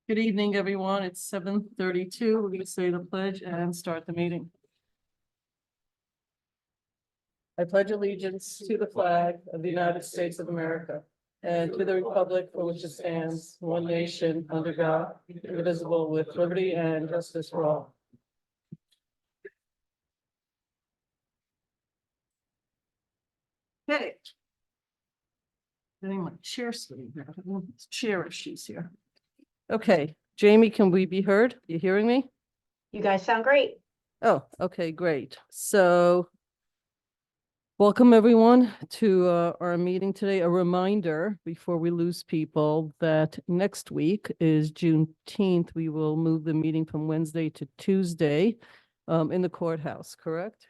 Good evening, everyone. It's 7:32. We're going to say the pledge and start the meeting. I pledge allegiance to the flag of the United States of America and to the republic for which it stands, one nation, under God, indivisible, with liberty and justice for all. Okay. Getting my chair sitting here. Chair issues here. Okay, Jamie, can we be heard? You hearing me? You guys sound great. Oh, okay, great. So welcome everyone to our meeting today. A reminder before we lose people that next week is Juneteenth. We will move the meeting from Wednesday to Tuesday in the courthouse, correct?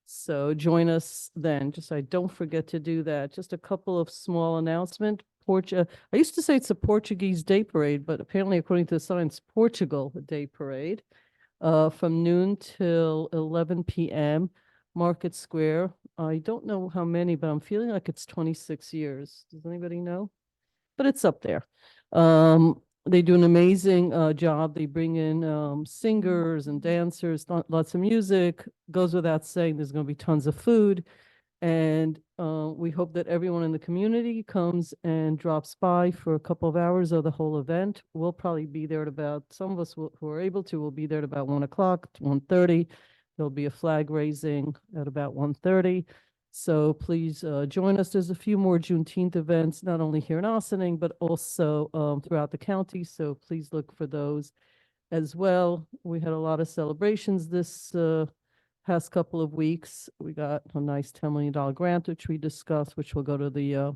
So join us then. Just I don't forget to do that. Just a couple of small announcements. I used to say it's a Portuguese Day Parade, but apparently according to the signs, Portugal Day Parade from noon till 11 p.m. Market Square. I don't know how many, but I'm feeling like it's 26 years. Does anybody know? But it's up there. They do an amazing job. They bring in singers and dancers, lots of music. Goes without saying, there's going to be tons of food. And we hope that everyone in the community comes and drops by for a couple of hours of the whole event. We'll probably be there at about, some of us who are able to will be there at about 1 o'clock, 1:30. There'll be a flag raising at about 1:30. So please join us. There's a few more Juneteenth events, not only here in Ossining, but also throughout the county. So please look for those as well. We had a lot of celebrations this past couple of weeks. We got a nice $10 million grant, which we discussed, which will go to the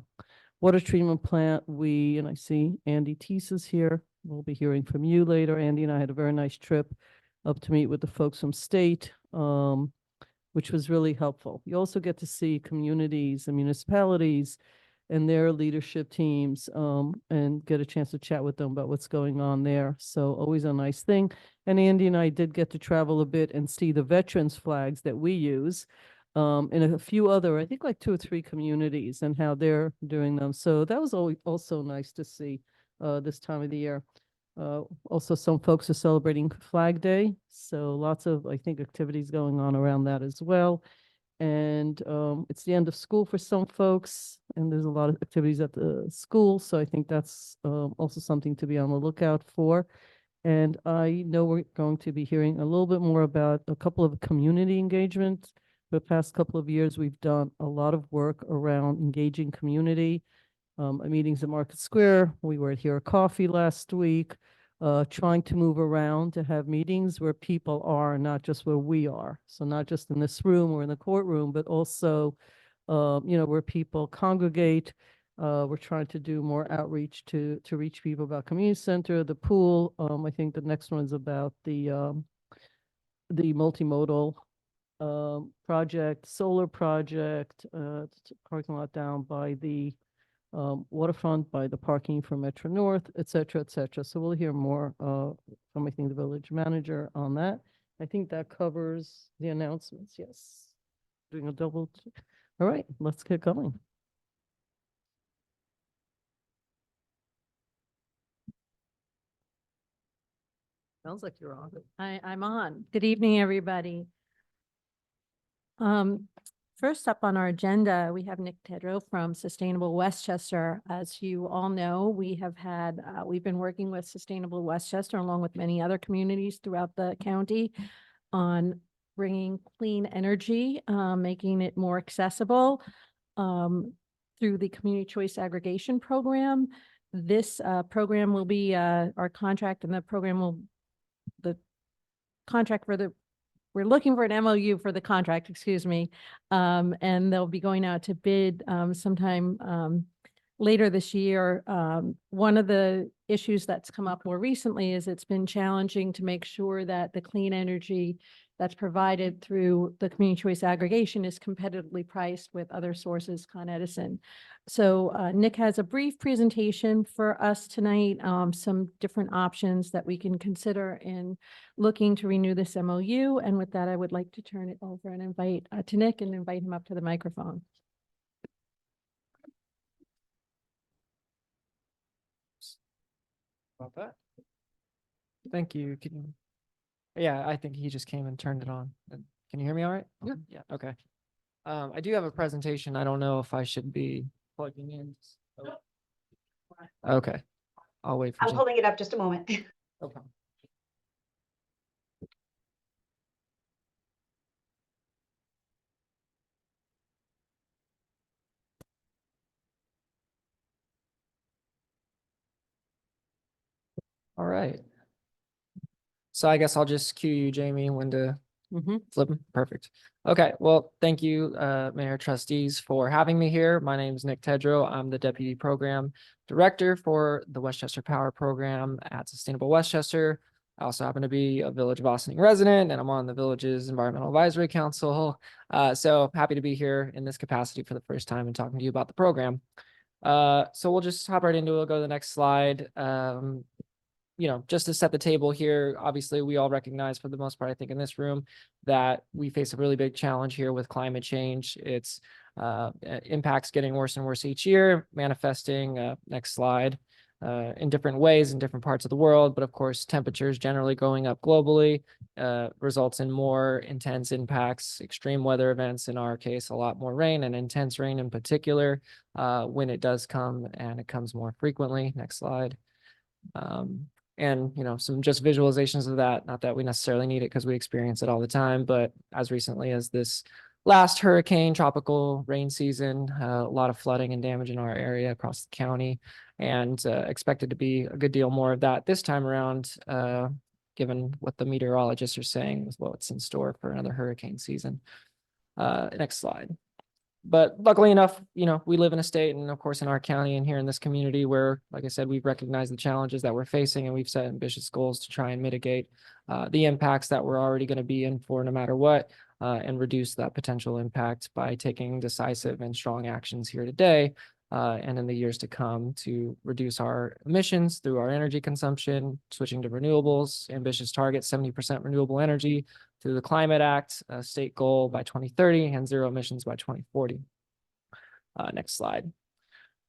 water treatment plant. And I see Andy Teese is here. We'll be hearing from you later. Andy and I had a very nice trip up to meet with the folks from state, which was really helpful. You also get to see communities and municipalities and their leadership teams and get a chance to chat with them about what's going on there. So always a nice thing. And Andy and I did get to travel a bit and see the veterans flags that we use in a few other, I think like 2 or 3 communities and how they're doing them. So that was also nice to see this time of the year. Also, some folks are celebrating Flag Day. So lots of, I think, activities going on around that as well. And it's the end of school for some folks, and there's a lot of activities at the school. So I think that's also something to be on the lookout for. And I know we're going to be hearing a little bit more about a couple of community engagements. For the past couple of years, we've done a lot of work around engaging community. Meetings at Market Square. We were at Here Coffee last week, trying to move around to have meetings where people are, not just where we are. So not just in this room or in the courtroom, but also, where people congregate. We're trying to do more outreach to reach people about community center, the pool. I think the next one's about the multimodal project, solar project, parking lot down by the waterfront, by the parking for Metro North, et cetera, et cetera. So we'll hear more from, I think, the village manager on that. I think that covers the announcements. Yes. Doing a double. All right, let's get going. Sounds like you're on. I'm on. Good evening, everybody. First up on our agenda, we have Nick Tedrow from Sustainable Westchester. As you all know, we've been working with Sustainable Westchester along with many other communities throughout the county on bringing clean energy, making it more accessible through the Community Choice Aggregation Program. This program will be our contract, and we're looking for an MOU for the contract, excuse me. And they'll be going out to bid sometime later this year. One of the issues that's come up more recently is it's been challenging to make sure that the clean energy that's provided through the community choice aggregation is competitively priced with other sources, Con Edison. So Nick has a brief presentation for us tonight, some different options that we can consider in looking to renew this MOU. And with that, I would like to turn it over and invite to Nick and invite him up to the microphone. about that. Thank you. Yeah, I think he just came and turned it on. Can you hear me all right? Yeah. Yeah, okay. I do have a presentation. I don't know if I should be plugging in. Okay, I'll wait for I'm Jim. pulling it up just a moment. No problem. All right. So I guess I'll just cue you, Jamie, when to Mhm. flip 'em. Perfect. Okay, well, thank you, Mayor Trustees, for having me here. My name is Nick Tedrow. I'm the Deputy Program Director for the Westchester Power Program at Sustainable Westchester. I also happen to be a Village of Ossining resident, and I'm on the village's Environmental Advisory Council. So happy to be here in this capacity for the first time and talking to you about the program. So we'll just hop right into it. We'll go to the next slide. Just to set the table here, obviously, we all recognize for the most part, I think in this room, that we face a really big challenge here with climate change. It's impacts getting worse and worse each year, manifesting, next slide, in different ways in different parts of the world. But of course, temperatures generally going up globally results in more intense impacts, extreme weather events, in our case, a lot more rain and intense rain in particular, when it does come, and it comes more frequently. Next slide. And some just visualizations of that, not that we necessarily need it because we experience it all the time, but as recently as this last hurricane tropical rain season, a lot of flooding and damage in our area across the county, and expected to be a good deal more of that this time around, given what the meteorologists are saying with what's in store for another hurricane season. Next slide. But luckily enough, we live in a state, and of course in our county and here in this community where, like I said, we've recognized the challenges that we're facing, and we've set ambitious goals to try and mitigate the impacts that we're already going to be in for no matter what, and reduce that potential impact by taking decisive and strong actions here today, and in the years to come, to reduce our emissions through our energy consumption, switching to renewables, ambitious target, 70% renewable energy, through the Climate Act, a state goal by 2030, and zero emissions by 2040. Next slide.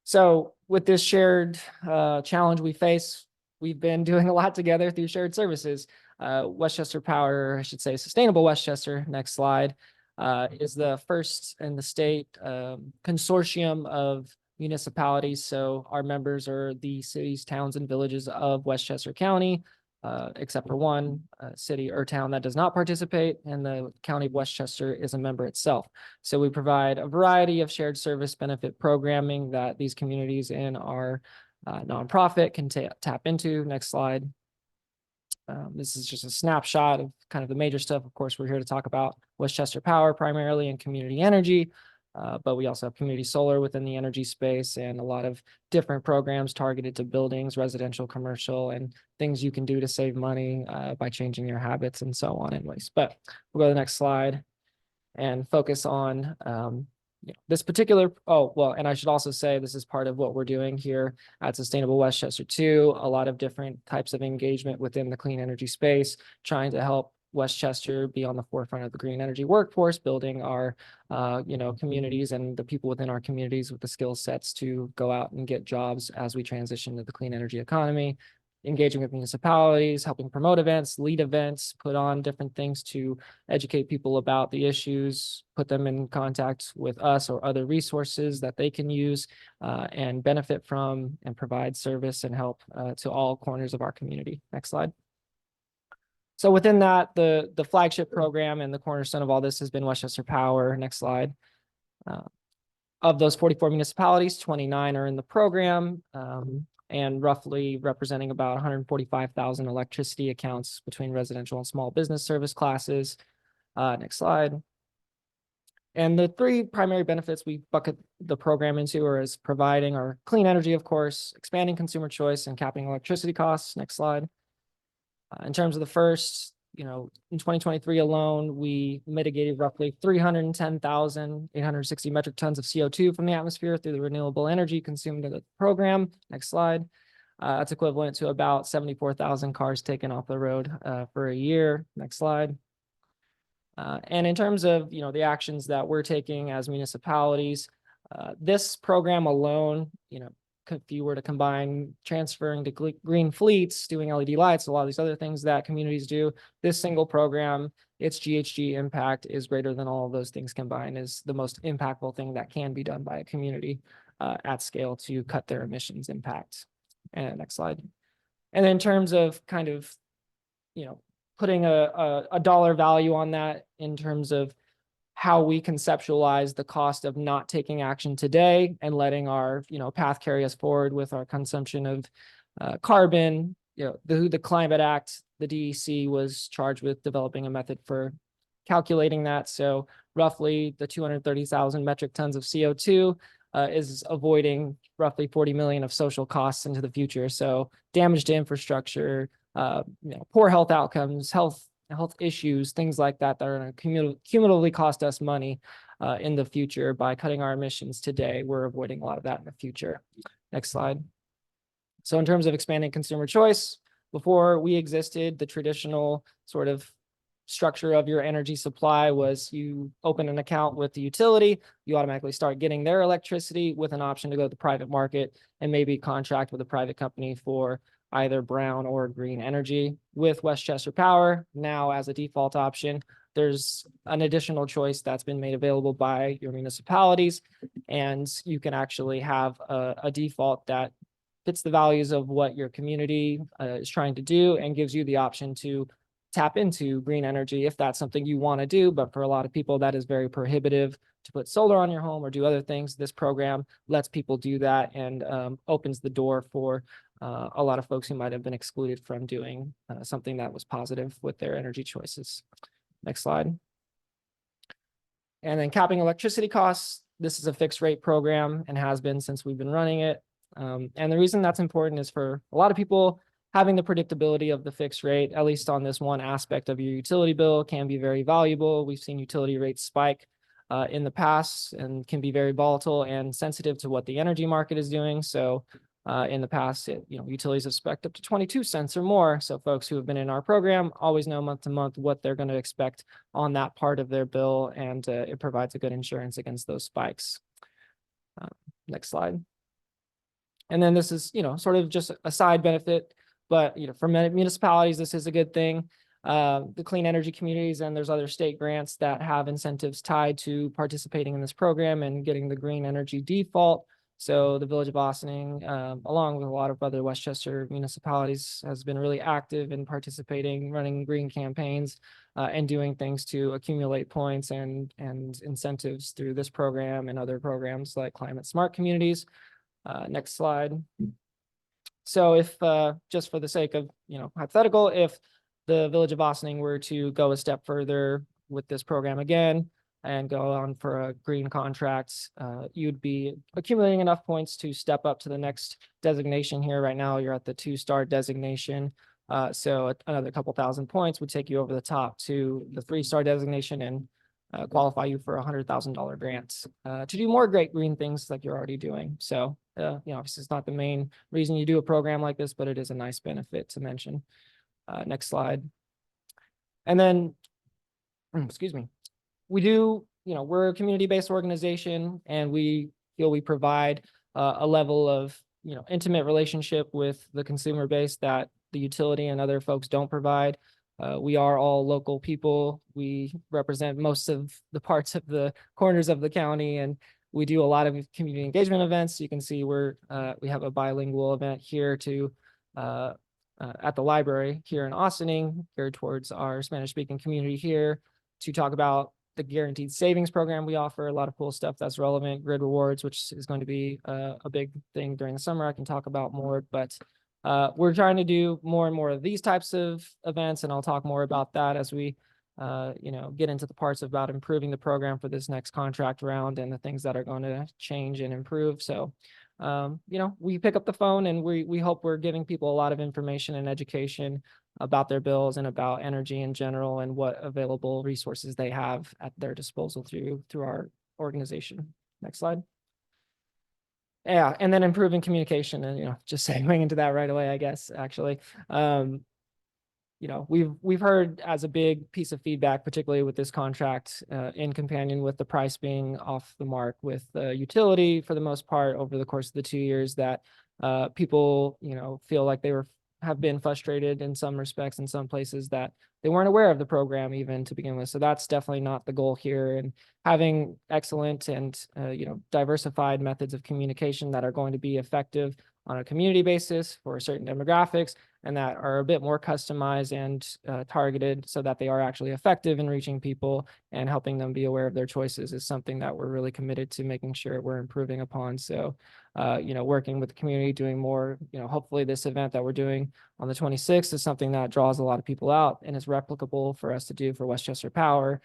So with this shared challenge we face, we've been doing a lot together through shared services. Westchester Power, I should say Sustainable Westchester, next slide, is the first in the state consortium of municipalities. So our members are the cities, towns, and villages of Westchester County, except for one city or town that does not participate, and the County of Westchester is a member itself. So we provide a variety of shared service benefit programming that these communities in our nonprofit can tap into. Next slide. This is just a snapshot of kind of the major stuff. Of course, we're here to talk about Westchester Power primarily and community energy, but we also have community solar within the energy space, and a lot of different programs targeted to buildings, residential, commercial, and things you can do to save money by changing your habits and so on anyways. But we'll go to the next slide and focus on this particular, and I should also say this is part of what we're doing here at Sustainable Westchester too. A lot of different types of engagement within the clean energy space, trying to help Westchester be on the forefront of the green energy workforce, building our, communities and the people within our communities with the skill sets to go out and get jobs as we transition to the clean energy economy, engaging with municipalities, helping promote events, lead events, put on different things to educate people about the issues, put them in contact with us or other resources that they can use and benefit from, and provide service and help to all corners of our community. Next slide. So within that, the flagship program and the cornerstone of all this has been Westchester Power. Next slide. Of those 44 municipalities, 29 are in the program, and roughly representing about 145,000 electricity accounts between residential and small business service classes. Next slide. And the three primary benefits we bucket the program into are as providing our clean energy, of course, expanding consumer choice, and capping electricity costs. Next slide. In terms of the first, in 2023 alone, we mitigated roughly 310,860 metric tons of CO2 from the atmosphere through the renewable energy consumed in the program. Next slide. That's equivalent to about 74,000 cars taken off the road for a year. Next slide. And in terms of, the actions that we're taking as municipalities, this program alone, if you were to combine transferring to green fleets, doing LED lights, a lot of these other things that communities do, this single program, its GHG impact is greater than all of those things combined, is the most impactful thing that can be done by a community at scale to cut their emissions impact. And next slide. And in terms of kind of, putting a dollar value on that in terms of how we conceptualize the cost of not taking action today and letting our, path carry us forward with our consumption of carbon. The Climate Act, the DEC was charged with developing a method for calculating that. So roughly the 230,000 metric tons of CO2 is avoiding roughly 40 million of social costs into the future. So damage to infrastructure, poor health outcomes, health issues, things like that that are going to cumulatively cost us money in the future. By cutting our emissions today, we're avoiding a lot of that in the future. Next slide. So in terms of expanding consumer choice, before we existed, the traditional sort of structure of your energy supply was you open an account with the utility, you automatically start getting their electricity with an option to go to the private market and maybe contract with a private company for either brown or green energy. With Westchester Power, now as a default option, there's an additional choice that's been made available by your municipalities, and you can actually have a default that fits the values of what your community is trying to do and gives you the option to tap into green energy if that's something you want to do. But for a lot of people, that is very prohibitive to put solar on your home or do other things. This program lets people do that and opens the door for a lot of folks who might have been excluded from doing something that was positive with their energy choices. Next slide. And then capping electricity costs. This is a fixed rate program and has been since we've been running it. And the reason that's important is for a lot of people, having the predictability of the fixed rate, at least on this one aspect of your utility bill, can be very valuable. We've seen utility rates spike in the past and can be very volatile and sensitive to what the energy market is doing. So in the past, utilities have spiked up to 22 cents or more. So folks who have been in our program always know month to month what they're going to expect on that part of their bill, and it provides a good insurance against those spikes. Next slide. And then this is, sort of just a side benefit, but, for municipalities, this is a good thing. The clean energy communities, and there's other state grants that have incentives tied to participating in this program and getting the green energy default. So the Village of Ossining, along with a lot of other Westchester municipalities, has been really active in participating, running green campaigns, and doing things to accumulate points and incentives through this program and other programs like Climate Smart Communities. Next slide. So if, just for the sake of, hypothetical, if the Village of Ossining were to go a step further with this program again and go on for a green contract, you'd be accumulating enough points to step up to the next designation here. Right now, you're at the 2-star designation. So another couple thousand points would take you over the top to the 3-star designation and qualify you for $100,000 grants to do more great green things like you're already doing. So, obviously it's not the main reason you do a program like this, but it is a nice benefit to mention. Next slide. And then, excuse me, we do, we're a community-based organization, and we feel we provide a level of, intimate relationship with the consumer base that the utility and other folks don't provide. We are all local people. We represent most of the parts of the corners of the county, and we do a lot of community engagement events. You can see we have a bilingual event here at the library here in Ossining, geared towards our Spanish-speaking community here, to talk about the guaranteed savings program we offer. A lot of cool stuff that's relevant. Grid rewards, which is going to be a big thing during the summer. I can talk about more, but we're trying to do more and more of these types of events, and I'll talk more about that as we get into the parts about improving the program for this next contract round and the things that are going to change and improve. So we pick up the phone, and we hope we're giving people a lot of information and education about their bills and about energy in general and what available resources they have at their disposal through our organization. Next slide. Yeah, and then improving communication, and just segueing into that right away, I guess, actually. we've heard as a big piece of feedback, particularly with this contract, in companion with the price being off the mark with the utility for the most part over the course of the 2 years, that people, feel like have been frustrated in some respects in some places, that they weren't aware of the program even to begin with. So that's definitely not the goal here. And having excellent and diversified methods of communication that are going to be effective on a community basis for certain demographics, and that are a bit more customized and targeted so that they are actually effective in reaching people and helping them be aware of their choices, is something that we're really committed to making sure we're improving upon. So, working with the community, doing more, hopefully this event that we're doing on the 26th is something that draws a lot of people out and is replicable for us to do for Westchester Power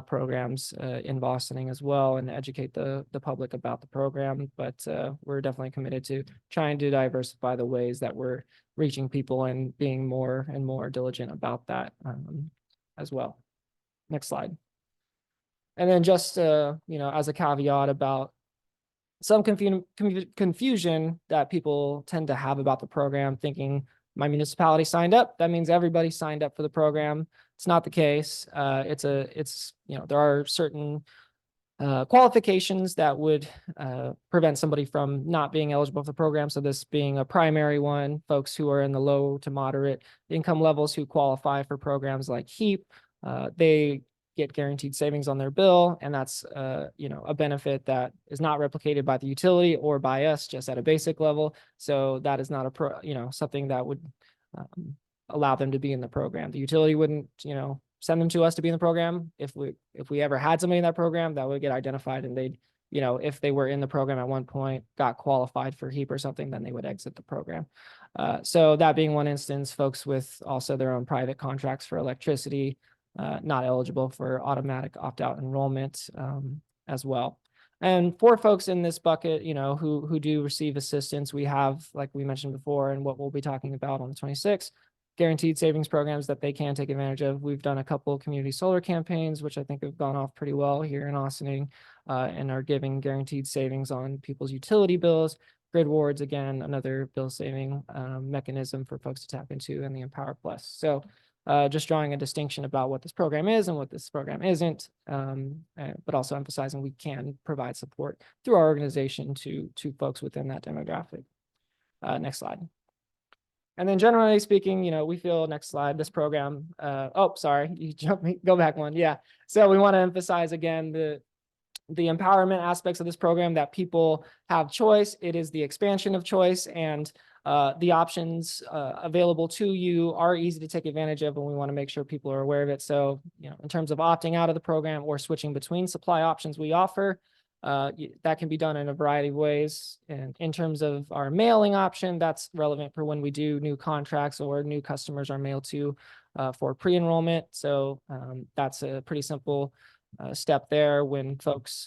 programs in Bostoning as well, and educate the public about the program. But we're definitely committed to trying to diversify the ways that we're reaching people and being more and more diligent about that as well. Next slide. And then just, as a caveat about some confusion that people tend to have about the program, thinking my municipality signed up, that means everybody signed up for the program. It's not the case. There are certain qualifications that would prevent somebody from not being eligible for the program. So this being a primary one, folks who are in the low to moderate income levels who qualify for programs like HEAP, they get guaranteed savings on their bill. And that's, a benefit that is not replicated by the utility or by us, just at a basic level. So that is not something that would allow them to be in the program. The utility wouldn't, send them to us to be in the program. If we ever had somebody in that program, that would get identified, and they'd, if they were in the program at one point, got qualified for HEAP or something, then they would exit the program. So that being one instance, folks with also their own private contracts for electricity, not eligible for automatic opt-out enrollment as well. And for folks in this bucket, who do receive assistance, we have, like we mentioned before, and what we'll be talking about on the 26th, guaranteed savings programs that they can take advantage of. We've done a couple of community solar campaigns, which I think have gone off pretty well here in Ossining, and are giving guaranteed savings on people's utility bills. Grid wards, again, another bill saving mechanism for folks to tap into, and the Empower Plus. So just drawing a distinction about what this program is and what this program isn't, but also emphasizing we can provide support through our organization to folks within that demographic. Next slide. And then generally speaking, we feel, next slide, this program, sorry, you jumped me, go back one. Yeah. So we want to emphasize again, the empowerment aspects of this program, that people have choice. It is the expansion of choice, and the options available to you are easy to take advantage of, and we want to make sure people are aware of it. So, in terms of opting out of the program or switching between supply options we offer, that can be done in a variety of ways. And in terms of our mailing option, that's relevant for when we do new contracts or new customers are mailed to for pre-enrollment. So that's a pretty simple step there. When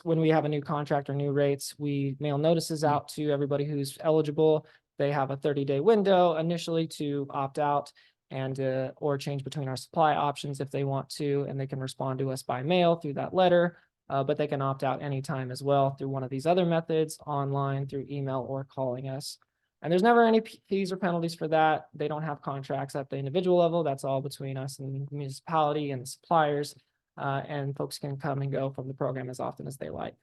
we have a new contract or new rates, we mail notices out to everybody who's eligible. They have a 30-day window initially to opt out and or change between our supply options if they want to, and they can respond to us by mail through that letter. But they can opt out anytime as well through one of these other methods, online, through email, or calling us. And there's never any fees or penalties for that. They don't have contracts at the individual level. That's all between us and the municipality and the suppliers. And folks can come and go from the program as often as they like.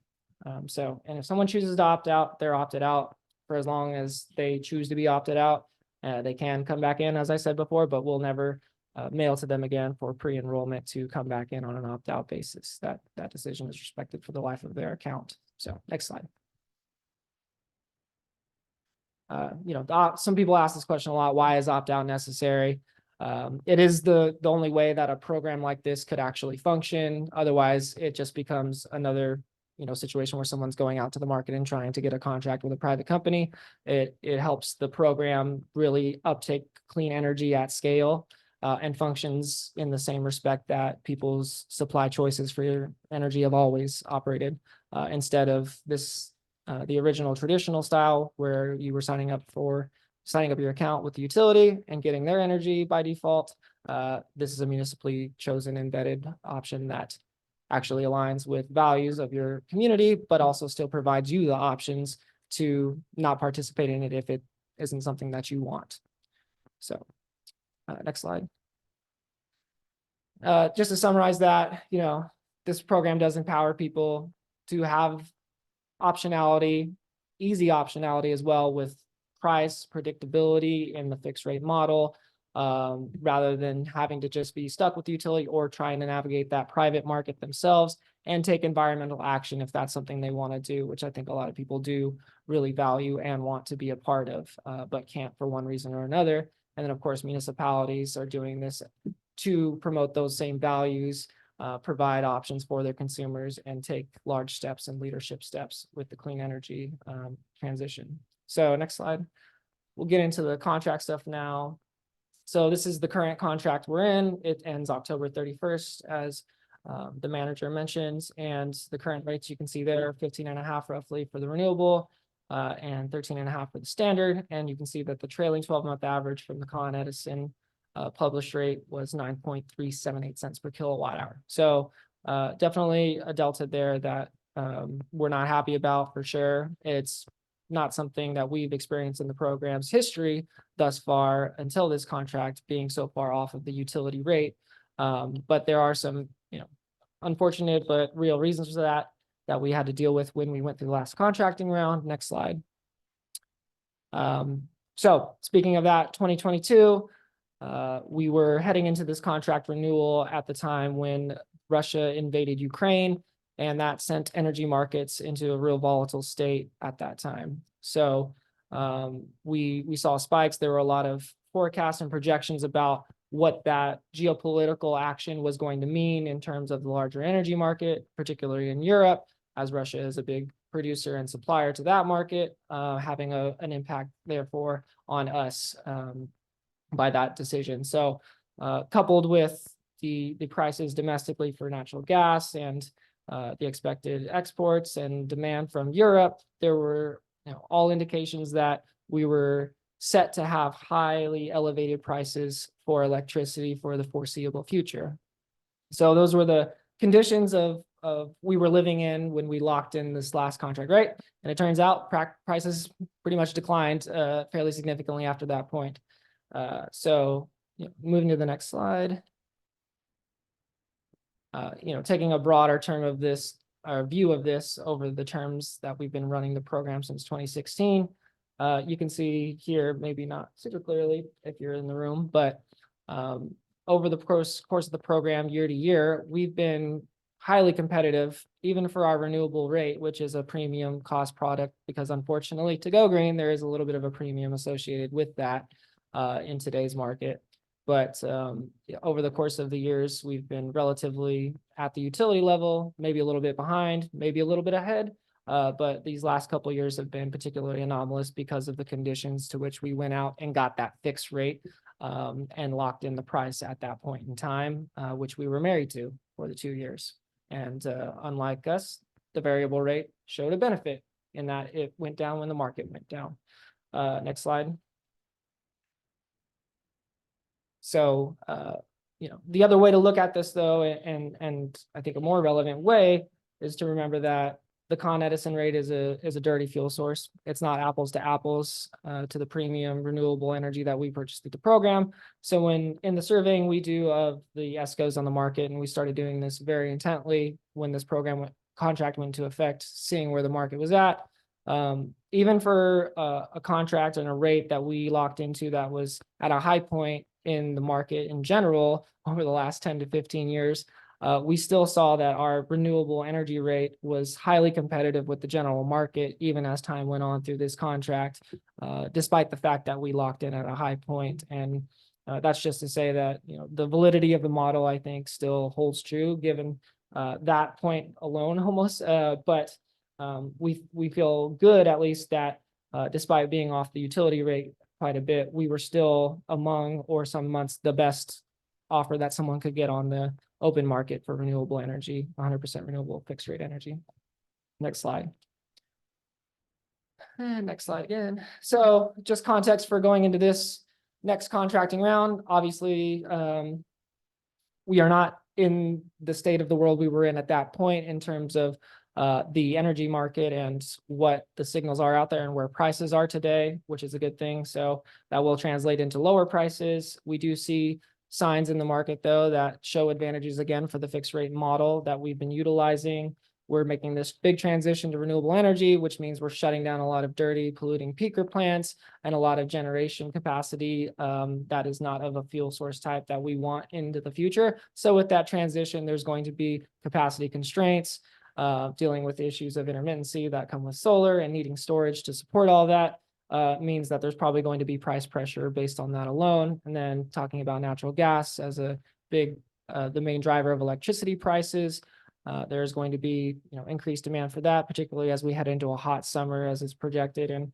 And if someone chooses to opt out, they're opted out for as long as they choose to be opted out. They can come back in, as I said before, but we'll never mail to them again for pre-enrollment to come back in on an opt-out basis. That decision is respected for the life of their account. So next slide. Some people ask this question a lot: why is opt-out necessary? It is the only way that a program like this could actually function. Otherwise, it just becomes another situation where someone's going out to the market and trying to get a contract with a private company. It helps the program really uptake clean energy at scale. And functions in the same respect that people's supply choices for your energy have always operated, instead of the original traditional style where you were signing up your account with the utility and getting their energy by default. This is a municipally chosen embedded option that actually aligns with values of your community, but also still provides you the options to not participate in it if it isn't something that you want. So next slide. just to summarize that, this program does empower people to have optionality, easy optionality as well with price predictability in the fixed rate model, rather than having to just be stuck with the utility or trying to navigate that private market themselves and take environmental action if that's something they want to do, which I think a lot of people do really value and want to be a part of, but can't for one reason or another. And then, of course, municipalities are doing this to promote those same values, provide options for their consumers, and take large steps and leadership steps with the clean energy transition. So next slide. We'll get into the contract stuff now. So this is the current contract we're in. It ends October 31st, as the manager mentions, and the current rates you can see there, 15.5 roughly for the renewable, and 13.5 for the standard. And you can see that the trailing 12-month average from the Con Edison published rate was 9.378 cents per kilowatt hour. So definitely a delta there that we're not happy about for sure. It's not something that we've experienced in the program's history thus far until this contract being so far off of the utility rate. But there are some, unfortunate but real reasons for that we had to deal with when we went through the last contracting round. Next slide. So speaking of that, 2022, we were heading into this contract renewal at the time when Russia invaded Ukraine, and that sent energy markets into a real volatile state at that time. So we saw spikes. There were a lot of forecasts and projections about what that geopolitical action was going to mean in terms of the larger energy market, particularly in Europe, as Russia is a big producer and supplier to that market, having an impact, therefore, on us by that decision. So coupled with the prices domestically for natural gas and the expected exports and demand from Europe, there were all indications that we were set to have highly elevated prices for electricity for the foreseeable future. So those were the conditions of we were living in when we locked in this last contract, right? And it turns out prices pretty much declined fairly significantly after that point. So moving to the next slide. Taking a broader term of this, or view of this over the terms that we've been running the program since 2016. You can see here, maybe not super clearly if you're in the room, but over the course of the program year to year, we've been highly competitive, even for our renewable rate, which is a premium cost product, because unfortunately to go green, there is a little bit of a premium associated with that in today's market. But over the course of the years, we've been relatively at the utility level, maybe a little bit behind, maybe a little bit ahead. But these last couple of years have been particularly anomalous because of the conditions to which we went out and got that fixed rate and locked in the price at that point in time, which we were married to for the 2 years. And unlike us, the variable rate showed a benefit in that it went down when the market went down. Next slide. So, the other way to look at this, though, and I think a more relevant way, is to remember that the Con Edison rate is a dirty fuel source. It's not apples to apples to the premium renewable energy that we purchased through the program. So when in the surveying we do of the ESCOs on the market, and we started doing this very intently when this contract went into effect, seeing where the market was at, even for a contract and a rate that we locked into that was at a high point in the market in general over the last 10 to 15 years, we still saw that our renewable energy rate was highly competitive with the general market, even as time went on through this contract, despite the fact that we locked in at a high point. And that's just to say that the validity of the model, I think, still holds true given that point alone almost. But we feel good, at least, that despite being off the utility rate quite a bit, we were still among, or some months, the best offer that someone could get on the open market for renewable energy, 100% renewable fixed rate energy. Next slide. And next slide again. So just context for going into this next contracting round. Obviously, we are not in the state of the world we were in at that point in terms of the energy market and what the signals are out there and where prices are today, which is a good thing. So that will translate into lower prices. We do see signs in the market, though, that show advantages again for the fixed rate model that we've been utilizing. We're making this big transition to renewable energy, which means we're shutting down a lot of dirty, polluting peaker plants and a lot of generation capacity that is not of a fuel source type that we want into the future. So with that transition, there's going to be capacity constraints, dealing with issues of intermittency that come with solar and needing storage to support all that. Means that there's probably going to be price pressure based on that alone. And then talking about natural gas as a big, the main driver of electricity prices. There's going to be, increased demand for that, particularly as we head into a hot summer, as is projected, and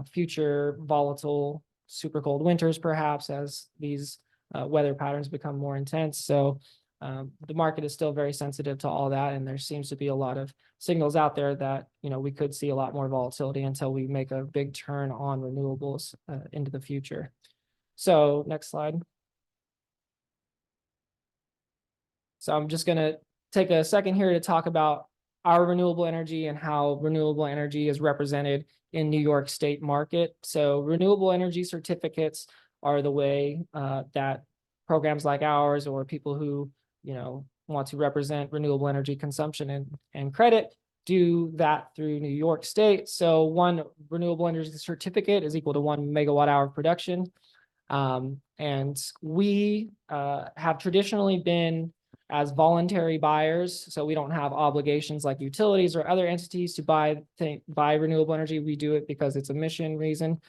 future volatile, super cold winters, perhaps, as these weather patterns become more intense. So the market is still very sensitive to all that, and there seems to be a lot of signals out there that we could see a lot more volatility until we make a big turn on renewables into the future. So next slide. So I'm just going to take a second here to talk about our renewable energy and how renewable energy is represented in New York State market. So renewable energy certificates are the way that programs like ours, or people who want to represent renewable energy consumption and credit, do that through New York State. So one renewable energy certificate is equal to 1 megawatt hour of production. And we have traditionally been as voluntary buyers, so we don't have obligations like utilities or other entities to buy renewable energy. We do it because it's a mission reason.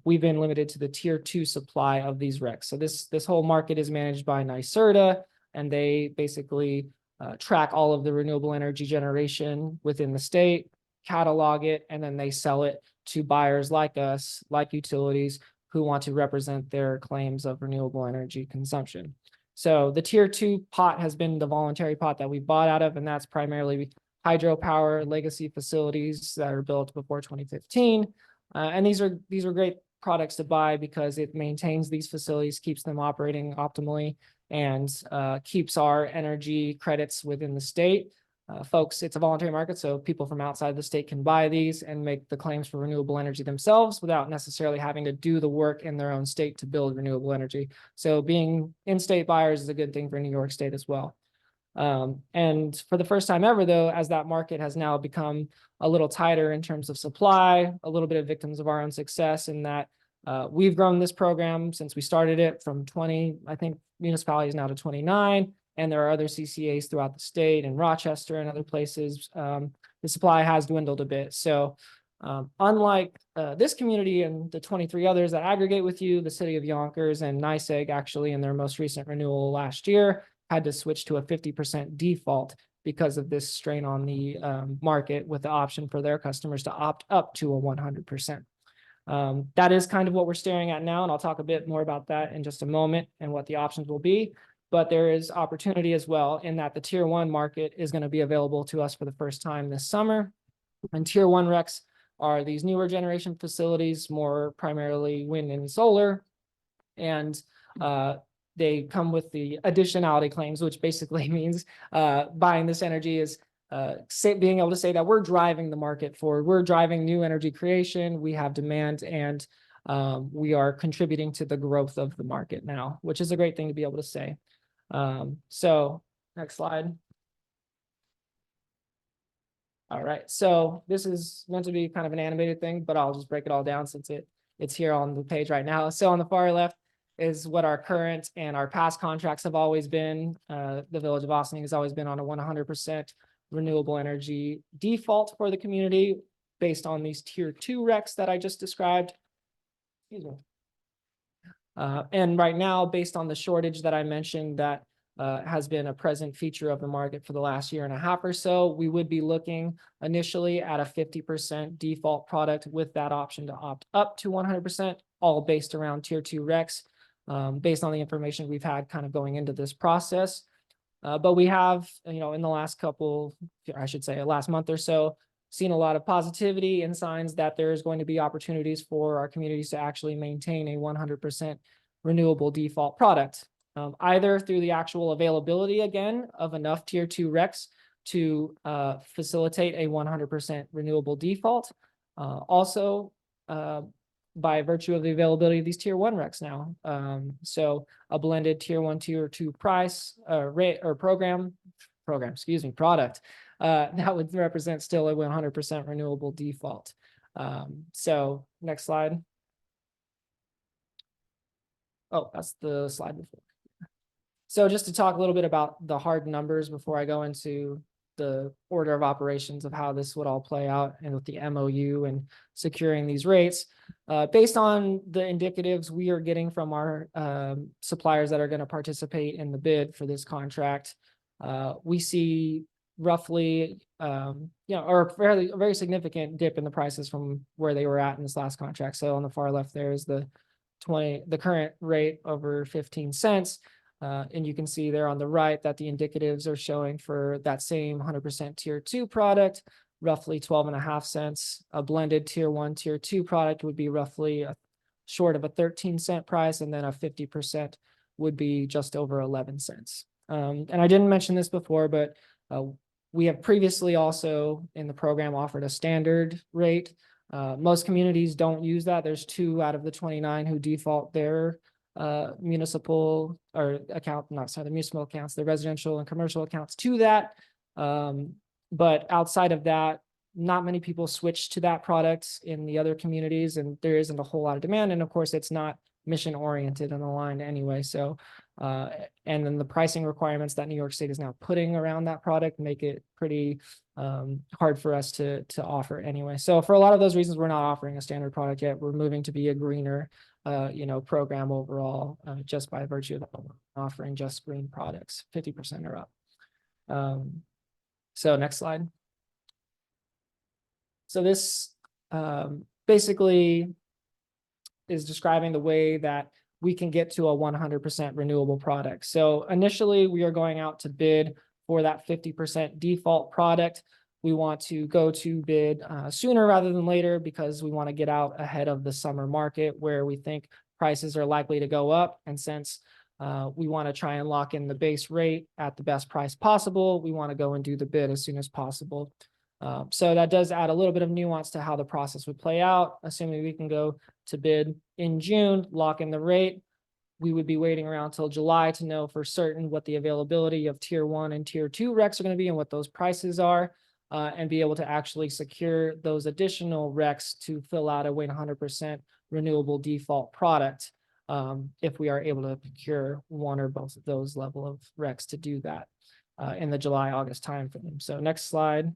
We've been limited to the tier 2 supply of these RECs. So this whole market is managed by NYSERDA, and they basically track all of the renewable energy generation within the state, catalog it, and then they sell it to buyers like us, like utilities, who want to represent their claims of renewable energy consumption. So the tier 2 pot has been the voluntary pot that we bought out of, and that's primarily hydropower legacy facilities that are built before 2015. And these are great products to buy because it maintains these facilities, keeps them operating optimally, and keeps our energy credits within the state. Folks, it's a voluntary market, so people from outside the state can buy these and make the claims for renewable energy themselves without necessarily having to do the work in their own state to build renewable energy. So being in-state buyers is a good thing for New York State as well. And for the first time ever, though, as that market has now become a little tighter in terms of supply, a little bit of victims of our own success in that we've grown this program since we started it from 20, I think, municipalities now to 29. And there are other CCAs throughout the state and Rochester and other places. The supply has dwindled a bit. So unlike this community and the 23 others that aggregate with you, the city of Yonkers and NYSEG actually in their most recent renewal last year had to switch to a 50% default because of this strain on the market, with the option for their customers to opt up to a 100%. That is kind of what we're staring at now, and I'll talk a bit more about that in just a moment and what the options will be. But there is opportunity as well in that the tier 1 market is going to be available to us for the first time this summer. And tier 1 RECs are these newer generation facilities, more primarily wind and solar. And they come with the additionality claims, which basically means buying this energy is being able to say that we're driving the market forward. We're driving new energy creation. We have demand, and we are contributing to the growth of the market now, which is a great thing to be able to say. So next slide. All right, so this is meant to be kind of an animated thing, but I'll just break it all down since it's here on the page right now. So on the far left is what our current and our past contracts have always been. The Village of Ossining has always been on a 100% renewable energy default for the community based on these tier 2 RECs that I just described. Excuse me. And right now, based on the shortage that I mentioned that has been a present feature of the market for the last year and a half or so, we would be looking initially at a 50% default product with that option to opt up to 100%, all based around tier 2 RECs, based on the information we've had kind of going into this process. But we have, in the last last month or so, seen a lot of positivity and signs that there's going to be opportunities for our communities to actually maintain a 100% renewable default product, either through the actual availability again of enough tier 2 RECs to facilitate a 100% renewable default. Also, by virtue of the availability of these tier 1 recs now. So a blended tier 1, tier 2 price rate or excuse me, product that would represent still a 100% renewable default. So next slide. Oh, that's the slide before. So just to talk a little bit about the hard numbers before I go into the order of operations of how this would all play out and with the MOU and securing these rates. Based on the indicatives we are getting from our suppliers that are going to participate in the bid for this contract, we see roughly, or a very significant dip in the prices from where they were at in this last contract. So on the far left there is the current rate over 15 cents. And you can see there on the right that the indicatives are showing for that same 100% tier 2 product, roughly 12.5 cents. A blended tier 1, tier 2 product would be roughly short of a 13-cent price, and then a 50% would be just over 11 cents. And I didn't mention this before, but we have previously also in the program offered a standard rate. Most communities don't use that. There's 2 out of the 29 who default their municipal or the municipal accounts, the residential and commercial accounts to that. But outside of that, not many people switch to that product in the other communities, and there isn't a whole lot of demand. And of course, it's not mission oriented and aligned anyway. So, and then the pricing requirements that New York State is now putting around that product make it pretty hard for us to offer anyway. So for a lot of those reasons, we're not offering a standard product yet. We're moving to be a greener program overall, just by virtue of offering just green products, 50% or up. So next slide. So this basically is describing the way that we can get to a 100% renewable product. So initially we are going out to bid for that 50% default product. We want to go to bid sooner rather than later because we want to get out ahead of the summer market where we think prices are likely to go up. And since we want to try and lock in the base rate at the best price possible, we want to go and do the bid as soon as possible. So that does add a little bit of nuance to how the process would play out. Assuming we can go to bid in June, lock in the rate, we would be waiting around till July to know for certain what the availability of tier 1 and tier 2 recs are going to be and what those prices are. And be able to actually secure those additional recs to fill out a 100% renewable default product if we are able to procure one or both of those level of recs to do that in the July-August timeframe. So next slide.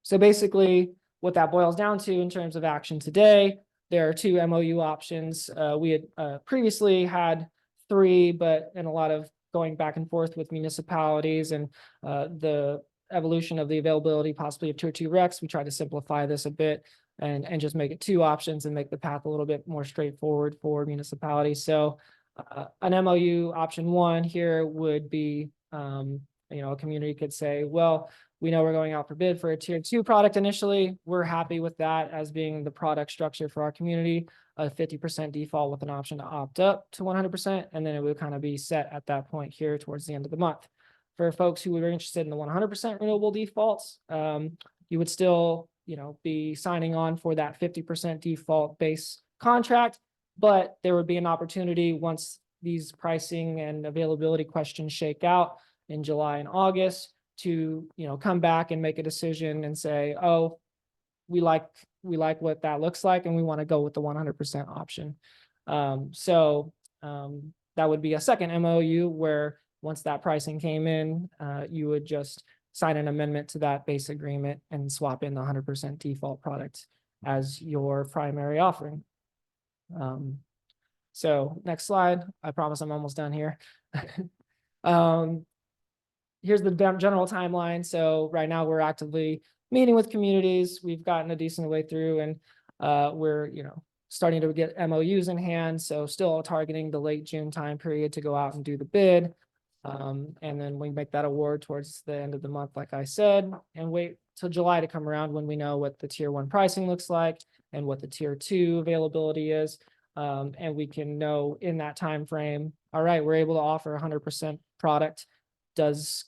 So basically what that boils down to in terms of action today, there are 2 MOU options. We had previously had 3, but in a lot of going back and forth with municipalities and the evolution of the availability possibly of tier 2 recs, we try to simplify this a bit and just make it 2 options and make the path a little bit more straightforward for municipalities. So an MOU option 1 here would be, a community could say, well, we know we're going out for bid for a tier 2 product initially. We're happy with that as being the product structure for our community, a 50% default with an option to opt up to 100%. And then it would kind of be set at that point here towards the end of the month. For folks who are interested in the 100% renewable defaults, you would still, be signing on for that 50% default base contract, but there would be an opportunity once these pricing and availability questions shake out in July and August to, come back and make a decision and say, oh, we like what that looks like, and we want to go with the 100% option. So that would be a second MOU where once that pricing came in, you would just sign an amendment to that base agreement and swap in the 100% default product as your primary offering. So next slide. I promise I'm almost done here. Here's the general timeline. So right now we're actively meeting with communities. We've gotten a decent way through, and we're, starting to get MOUs in hand. So still targeting the late June time period to go out and do the bid. And then we make that award towards the end of the month, like I said, and wait till July to come around when we know what the tier 1 pricing looks like and what the tier 2 availability is. And we can know in that time frame, all right, we're able to offer 100% product. Does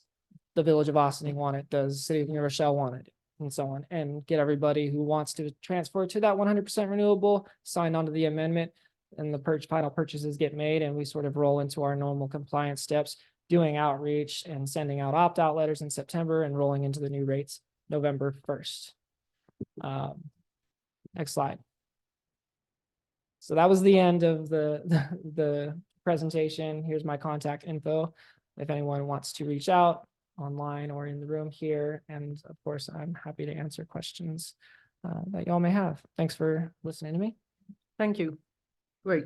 the Village of Ossining want it? Does City of New Rochelle want it? and so on, and get everybody who wants to transfer to that 100% renewable signed onto the amendment, and the final purchases get made, and we sort of roll into our normal compliance steps, doing outreach and sending out opt-out letters in September and rolling into the new rates November 1st. Next slide. So that was the end of the presentation. Here's my contact info if anyone wants to reach out online or in the room here. And of course, I'm happy to answer questions that y'all may have. Thanks for listening to me. Thank you. Great.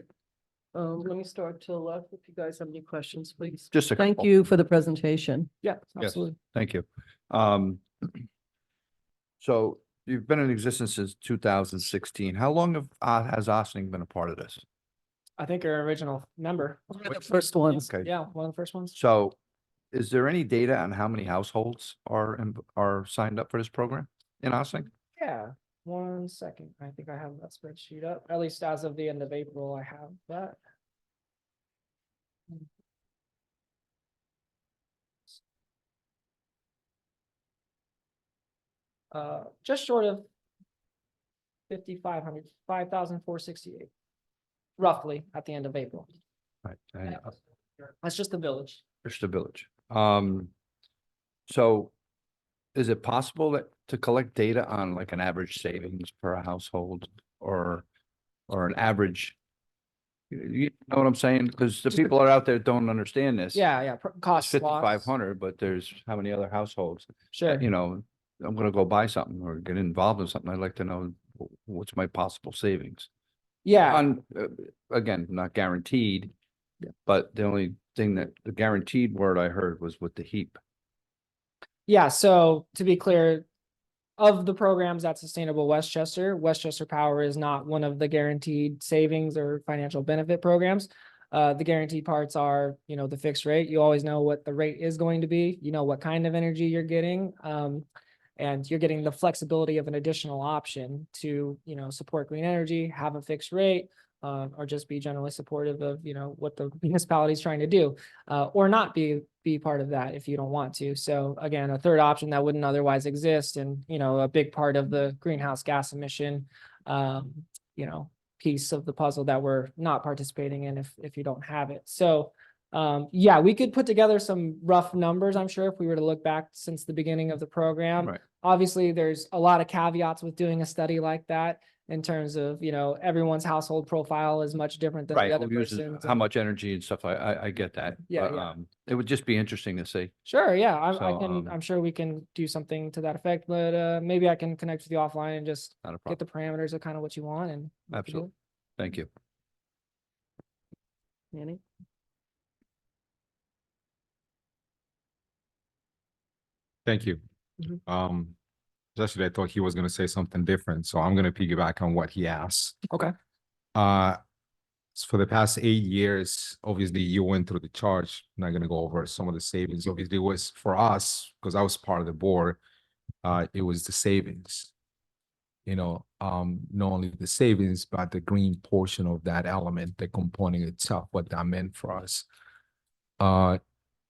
Let me start to the left. If you guys have any questions, please. Just a Thank couple. you for the presentation. Yeah, Yes. absolutely. Thank you. So you've been in existence since 2016. How long has Ossining been a part of this? I think our original member. One of the first ones. Okay. Yeah, one of the first ones. So is there any data on how many households are signed up for this program in Ossining? Yeah, 1 second. I think I have that spreadsheet up. At least as of the end of April, I have that. Just short of 5,500, 5,468, roughly at the end of April. Right. And That's just the village. just the village. So is it possible to collect data on like an average savings per household or an average? You know what I'm saying? Because the people are out there don't understand this. Yeah, cost. 5,500, but there's how many other households? Sure. You know, I'm gonna go buy something or get involved in something. I'd like to know what's my possible savings. Yeah, On, again, not guaranteed, but the only thing that the guaranteed word I heard was with the heap. yeah. So to be clear, of the programs at Sustainable Westchester, Westchester Power is not one of the guaranteed savings or financial benefit programs. The guaranteed parts are, the fixed rate. You always know what the rate is going to be. You know what kind of energy you're getting. And you're getting the flexibility of an additional option to, support green energy, have a fixed rate, or just be generally supportive of, what the municipality is trying to do, or not be part of that if you don't want to. So again, a third option that wouldn't otherwise exist, and, a big part of the greenhouse gas emission, piece of the puzzle that we're not participating in if you don't have it. So yeah, we could put together some rough numbers, I'm sure, if we were to look back since the beginning of the program. Right. Obviously, there's a lot of caveats with doing a study like that in terms of, everyone's household profile is much different than the Right, other who uses person's. how much energy and stuff. I get that. Yeah, but, yeah. it would just be interesting to see. Sure, yeah, So, I'm sure we can do something to that effect, but maybe I can connect with you offline and just Not a get the problem. parameters of kind of what you want and. we can do it. Absolutely. Thank you. Annie? Thank you. Mhm. Actually, I thought he was going to say something different, so I'm going to piggyback on what he asked. Okay. For the past 8 years, obviously you went through the charge. I'm not going to go over some of the savings. Obviously, it was for us because I was part of the board. It was the savings. Not only the savings, but the green portion of that element, the component itself, what that meant for us. Now,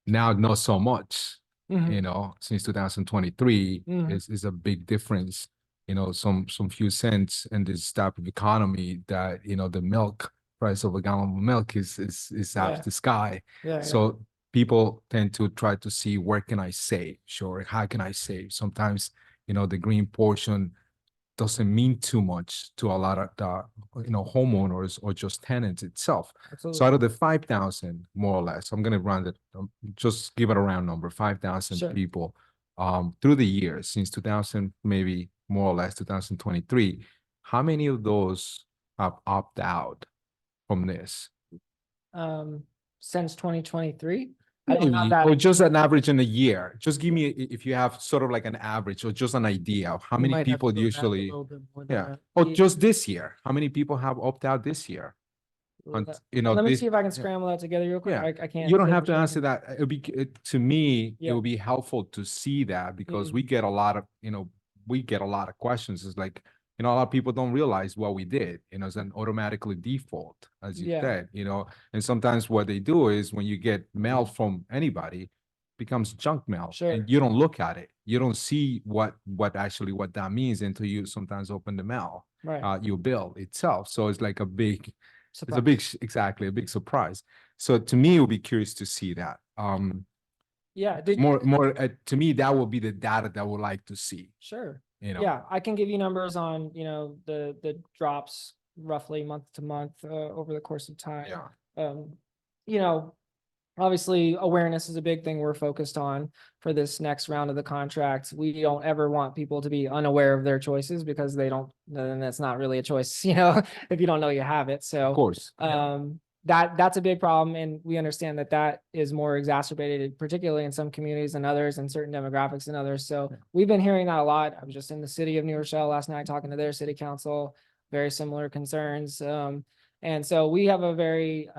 not so much. Mhm. Since 2023 Mhm. is a big difference, some few cents in this type of economy that, the milk price of a gallon of milk is out Yeah. of the sky. Yeah. So people tend to try to see where can I save? Sure. How can I save? Sometimes, the green portion doesn't mean too much to a lot of the, homeowners or just tenants itself. Absolutely. So out of the 5,000, more or less, I'm going to round it, just give it a round number, 5,000 Sure. people through the years, since 2000, maybe more or less 2023, how many of those have opted out from this? Since 2023. I don't have Maybe, that. or just an average in a year. Just give me, if you have sort of like an average or just an idea of how You many might have to people go back a usually, little bit more than yeah. that. Or Yeah. just this year, how many people have opted out this year? Let Let me see if I can scramble that together real quick. Yeah, I can't. you don't say have for to certain. answer that. It would be, to me, it Yeah. would be helpful to see that because Mhm. we get a lot of, questions. It's like, a lot of people don't realize what we did, it's an automatically default, as you Yeah. said, and sometimes what they do is when you get mail from anybody, becomes junk mail. Sure. And you don't look at it. You don't see what that means until you sometimes open the mail, Right. your bill itself. So it's like it's a Surprise. big, exactly, a big surprise. So to me, it would be curious to see that. Yeah. To me, that will be the data that I would like to see, Sure. you know? Yeah, I can give you numbers on, the drops roughly month to month, over the course of time. Yeah. You know, obviously awareness is a big thing we're focused on for this next round of the contract. We don't ever want people to be unaware of their choices because then that's not really a choice, if you don't know you have it. Of So, course. that's a big problem. And we understand that is more exacerbated, particularly in some communities than others and certain demographics than others. So we've been hearing that a lot. I was just in the city of New Rochelle last night talking to their city council, very similar concerns. And so we have a very,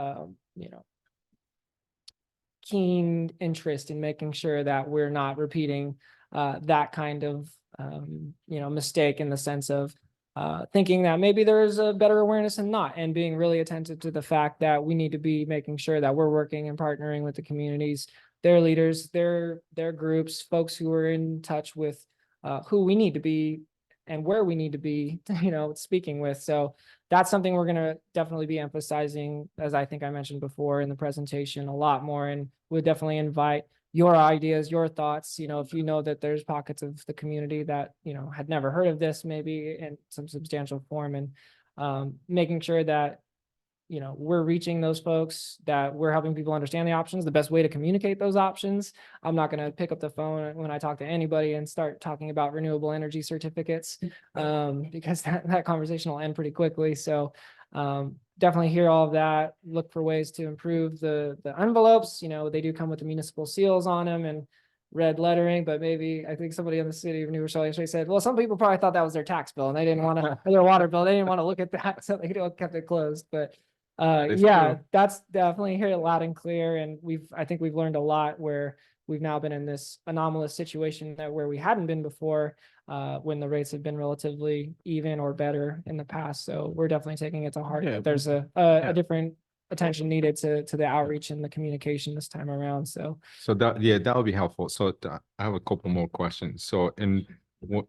keen interest in making sure that we're not repeating that kind of mistake in the sense of thinking that maybe there is a better awareness and not, and being really attentive to the fact that we need to be making sure that we're working and partnering with the communities, their leaders, their groups, folks who are in touch with who we need to be and where we need to be, speaking with. So that's something we're going to definitely be emphasizing, as I think I mentioned before in the presentation, a lot more. And we'll definitely invite your ideas, your thoughts, if you know that there's pockets of the community that, had never heard of this, maybe in some substantial form, and making sure that, we're reaching those folks, that we're helping people understand the options, the best way to communicate those options. I'm not going to pick up the phone when I talk to anybody and start talking about renewable energy certificates, because that conversation will end pretty quickly. So definitely hear all of that, look for ways to improve the envelopes. They do come with the municipal seals on them and red lettering, but maybe I think somebody in the city of New Rochelle yesterday said, well, some people probably thought that was their tax bill and they didn't want to, or their water bill, they didn't want to look at that, so they kept it closed. But is yeah, true. that's definitely hear it loud and clear. And I think we've learned a lot where we've now been in this anomalous situation where we hadn't been before, when the rates have been relatively even or better in the past. So we're definitely taking it to heart. Yeah. That there's Yeah. a different attention needed to the outreach and the communication this time around. So that would be helpful. So I have a couple more questions. So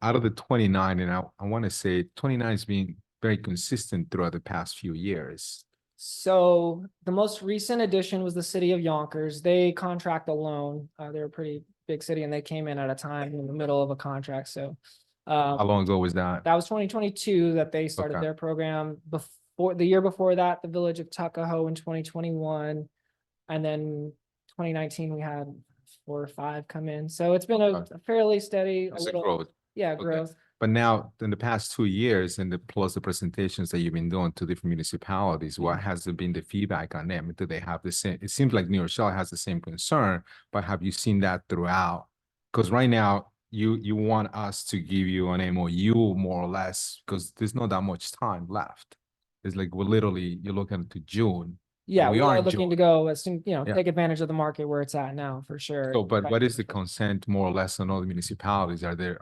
out of the 29, and I want to say 29 has been very consistent throughout the past few years. So the most recent addition was the city of Yonkers. They contract alone. They're a pretty big city and they came in at a time in the middle of a contract. So How long ago was that? that was 2022 that they started Okay. their program. Before the year before that, the village of Tuckahoe in 2021. And then 2019, we had 4 or 5 come in. So it's been a fairly steady, It's a growth. yeah, Okay. growth. But now, in the past 2 years, and plus the presentations that you've been doing to different municipalities, what has been the feedback on them? Do they have the same? It seems like New Rochelle has the same concern, but have you seen that throughout? Because right now, you want us to give you an MOU more or less, because there's not that much time left. It's like you're looking to June. Yeah, we we are are in looking June. to go as soon, Yeah. take advantage of the market where it's at now for sure. So, but what is the consent more or less on all the municipalities? Are they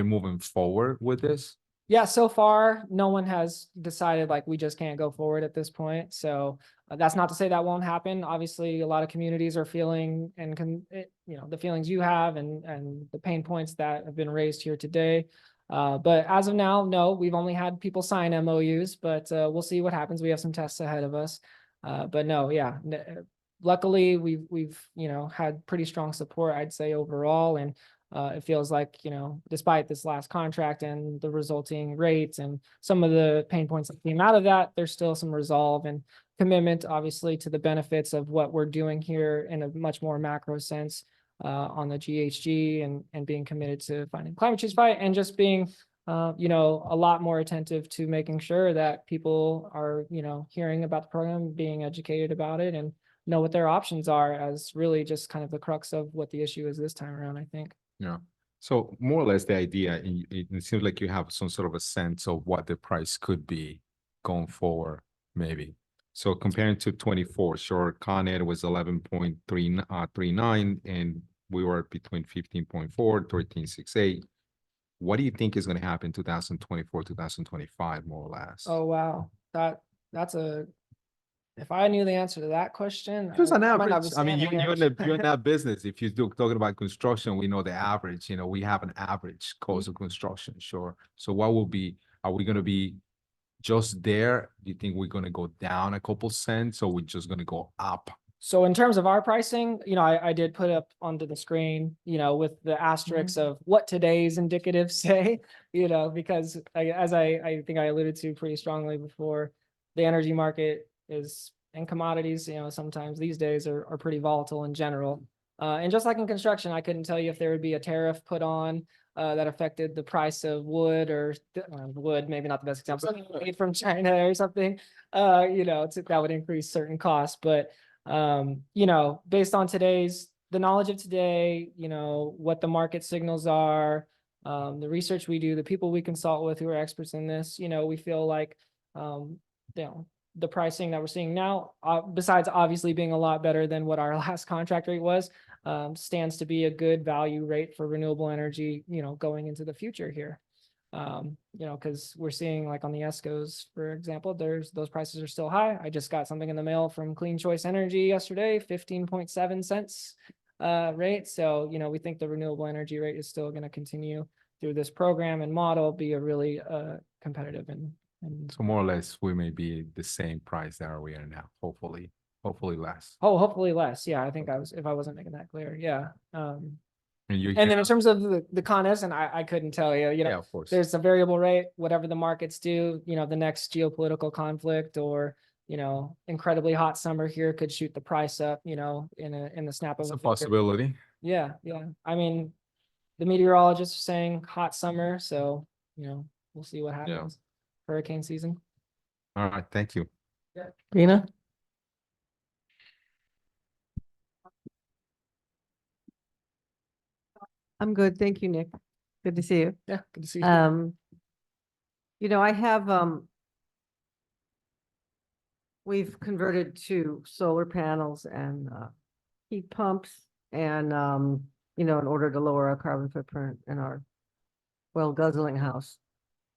moving forward with this? Yeah, so far, no one has decided like we just can't go forward at this point. So that's not to say that won't happen. Obviously, a lot of communities are feeling the feelings you have and the pain points that have been raised here today. But as of now, no, we've only had people sign MOUs, but we'll see what happens. We have some tests ahead of us. But no, yeah, luckily we've had pretty strong support, I'd say overall. And it feels like, despite this last contract and the resulting rates and some of the pain points that came out of that, there's still some resolve and commitment, obviously, to the benefits of what we're doing here in a much more macro sense on the GHG and being committed to finding climate change fight and just being, a lot more attentive to making sure that people are, hearing about the program, being educated about it, and know what their options are, as really just kind of the crux of what the issue is this time around, I think. Yeah. So more or less the idea, it seems like you have some sort of a sense of what the price could be going forward, maybe. So comparing to 24, sure, Con Ed was 11.39, and we were between 15.4, 13.68. What do you think is going to happen 2024, 2025, more or less? Oh, wow. That's a If I knew the answer to that question, Just an I might not be average. I mean, standing you're here. you're in that business. If you're talking about construction, we know the average, we have an average cost of construction, sure. So what will be, are we gonna be just there? Do you think we're gonna go down a couple cents or we're just gonna go up? So in terms of our pricing, I did put up onto the screen, with the asterisks of what today's indicatives say, because as I think I alluded to pretty strongly before, the energy market is and commodities, sometimes these days are pretty volatile in general. And just like in construction, I couldn't tell you if there would be a tariff put on that affected the price of wood or wood, maybe not the best example, something made from China or something, that would increase certain costs. But based on the knowledge of today, what the market signals are, the research we do, the people we consult with who are experts in this, we feel like, the pricing that we're seeing now, besides obviously being a lot better than what our last contract rate was, stands to be a good value rate for renewable energy, going into the future here. Because we're seeing like on the ESCOs, for example, those prices are still high. I just got something in the mail from Clean Choice Energy yesterday, 15.7 cents rate. So, we think the renewable energy rate is still going to continue through this program and model, be a really competitive and So more or less, we may be the same price that we are now, hopefully less. hopefully less. Yeah, I think if I wasn't making that clear. Yeah. And And then in terms of the Con Edison, I couldn't tell you, yeah, of course. there's a variable rate, whatever the markets do, the next geopolitical conflict or, incredibly hot summer here could shoot the price up, in the snap of It's a a finger. possibility. Yeah. Yeah. I mean, the meteorologists are saying hot summer. So, we'll see what happens. Hurricane season. All right, thank you. Dina? I'm good. Thank you, Nick. Good to see you. Yeah. Good to see you. I have, we've converted to solar panels and, heat pumps and, in order to lower our carbon footprint in our well guzzling house.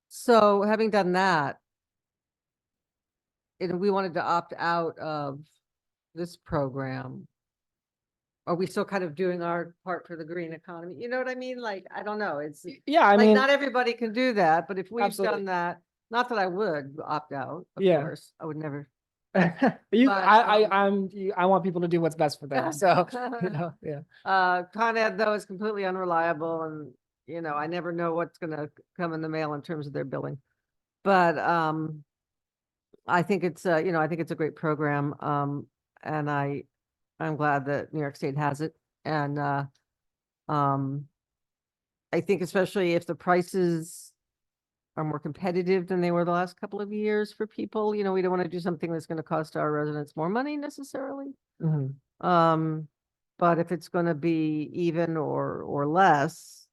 So having done that, and we wanted to opt out of this program. Are we still kind of doing our part for the green economy? You know what I mean? Like, I don't know. It's Yeah. I like, mean, not everybody can do that, but if we've Absolutely. done that, not that I would opt out, of Yeah. course, I would never. you, But, I want people to do what's best for them. So, yeah. Con Ed though is completely unreliable and, I never know what's gonna come in the mail in terms of their billing. But, I think it's a great program. And I'm glad that New York State has it. And, I think especially if the prices are more competitive than they were the last couple of years for people, we don't want to do something that's going to cost our residents more money necessarily. Mhm. But if it's going to be even or less,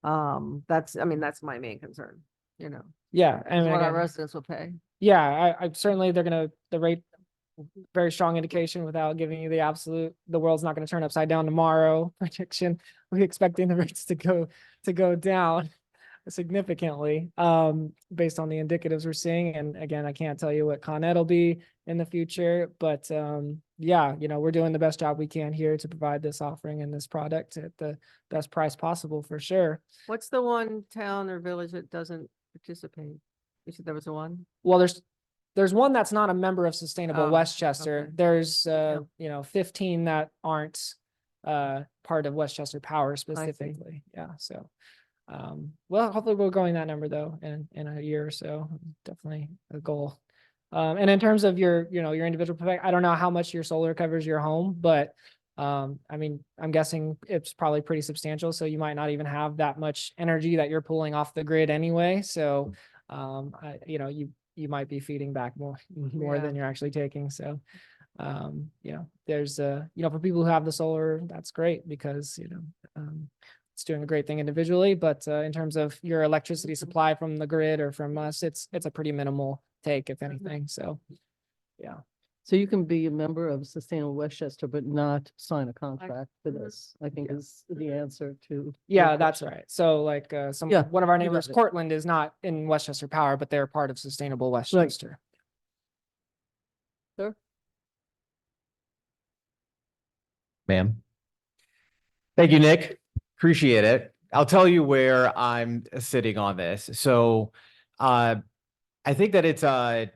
that's my main concern, Yeah. is And what our again, residents will pay. yeah, I certainly the rate, very strong indication without giving you the world's not going to turn upside down tomorrow prediction. We're expecting the rates to go down significantly, based on the indicatives we're seeing. And again, I can't tell you what Con Ed will be in the future, but, yeah, we're doing the best job we can here to provide this offering and this product at the best price possible for sure. What's the one town or village that doesn't participate? You said there was one? Well, there's one that's not a member of Sustainable Oh, Westchester. okay. There's, Yeah. 15 that aren't, part of Westchester Power specifically. Yeah. So, well, hopefully we're growing that number though in a year or so. Definitely a goal. And in terms of your individual perspective, I don't know how much your solar covers your home, but, I mean, I'm guessing it's probably pretty substantial. So you might not even have that much energy that you're pulling off the grid anyway. So, you might be feeding back more Yeah. than you're actually taking. So, there's for people who have the solar, that's great because, it's doing a great thing individually, but, in terms of your electricity supply from the grid or from us, it's a pretty minimal take, if anything. So, yeah. So you can be a member of Sustainable Westchester, but not sign a contract for this, I think is the answer to. Yeah, your that's question. right. So like, Yeah, one of our you got neighbors, it. Cortland, is not in Westchester Power, but they're part of Sustainable Westchester. Sure. Ma'am. Thank you, Nick. Appreciate it. I'll tell you where I'm sitting on this. So, I think that it's um,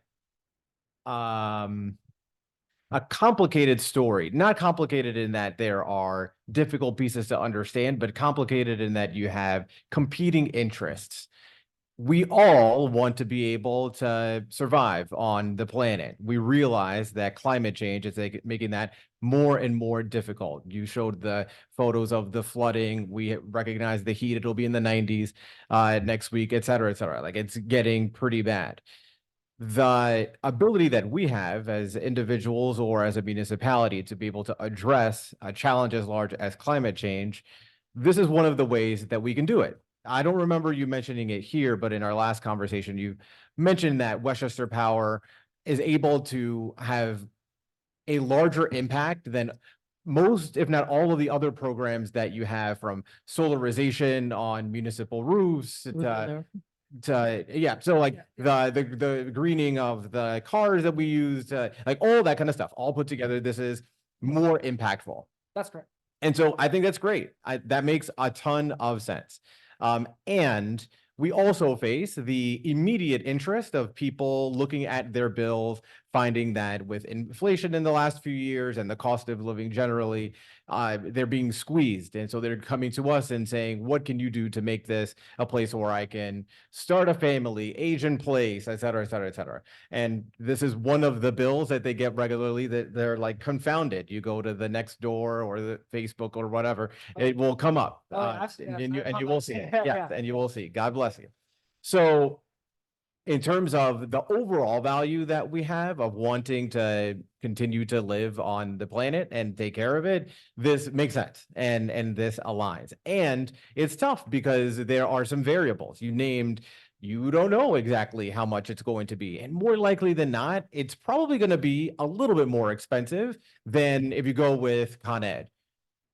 a complicated story. Not complicated in that there are difficult pieces to understand, but complicated in that you have competing interests. We all want to be able to survive on the planet. We realize that climate change is making that more and more difficult. You showed the photos of the flooding. We recognize the heat. It'll be in the 90s next week, et cetera, et cetera. Like it's getting pretty bad. The ability that we have as individuals or as a municipality to be able to address a challenge as large as climate change, this is one of the ways that we can do it. I don't remember you mentioning it here, but in our last conversation, you mentioned that Westchester Power is able to have a larger impact than most, if not all of the other programs that you have, from solarization on municipal roofs yeah, so like the greening of the cars that we use, like all that kind of stuff, all put together, this is more impactful. That's correct. And so I think that's great. That makes a ton of sense. And we also face the immediate interest of people looking at their bills, finding that with inflation in the last few years and the cost of living generally, they're being squeezed. And so they're coming to us and saying, what can you do to make this a place where I can start a family, age in place, et cetera, et cetera, et cetera. And this is one of the bills that they get regularly that they're like confounded. You go to the next door or the Facebook or whatever, it will come up. And you will see it. Yes, and you will see. God bless you. So in terms of the overall value that we have of wanting to continue to live on the planet and take care of it, this makes sense and this aligns. And it's tough because there are some variables you named. You don't know exactly how much it's going to be. And more likely than not, it's probably going to be a little bit more expensive than if you go with Con Ed.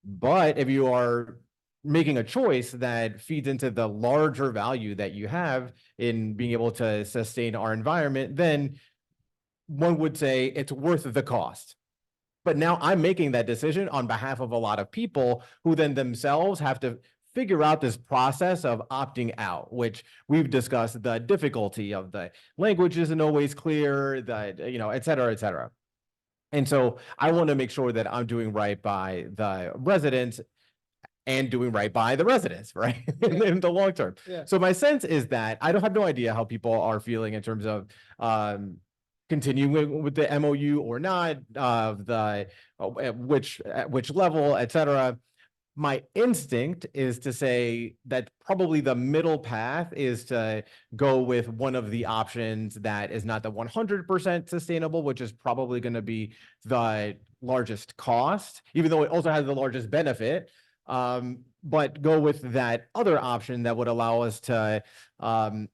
But if you are making a choice that feeds into the larger value that you have in being able to sustain our environment, then one would say it's worth the cost. But now I'm making that decision on behalf of a lot of people who then themselves have to figure out this process of opting out, which we've discussed the difficulty of. The language isn't always clear, et cetera, et cetera. And so I want to make sure that I'm doing right by the residents and doing right by the residents, right? in the long term. Yeah. So my sense is that I don't have no idea how people are feeling in terms of continuing with the MOU or not, of the at which level, et cetera. My instinct is to say that probably the middle path is to go with one of the options that is not the 100% sustainable, which is probably going to be the largest cost, even though it also has the largest benefit. But go with that other option that would allow us to kind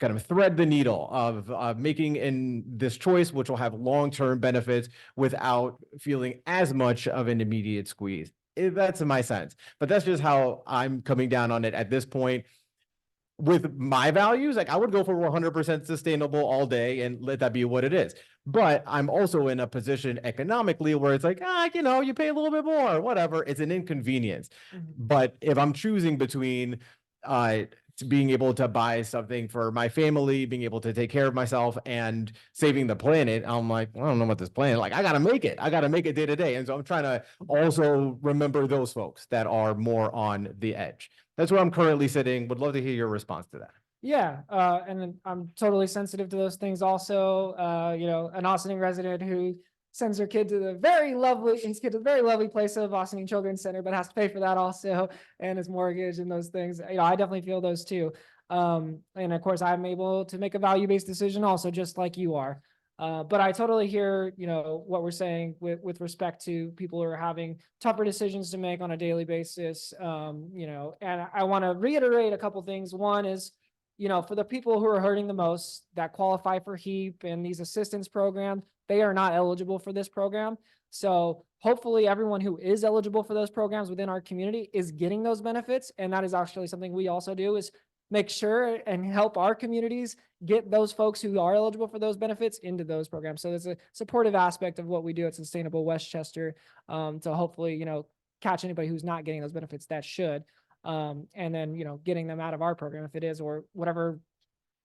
of thread the needle of making in this choice, which will have long-term benefits without feeling as much of an immediate squeeze. That's my sense, but that's just how I'm coming down on it at this point. With my values, like I would go for 100% sustainable all day and let that be what it is. But I'm also in a position economically where it's like, you pay a little bit more, whatever. It's an inconvenience. But if I'm choosing between being able to buy something for my family, being able to take care of myself, and saving the planet, I'm like, I don't know about this planet. Like, I got to make it. I got to make it day to day. And so I'm trying to also remember those folks that are more on the edge. That's where I'm currently sitting. Would love to hear your response to that. Yeah, and I'm totally sensitive to those things also. An Austining resident who sends her kid to the very lovely place of Austining Children's Center, but has to pay for that also, and his mortgage and those things. I definitely feel those too. And of course, I'm able to make a value-based decision also, just like you are. But I totally hear, what we're saying with respect to people who are having tougher decisions to make on a daily basis. And I want to reiterate a couple things. One is, for the people who are hurting the most that qualify for HEAP and these assistance programs, they are not eligible for this program. So hopefully everyone who is eligible for those programs within our community is getting those benefits. And that is actually something we also do, is make sure and help our communities get those folks who are eligible for those benefits into those programs. So there's a supportive aspect of what we do at Sustainable Westchester, to hopefully, catch anybody who's not getting those benefits that should. And then, getting them out of our program if it is, or whatever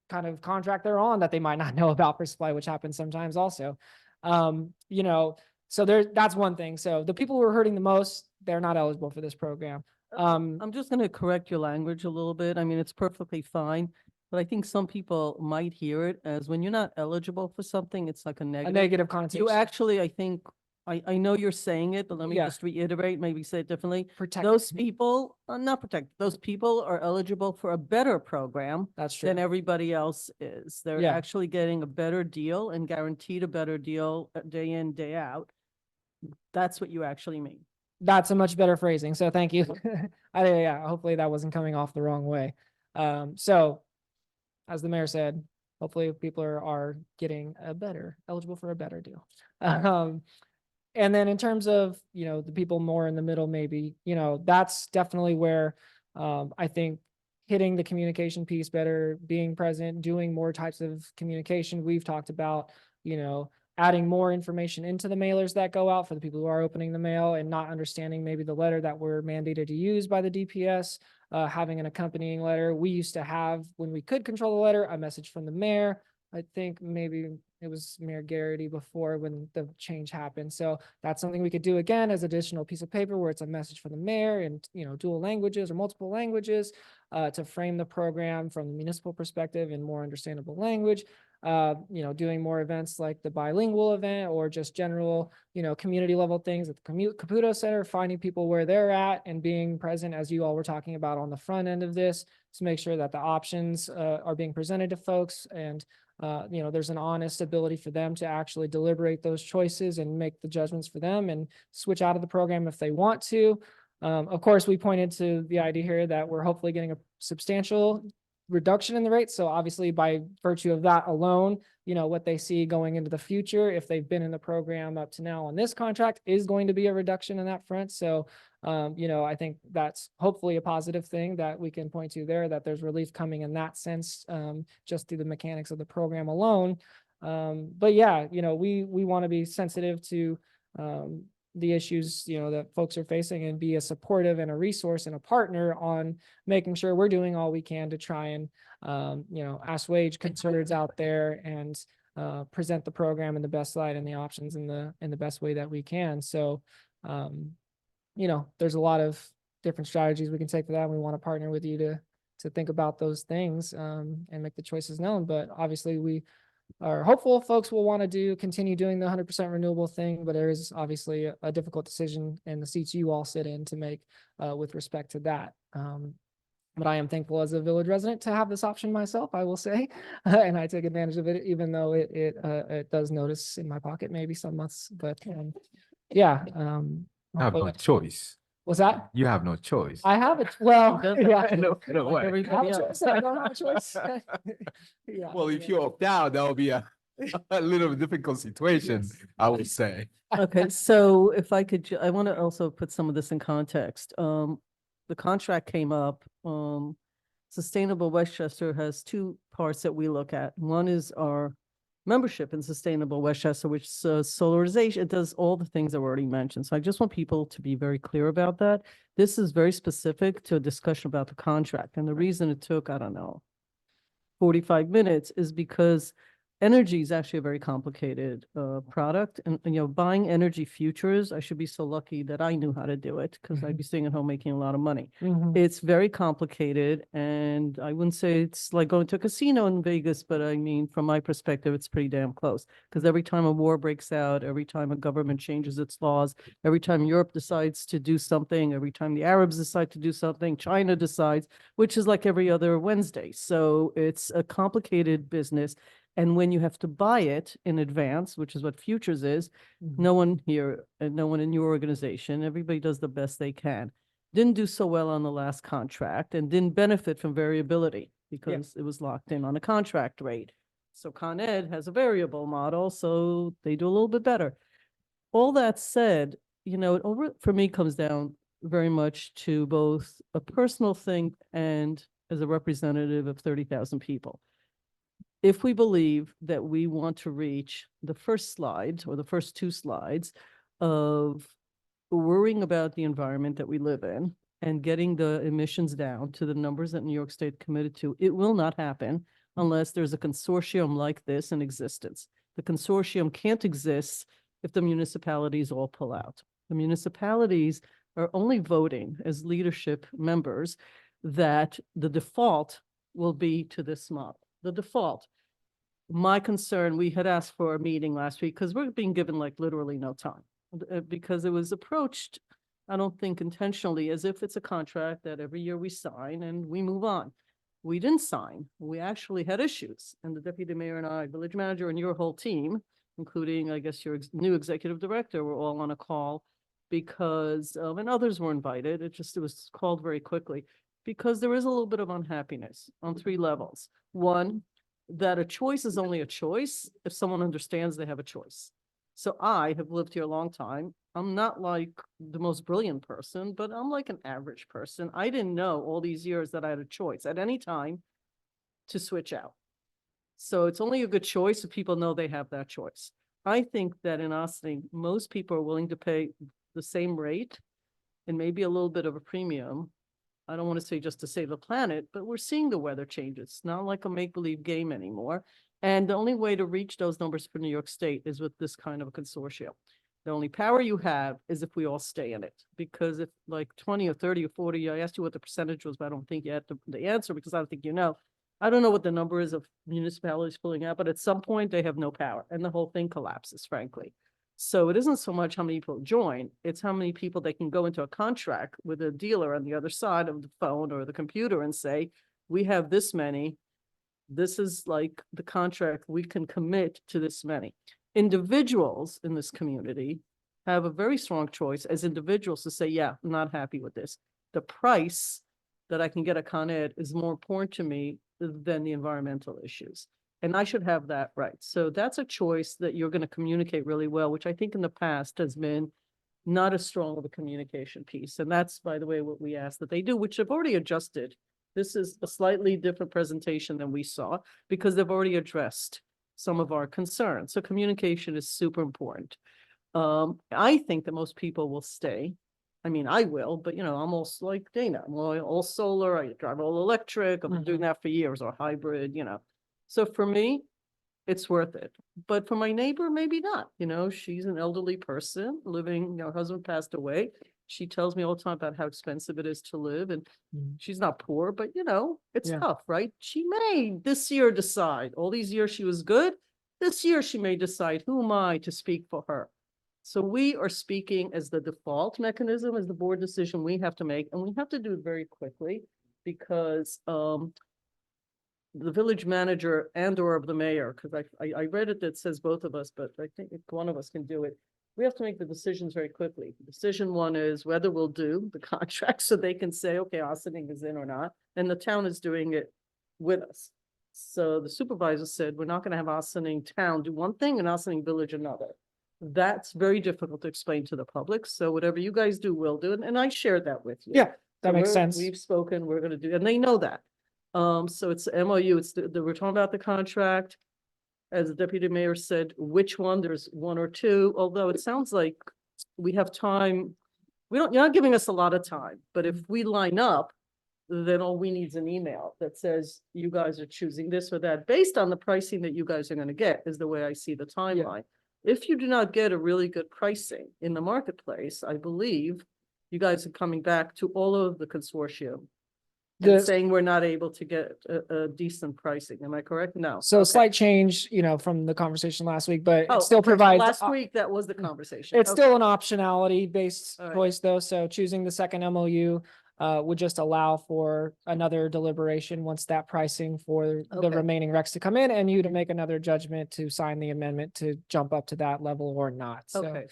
kind of contract they're on that they might not know about for supply, which happens sometimes also. So that's one thing. So the people who are hurting the most, they're not eligible for this program. I'm just going to correct your language a little bit. I mean, it's perfectly fine, but I think some people might hear it as when you're not eligible for something, it's like a A negative. negative connotation. You actually, I think, I know you're saying it, but let me Yeah. just reiterate, maybe say it differently. Protect. Those people, not protect, those people are eligible for a better program That's true. than everybody else is. They're Yeah. actually getting a better deal and guaranteed a better deal day in, day out. That's what you actually mean. That's a much better phrasing. So thank you. Yeah, hopefully that wasn't coming off the wrong way. So as the mayor said, hopefully people are getting eligible for a better deal. And then in terms of, the people more in the middle, maybe, that's definitely where I think hitting the communication piece better, being present, doing more types of communication. We've talked about, adding more information into the mailers that go out for the people who are opening the mail and not understanding maybe the letter that we're mandated to use by the DPS, having an accompanying letter. We used to have, when we could control the letter, a message from the mayor. I think maybe it was Mayor Garrity before when the change happened. So that's something we could do again as additional piece of paper where it's a message from the mayor in, dual languages or multiple languages, to frame the program from the municipal perspective in more understandable language. Doing more events like the bilingual event or just general, community level things at the Caputo Center, finding people where they're at and being present, as you all were talking about on the front end of this, to make sure that the options are being presented to folks and there's an honest ability for them to actually deliberate those choices and make the judgments for them and switch out of the program if they want to. Of course, we pointed to the idea here that we're hopefully getting a substantial reduction in the rate. So obviously by virtue of that alone, what they see going into the future, if they've been in the program up to now on this contract, is going to be a reduction in that front. So, I think that's hopefully a positive thing that we can point to there, that there's relief coming in that sense, just through the mechanics of the program alone. But yeah, we want to be sensitive to, the issues, that folks are facing and be a supportive and a resource and a partner on making sure we're doing all we can to try and, assuage concerns out there and present the program in the best light and the options in the best way that we can. So, there's a lot of different strategies we can take for that. And we want to partner with you to think about those things and make the choices known. But obviously we are hopeful folks will want to continue doing the 100% renewable thing, but there is obviously a difficult decision in the seats you all sit in to make with respect to that. But I am thankful as a village resident to have this option myself, I will say, and I take advantage of it, even though it does notice in my pocket maybe some months. But yeah, You have no hopefully- choice. what's that? You have no choice. I have it. Well, yeah. No Like way. I have everybody a else. choice. I don't have a choice. Yeah. Well, if you opt out, that will be a little difficult situation, I would say. Okay, so if I could, I want to also put some of this in context. The contract came up, Sustainable Westchester has two parts that we look at. One is our membership in Sustainable Westchester, which is solarization. It does all the things that were already mentioned. So I just want people to be very clear about that. This is very specific to a discussion about the contract. And the reason it took, 45 minutes is because energy is actually a very complicated product. And, buying energy futures, I should be so lucky that I knew how to do it because I'd be sitting at home making a lot of money. Mhm. It's very complicated, and I wouldn't say it's like going to a casino in Vegas, but I mean, from my perspective, it's pretty damn close. Because every time a war breaks out, every time a government changes its laws, every time Europe decides to do something, every time the Arabs decide to do something, China decides, which is like every other Wednesday. So it's a complicated business. And when you have to buy it in advance, which is what futures is, Mhm. no one here, and no one in your organization, everybody does the best they can. Didn't do so well on the last contract and didn't benefit from variability because it was locked in on a contract rate. So Con Ed has a variable model, so they do a little bit better. All that said, it for me comes down very much to both a personal thing and as a representative of 30,000 people. If we believe that we want to reach the first slide or the first two slides of worrying about the environment that we live in and getting the emissions down to the numbers that New York State committed to, it will not happen unless there's a consortium like this in existence. The consortium can't exist if the municipalities all pull out. The municipalities are only voting as leadership members that the default will be to this model. The default. My concern, we had asked for a meeting last week because we're being given like literally no time because it was approached, I don't think intentionally, as if it's a contract that every year we sign and we move on. We didn't sign. We actually had issues, and the deputy mayor and I, village manager, and your whole team, including, I guess, your new executive director, were all on a call because, and others were invited. It was called very quickly because there is a little bit of unhappiness on three levels. One, that a choice is only a choice if someone understands they have a choice. So I have lived here a long time. I'm not like the most brilliant person, but I'm like an average person. I didn't know all these years that I had a choice at any time to switch out. So it's only a good choice if people know they have that choice. I think that in Austin, most people are willing to pay the same rate and maybe a little bit of a premium. I don't want to say just to save the planet, but we're seeing the weather changes. It's not like a make-believe game anymore. And the only way to reach those numbers for New York State is with this kind of a consortium. The only power you have is if we all stay in it. Because if like 20 or 30 or 40, I asked you what the percentage was, but I don't think you had the answer because I don't think you know. I don't know what the number is of municipalities pulling out, but at some point they have no power and the whole thing collapses, frankly. So it isn't so much how many people join, it's how many people they can go into a contract with a dealer on the other side of the phone or the computer and say, we have this many, this is like the contract, we can commit to this many. Individuals in this community have a very strong choice as individuals to say, yeah, I'm not happy with this. The price that I can get a Con Ed is more important to me than the environmental issues. And I should have that right. So that's a choice that you're going to communicate really well, which I think in the past has been not as strong of a communication piece. And that's, by the way, what we ask that they do, which have already adjusted. This is a slightly different presentation than we saw because they've already addressed some of our concerns. So communication is super important. I think that most people will stay. I mean, I will, but I'm almost like Dana. I'm all solar. I drive all electric. I've been doing that for years, or hybrid, So for me, it's worth it. But for my neighbor, maybe not. She's an elderly person living, her husband passed away. She tells me all the time about how expensive it is to live. And she's not poor, but it's tough, right? She may this year decide. All these years she was good. This year she may decide, who am I to speak for her? So we are speaking as the default mechanism, as the board decision we have to make, and we have to do it very quickly because the village manager and or the mayor, because I read it that says both of us, but I think one of us can do it. We have to make the decisions very quickly. Decision one is whether we'll do the contract so they can say, okay, Austining is in or not, and the town is doing it with us. So the supervisor said, we're not going to have Austining town do one thing and Austining village another. That's very difficult to explain to the public. So whatever you guys do, we'll do it. And I shared that with you. Yeah, that So makes sense. We've spoken, we're going to do, and they know that. So it's the MOU, it's we're talking about the contract. As the deputy mayor said, which one, there's one or two, although it sounds like we have time. You're not giving us a lot of time, but if we line up, then all we need is an email that says you guys are choosing this or that based on the pricing that you guys are going to get is the way I see the timeline. If you do not get a really good pricing in the marketplace, I believe you guys are coming back to all of the consortium and saying we're not able to get a decent pricing. Am I correct? No. So Okay. slight change, from the conversation last week, but Oh, it still okay. So provides. last week, that was the conversation. It's Okay. still an optionality based All right. choice though. So choosing the second MOU would just allow for another deliberation once that pricing for the Okay. remaining recs to come in and you to make another judgment to sign the amendment to jump up to that level or not. So, Okay.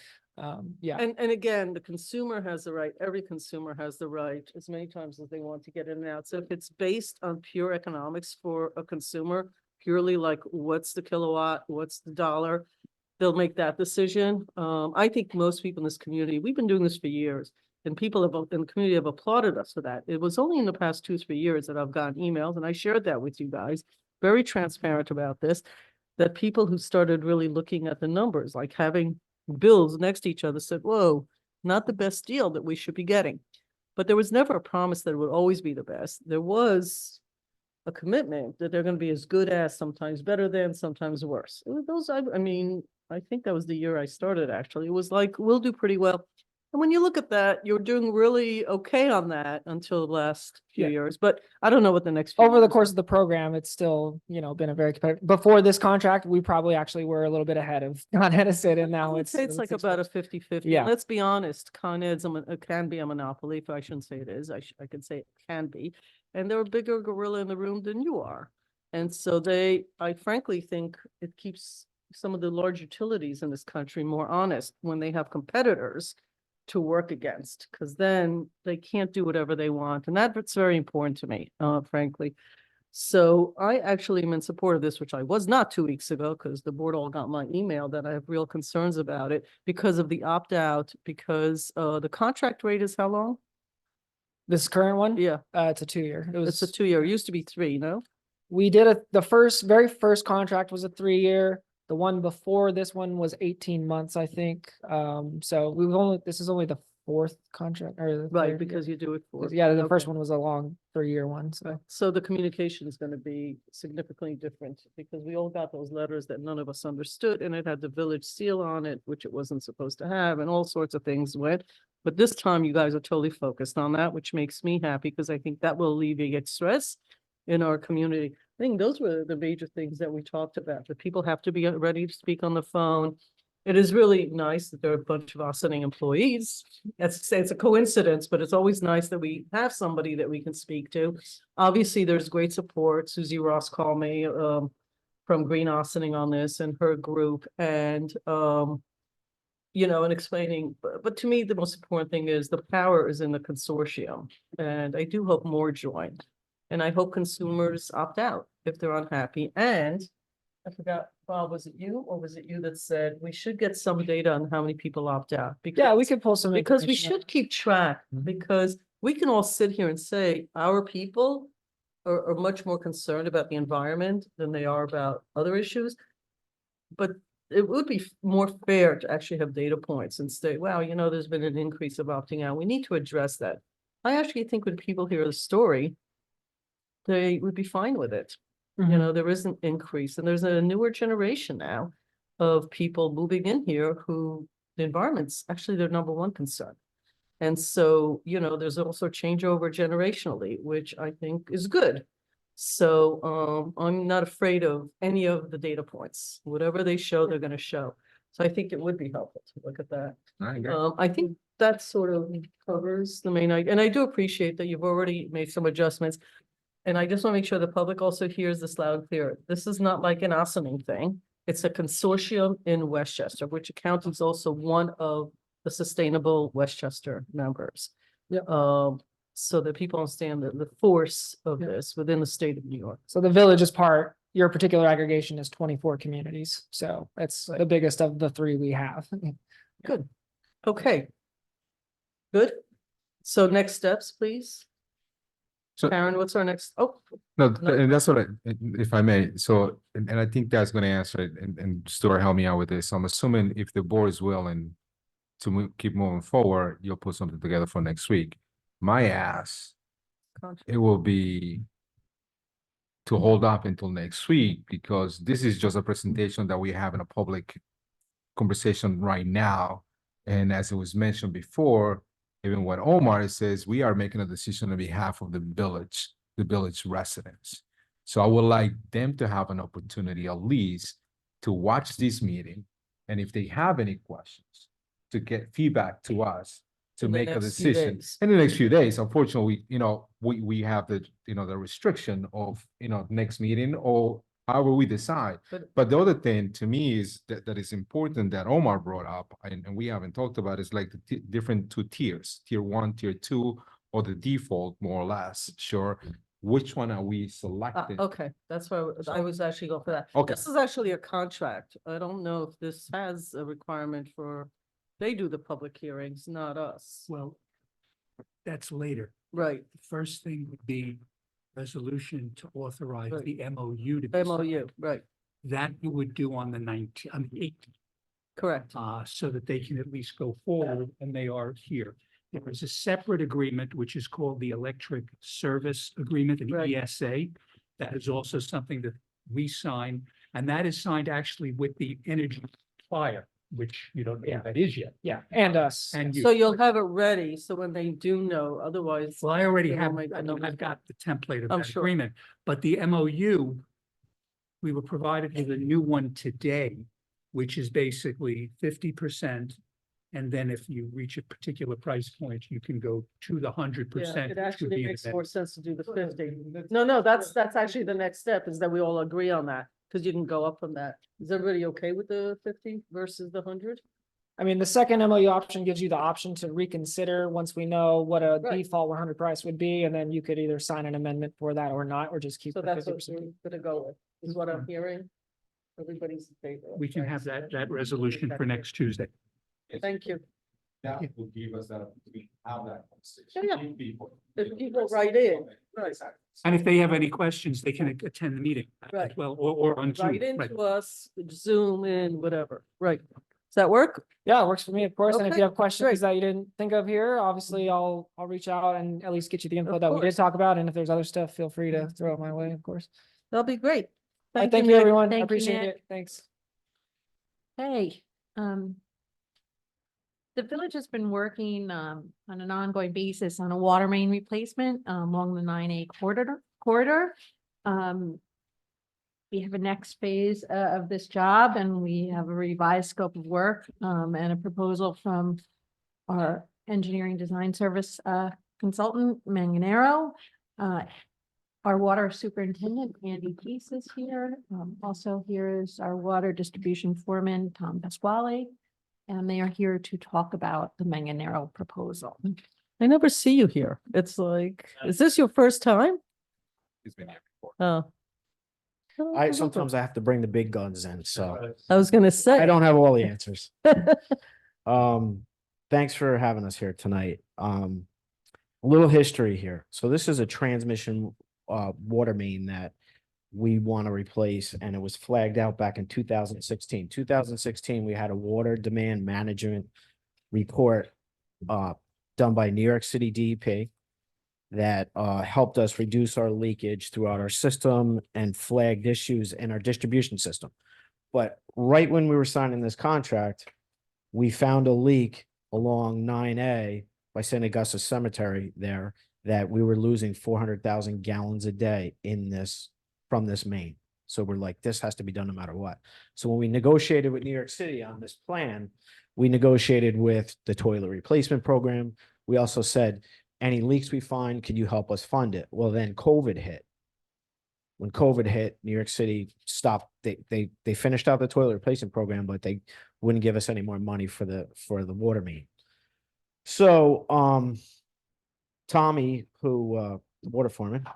yeah. And again, the consumer has the right, every consumer has the right as many times as they want to get in and out. So if it's based on pure economics for a consumer, purely like what's the kilowatt, what's the dollar, they'll make that decision. I think most people in this community, we've been doing this for years. And people in the community have applauded us for that. It was only in the past 2, 3 years that I've gotten emails, and I shared that with you guys, very transparent about this, that people who started really looking at the numbers, like having bills next to each other, said, whoa, not the best deal that we should be getting. But there was never a promise that it would always be the best. There was a commitment that they're going to be as good as, sometimes better than, sometimes worse. Those, I mean, I think that was the year I started, actually. It was like, we'll do pretty well. And when you look at that, you're doing really okay on that until the last few Yeah. years. But I don't know what the next few Over the years course are. of the program, it's still, been a very competitive, before this contract, we probably actually were a little bit ahead of Con Edison, and I now would it's. say it's like about a 50-50. Yeah. Let's be honest, Con Ed's it can be a monopoly, if I shouldn't say it is, I could say it can be. And they're a bigger gorilla in the room than you are. And so I frankly think it keeps some of the large utilities in this country more honest when they have competitors to work against, because then they can't do whatever they want. And that's very important to me, frankly. So I actually am in support of this, which I was not 2 weeks ago, because the board all got my email that I have real concerns about it because of the opt-out, because the contract rate is how long? This current one? Yeah, It's a 2-year. It it's a was, 2-year. It used to be 3, no? we did the very first contract was a 3-year. The one before this one was 18 months, I think. So this is only the 4th contract or the Right, third, because you do it for. yeah, the first okay. one was a long 3-year one. So So the communication is going to be significantly different because we all got those letters that none of us understood, and it had the village seal on it, which it wasn't supposed to have, and all sorts of things went. But this time you guys are totally focused on that, which makes me happy because I think that will alleviate stress in our community. I think those were the major things that we talked about, that people have to be ready to speak on the phone. It is really nice that there are a bunch of Austining employees. It's a coincidence, but it's always nice that we have somebody that we can speak to. Obviously, there's great support. Susie Ross called me from Green Austining on this and her group, and and explaining. But to me, the most important thing is the power is in the consortium, and I do hope more join. And I hope consumers opt out if they're unhappy. And I forgot, Bob, was it you or was it you that said we should get some data on how many people opt out? yeah, we Because, could pull some. because we information up. should keep track, Mhm. because we can all sit here and say our people are much more concerned about the environment than they are about other issues. But it would be more fair to actually have data points and say, wow, there's been an increase of opting out. We need to address that. I actually think when people hear the story, they would be fine with it. Mhm. There is an increase, and there's a newer generation now of people moving in here who the environment's actually their number one concern. And so, there's also changeover generationally, which I think is good. So I'm not afraid of any of the data points. Whatever they show, they're going to show. So I think it would be helpful to look at that. I agree. I think that sort of covers the main, and I do appreciate that you've already made some adjustments. And I just want to make sure the public also hears this loud and clear. This is not like an Austining thing. It's a consortium in Westchester, which accounts is also one of the Sustainable Westchester members. Yeah. So that people understand the force of Yeah. this within the state of New York. So the village is part, your particular aggregation is 24 communities. So it's the biggest of the 3 we have. Good. Okay. Good. So next steps, please. So- Karen, what's our next? Oh, No, No. and that's what if I may, so, and I think that's gonna answer it, and Stuart, help me out with this. I'm assuming if the board is willing to keep moving forward, you'll put something together for next week. My ask, it will be to hold up until next week, because this is just a presentation that we have in a public conversation right now. And as it was mentioned before, even what Omar says, we are making a decision on behalf of the village residents. So I would like them to have an opportunity at least to watch this meeting. And if they have any questions, to get feedback to us, to In the make a next few decision. days. In the next few days, unfortunately, we have the, the restriction of, next meeting or however we decide. But the other thing to me is that is important that Omar brought up, and we haven't talked about, is like the different 2 tiers, tier 1, tier 2, or the default, more or less. Sure. Which one are we selecting? Okay, that's why I was actually going for that. Okay. This is actually a contract. I don't know if this has a requirement for, they do the public hearings, not us. Well, That's later. Right, The first thing would be resolution to authorize Right. the MOU to be MOU, signed. right, That you would do on the 19th, on the 18th, correct. so that they can at least go forward, and they are here. There is a separate agreement, which is called the Electric Service Agreement, an Right. ESA. That is also something that we sign, and that is signed actually with the energy supplier, which you don't know Yeah. what that is yet. Yeah, and us. And you. So you'll have it ready, so when they do know, otherwise, Well, I already They will have, make the I mean, numbers. I've got the template of I'm that sure. agreement, but the MOU, we were provided with a new one today, which is basically 50%. And then if you reach a particular price point, you can go to the 100%. it which would actually be an makes event. more sense to do the 50. No, that's actually the next step, is that we all agree on that, because you can go up from that. Is everybody okay with the 50 versus the 100? I mean, the second MOU option gives you the option to reconsider once we know what a Right. default 100 price would be, and then you could either sign an amendment for that or not, or just keep So the that's what 50%. we're gonna go with, is what I'm hearing. Everybody's in favor. We can right? have that resolution for next Tuesday. Thank you. That will give us that, we have that conversation. Yeah. with people. If people write in, right. And if they have any questions, they can attend the meeting Right. as well, or on Zoom. Write Right. into us, Zoom in, whatever, right? Does that work? Yeah, it works for me, of course. And if Okay, you have questions great. that you didn't think of here, obviously I'll reach out and at least get you the info that we did course. talk about. And if there's other stuff, feel free to throw it my way, of course. That'll be great. Thank you, you, Nick. everyone. I Thank you, appreciate Nick. it. Thanks. Hey, the village has been working, on an ongoing basis on a water main replacement, along the 9A corridor. We have a next phase, of this job, and we have a revised scope of work, and a proposal from our engineering design service, consultant, Manganero. Our water superintendent, Andy Peace, is here. Also here is our water distribution foreman, Tom Pasquale. And they are here to talk about the Manganero proposal. I never see you here. It's like, is this your first time? He's been here before. Oh. Sometimes I have to bring the big guns in, so I was gonna say. I don't have all the answers. Thanks for having us here tonight. A little history here. So this is a transmission water main that we want to replace, and it was flagged out back in 2016. 2016, we had a water demand management report done by New York City DEP that helped us reduce our leakage throughout our system and flagged issues in our distribution system. But right when we were signing this contract, we found a leak along 9A by St. Augustus Cemetery there that we were losing 400,000 gallons a day from this main. So we're like, this has to be done no matter what. So when we negotiated with New York City on this plan, we negotiated with the toilet replacement program. We also said, any leaks we find, can you help us fund it? Well, then COVID hit. When COVID hit, New York City stopped. They finished out the toilet replacement program, but they wouldn't give us any more money for the water main. So Tommy, who the water foreman,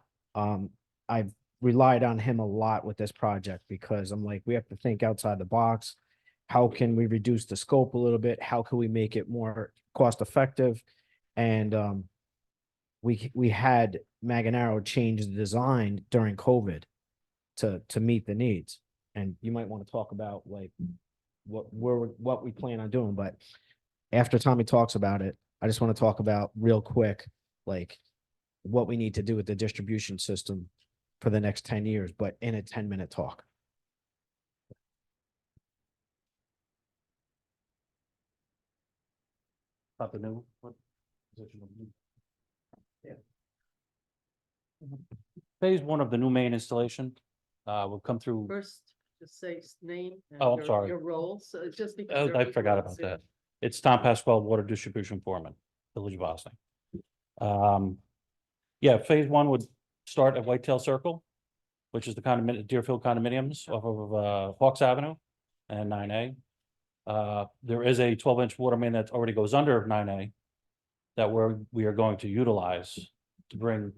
I've relied on him a lot with this project because I'm like, we have to think outside the box. How can we reduce the scope a little bit? How can we make it more cost effective? And we had Manganero change the design during COVID to meet the needs. And you might want to talk about like what we plan on doing. But after Tommy talks about it, I just want to talk about real quick, like what we need to do with the distribution system for the next 10 years, but in a 10-minute talk. About the new, what position of new? Yeah. Phase one of the new main installation, will come through. First, just say name. and Oh, I'm sorry. Your role, so it's just because. Oh, I everybody forgot wants about it. that. It's Tom Pasquale, Water Distribution Foreman, Village of Boston. Yeah, phase one would start at Whitetail Circle, which is the Deerfield condominiums off of Hawks Avenue and 9A. There is a 12-inch water main that already goes under 9A that we are going to utilize to bring,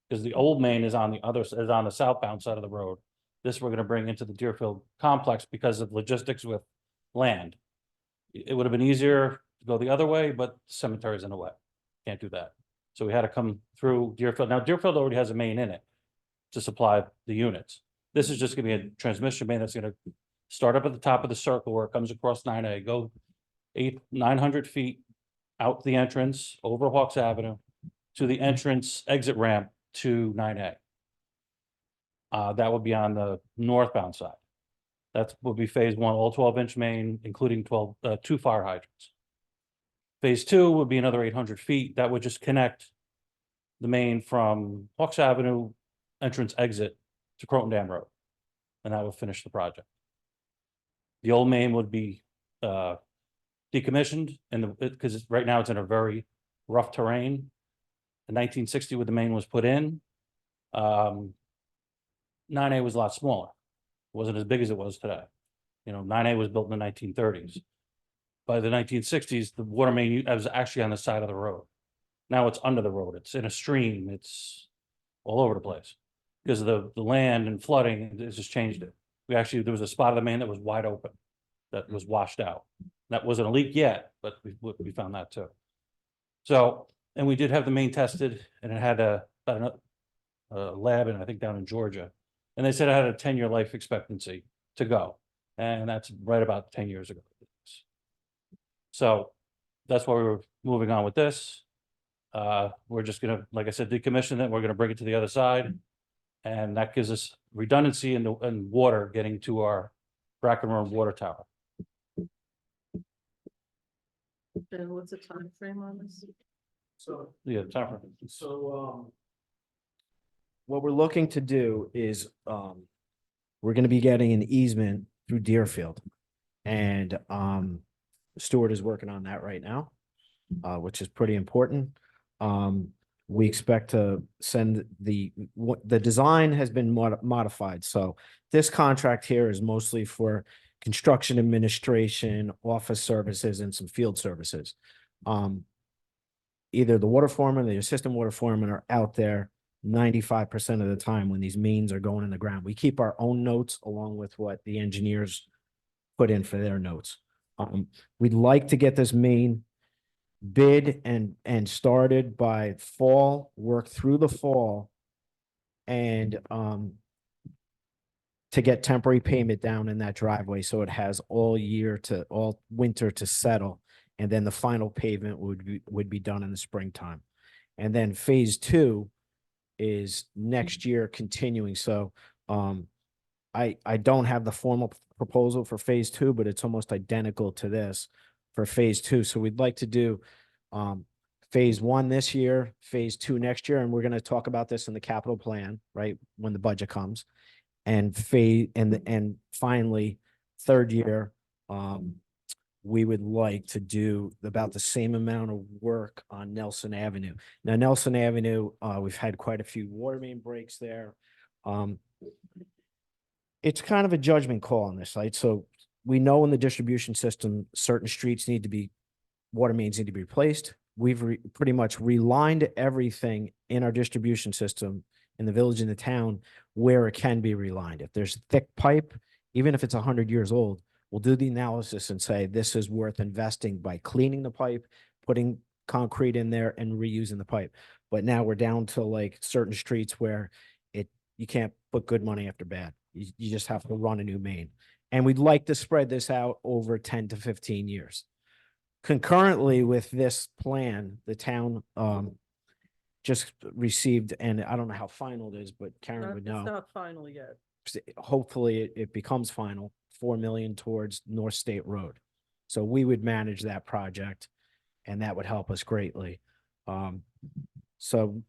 because the old main is on the southbound side of the road. This we're going to bring into the Deerfield complex because of logistics with land. It would have been easier to go the other way, but the cemetery's in the way. Can't do that. So we had to come through Deerfield. Now Deerfield already has a main in it to supply the units. This is just gonna be a transmission main that's gonna start up at the top of the circle where it comes across 9A, go 900 feet out the entrance over Hawks Avenue to the entrance exit ramp to 9A. That would be on the northbound side. That would be phase one, all 12-inch main, including 2 fire hydrants. Phase two would be another 800 feet. That would just connect the main from Hawks Avenue entrance exit to Croton Dam Road. And that would finish the project. The old main would be decommissioned and because right now it's in a very rough terrain. In 1960, when the main was put in, 9A was a lot smaller. It wasn't as big as it was today. 9A was built in the 1930s. By the 1960s, the water main was actually on the side of the road. Now it's under the road. It's in a stream. It's all over the place because of the land and flooding. It just changed it. There was a spot of the main that was wide open that was washed out. That wasn't a leak yet, but we found that too. So, and we did have the main tested, and it had a lab, and I think down in Georgia, and they said it had a 10-year life expectancy to go, and that's right about 10 years ago. So that's why we were moving on with this. We're just gonna, like I said, decommission it. We're gonna bring it to the other side, and that gives us redundancy in water getting to our Bracken Road water tower. And what's the time frame on this? So, Yeah, tower. what we're looking to do is, we're gonna be getting an easement through Deerfield. And, Stuart is working on that right now, which is pretty important. We expect to send the design has been modified. So this contract here is mostly for construction administration, office services, and some field services. Either the water foreman or the assistant water foreman are out there 95% of the time when these mains are going in the ground. We keep our own notes along with what the engineers put in for their notes. We'd like to get this main bid and started by fall, work through the fall, and to get temporary payment down in that driveway so it has all winter to settle, and then the final pavement would be done in the springtime. And then phase two is next year continuing. So I don't have the formal proposal for phase two, but it's almost identical to this for phase two. So we'd like to do phase one this year, phase two next year, and we're going to talk about this in the capital plan, right, when the budget comes. And and finally, third year, we would like to do about the same amount of work on Nelson Avenue. Now, Nelson Avenue, we've had quite a few water main breaks there. It's kind of a judgment call on this site. So we know in the distribution system, certain streets water mains need to be replaced. We've pretty much relined everything in our distribution system in the village and the town where it can be relined. If there's thick pipe, even if it's 100 years old, we'll do the analysis and say, this is worth investing by cleaning the pipe, putting concrete in there and reusing the pipe. But now we're down to like certain streets where you can't put good money after bad. You just have to run a new main. And we'd like to spread this out over 10 to 15 years. Concurrently with this plan, the town just received, and I don't know how final it is, but Karen would It's know. not final yet. Hopefully it becomes final, 4 million towards North State Road. So we would manage that project and that would help us greatly. So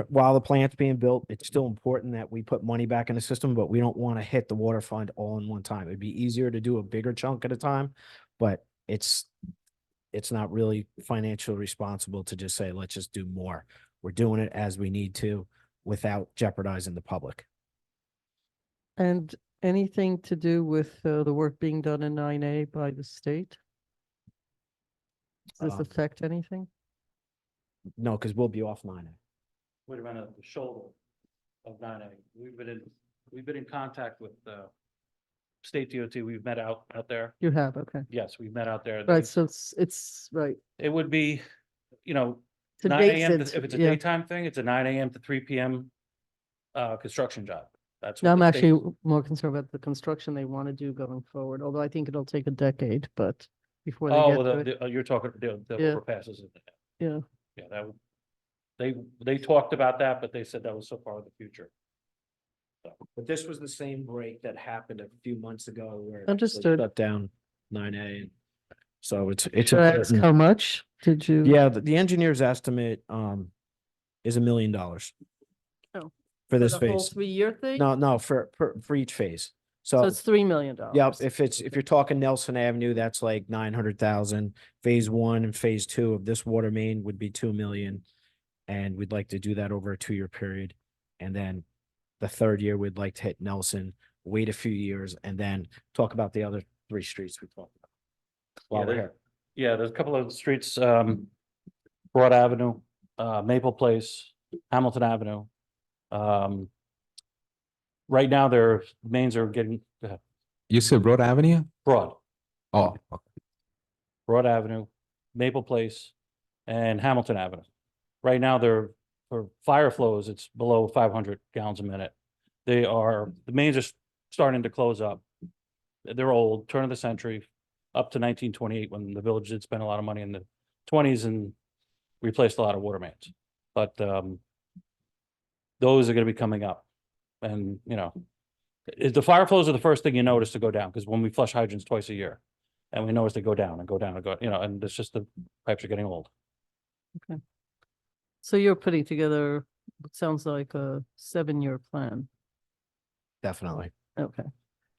while the plant's being built, it's still important that we put money back in the system, but we don't want to hit the water fund all in one time. It'd be easier to do a bigger chunk at a time, but it's not really financially responsible to just say, let's just do more. We're doing it as we need to without jeopardizing the public. And anything to do with the work being done in 9A by the state? Does this affect anything? No, because we'll be off 9A. Would have been at the shoulder of 9A. We've been in contact with state DOT. We've met out there. You have, okay. Yes, we've met out there. Right, so it's right. It would be, To 9 base a.m. it, If it's a yeah. daytime thing, it's a 9 a.m. to 3 p.m. Construction job. That's No, what I'm the actually state, more concerned about the construction they want to do going forward, although I think it'll take a decade, but before they oh, get well, to it. you're talking, the Yeah. overpasses. Yeah, Yeah, that would, they talked about that, but they said that was so far in the future. But this was the same break that happened a few months ago where. it actually Understood. Shut down 9A. So it's should I ask important. how much did you? Yeah, the engineer's estimate is $1 million. Oh, For this the whole phase. 3-year thing? No, for each phase. So So, it's $3 million. yep, if you're talking Nelson Avenue, that's like 900,000. Phase 1 and phase 2 of this water main would be 2 million. And we'd like to do that over a 2-year period. And then the 3rd year, we'd like to hit Nelson, wait a few years, and then talk about the other 3 streets we talked about. While we're here. Yeah, there's a couple of streets, Broad Avenue, Maple Place, Hamilton Avenue. Right now, their mains are getting, go ahead, You said Broad Avenue? Broad, Oh, okay. Broad Avenue, Maple Place, and Hamilton Avenue. Right now, they're, for fire flows, it's below 500 gallons a minute. The mains are starting to close up. They're old, turn of the century, up to 1928, when the village did spend a lot of money in the 20s and replaced a lot of water mains. But those are gonna be coming up. And, the fire flows are the first thing you notice to go down, because when we flush hydrants twice a year, and we notice they go down and go down and go, and it's just the pipes are getting old. So you're putting together, what sounds like a 7-year plan. Definitely. Okay.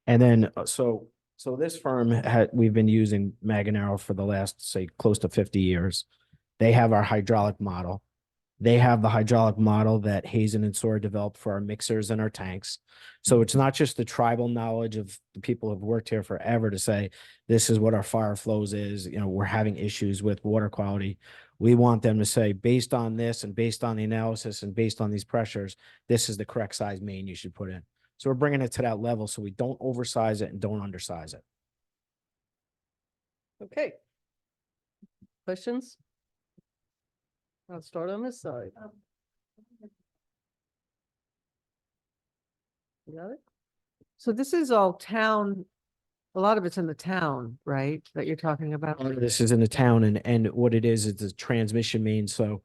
And then, so this firm we've been using Maganaro for the last, say, close to 50 years. They have our hydraulic model. They have the hydraulic model that Hazen and Sora developed for our mixers and our tanks. So it's not just the tribal knowledge of the people who've worked here forever to say, this is what our fire flows is, we're having issues with water quality. We want them to say, based on this and based on the analysis and based on these pressures, this is the correct size main you should put in. So we're bringing it to that level so we don't oversize it and don't undersize it. Okay. Questions? I'll start on this side. You got it? So this is all town, a lot of it's in the town, right, that you're talking about? Part of this is in the town and what it is, it's a transmission main. So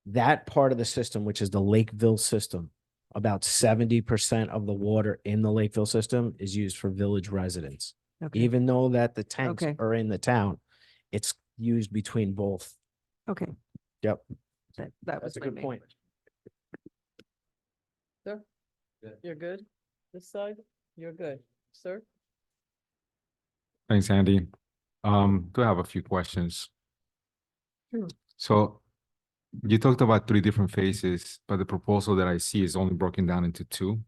that part of the system, which is the Lakeville system, about 70% of the water in the Lakeville system is used for village residents. Okay, Even though that the tanks Okay. are in the town, it's used between both. okay. Yep. That was That's a my good main point. Sir? You're good? This side? You're good, sir? Thanks, Andy. Do have a few questions. Sure. So you talked about 3 different phases, but the proposal that I see is only broken down into 2.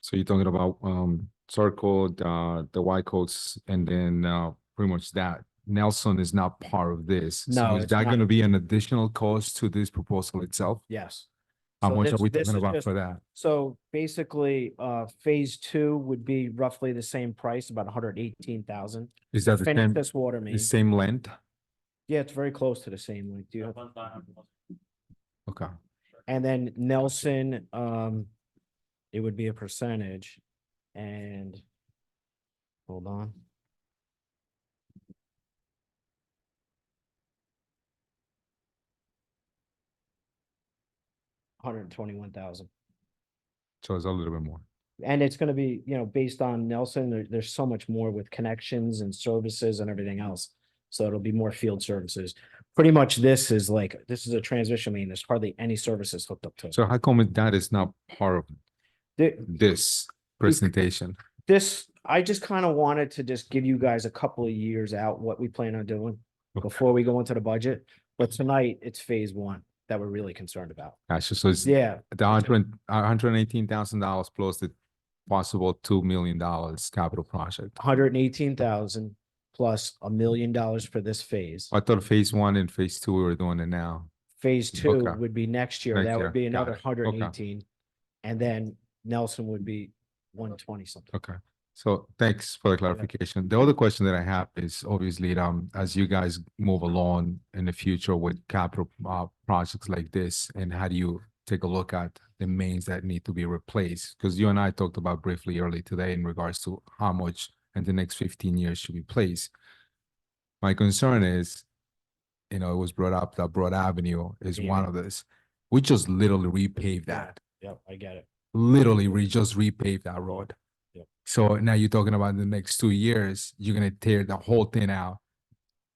So you're talking about circle, the Y codes, and then pretty much that. Nelson is not part of this. So No, is it's that not. going to be an additional cost to this proposal itself? Yes. How So much are this- we this talking is about just- for that? So basically, phase 2 would be roughly the same price, about 118,000. Is that the Finish same, this water the main. same length? Yeah, it's very close to the same. Like, do you have? Okay. And then Nelson, it would be a percentage and hold on. $121,000. So it's a little bit more. And it's gonna be, based on Nelson, there's so much more with connections and services and everything else. So it'll be more field services. Pretty much this is a transmission main. There's hardly any services hooked up to it. So how come that is not part of The- this presentation? I just kind of wanted to just give you guys a couple of years out what we plan on doing Okay. before we go into the budget. But tonight, it's phase 1 that we're really concerned about. Gotcha. So it's Yeah, the $118,000 plus the possible $2 million capital project. 118,000 plus $1 million for this phase. I thought phase 1 and phase 2 we were doing it now. Phase 2 Okay. would be next year. Next That year. would be Got another it. Okay. 118. And then Nelson would be 120 something. Okay. So thanks for the clarification. The other question that I have is obviously, as you guys move along in the future with capital projects like this, and how do you take a look at the mains that need to be replaced? Because you and I talked about briefly early today in regards to how much in the next 15 years should be placed. My concern is, it was brought up that Broad Avenue is one of this. We just literally repaved that. Yep, I get it. Literally, we just repaved that road. Yep. So now you're talking about the next 2 years, you're gonna tear the whole thing out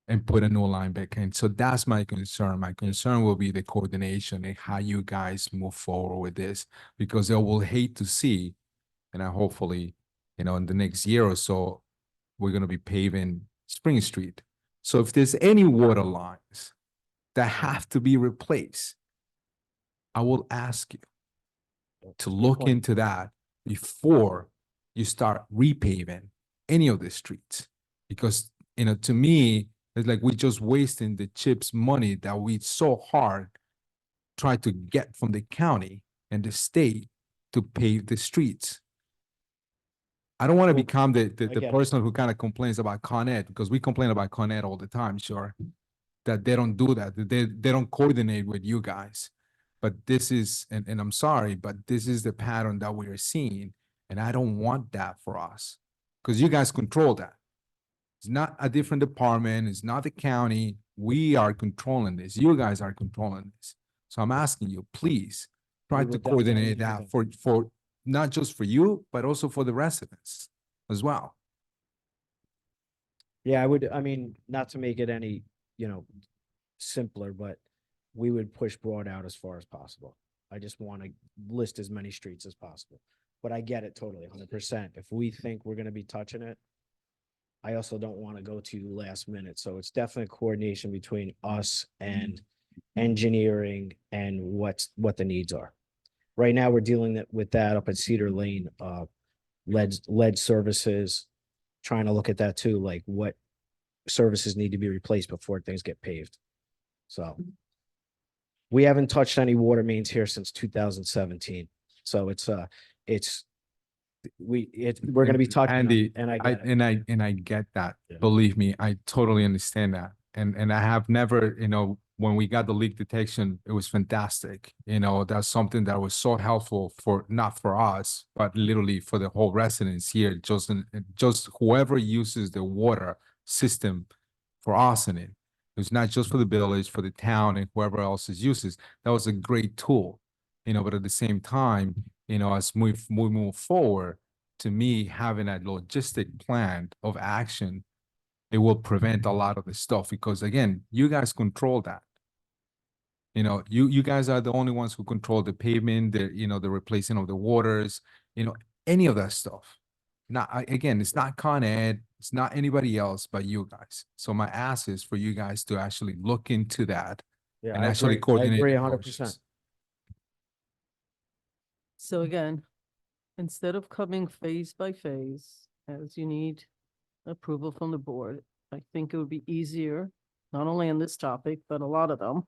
and put a new line back in. So that's my concern. My concern will be the coordination and how you guys move forward with this, because I will hate to see, and I hopefully, in the next year or so, we're gonna be paving Spring Street. So if there's any water lines that have to be replaced, I will ask you to look point. into that before you start repaving any of the streets. Because, to me, it's like we're just wasting the CHIPS money that we so hard try to get from the county and the state to pave the streets. I don't want to Well, become the get it. person who kind of complains about Con Ed, because we complain about Con Ed all the time, sure, that they don't do that, that they don't coordinate with you guys. But this is, and I'm sorry, but this is the pattern that we are seeing, and I don't want that for us, because you guys control that. It's not a different department, it's not the county. We are controlling this. You guys are controlling this. So I'm asking you, please, try We to will definitely coordinate do that that. for not just for you, but also for the residents as well. Yeah, I mean, not to make it any, simpler, but we would push Broad out as far as possible. I just want to list as many streets as possible. But I get it totally, 100%. If we think we're going to be touching it, I also don't want to go to last minute. So it's definitely coordination between us and engineering and what the needs are. Right now, we're dealing with that up at Cedar Lane, lead services, trying to look at that too, like what services need to be replaced before things get paved. So we haven't touched any water mains here since 2017. So we're going to be touching them, Andy, and I get it. I get that. Yeah. Believe me, I totally understand that. And I have never, when we got the leak detection, it was fantastic. That's something that was so helpful for, not for us, but literally for the whole residents here, just whoever uses the water system for us in it. It's not just for the village, for the town and whoever else uses. That was a great tool, but at the same time, as we move forward, to me, having a logistic plan of action, it will prevent a lot of the stuff, because again, you guys control that. You guys are the only ones who control the pavement, the replacing of the waters, any of that stuff. Again, it's not Con Ed, it's not anybody else but you guys. So my ask is for you guys to actually look into that Yeah, and I actually agree. I coordinate. agree the 100%. approaches. So again, instead of coming phase by phase, as you need approval from the board, I think it would be easier, not only on this topic, but a lot of them.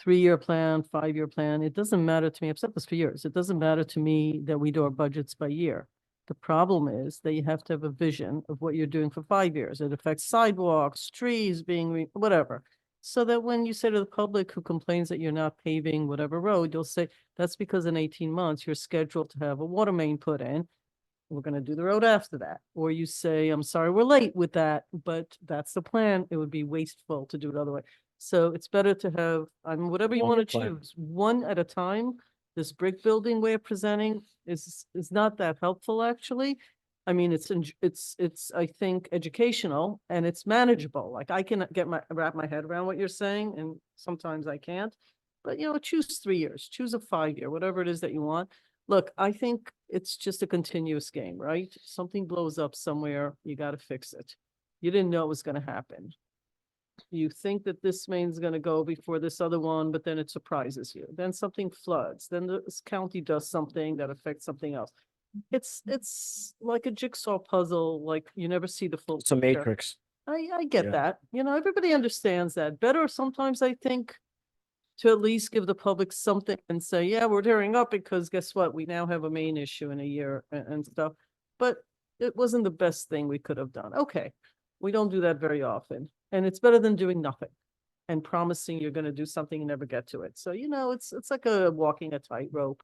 3-year plan, 5-year plan, it doesn't matter to me. I've said this for years. It doesn't matter to me that we do our budgets by year. The problem is that you have to have a vision of what you're doing for 5 years. It affects sidewalks, trees being, whatever. So that when you say to the public who complains that you're not paving whatever road, you'll say, that's because in 18 months, you're scheduled to have a water main put in. We're going to do the road after that. Or you say, I'm sorry, we're late with that, but that's the plan. It would be wasteful to do it other way. So it's better to have, whatever you want to Longer plan. choose, one at a time. This brick building way of presenting is not that helpful, actually. I mean, it's I think educational and it's manageable. Like I can wrap my head around what you're saying, and sometimes I can't. But choose 3 years, choose a 5-year, whatever it is that you want. Look, I think it's just a continuous game, right? Something blows up somewhere, you got to fix it. You didn't know it was going to happen. You think that this main's going to go before this other one, but then it surprises you. Then something floods. Then this county does something that affects something else. It's like a jigsaw puzzle. Like you never see the full It's a picture. matrix. I get Yeah. that. Everybody understands that. Better sometimes, I think, to at least give the public something and say, yeah, we're tearing up because guess what? We now have a main issue in a year and stuff. But it wasn't the best thing we could have done. Okay, we don't do that very often, and it's better than doing nothing and promising you're going to do something and never get to it. So, it's like a walking a tightrope.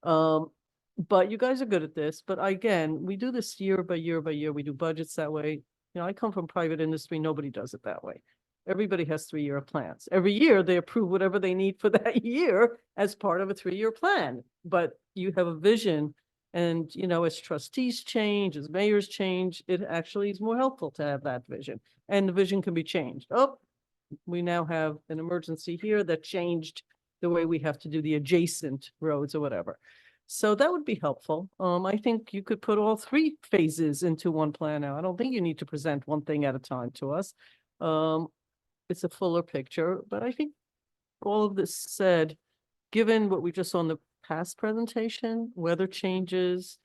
But you guys are good at this. But again, we do this year by year by year. We do budgets that way. I come from private industry. Nobody does it that way. Everybody has 3-year plans. Every year they approve whatever they need for that year as part of a 3-year plan. But you have a vision. And, as trustees change, as mayors change, it actually is more helpful to have that vision. And the vision can be changed. Oh, we now have an emergency here that changed the way we have to do the adjacent roads or whatever. So that would be helpful. I think you could put all 3 phases into one plan now. I don't think you need to present one thing at a time to us. It's a fuller picture, but I think all of this said, given what we just saw in the past presentation, weather changes.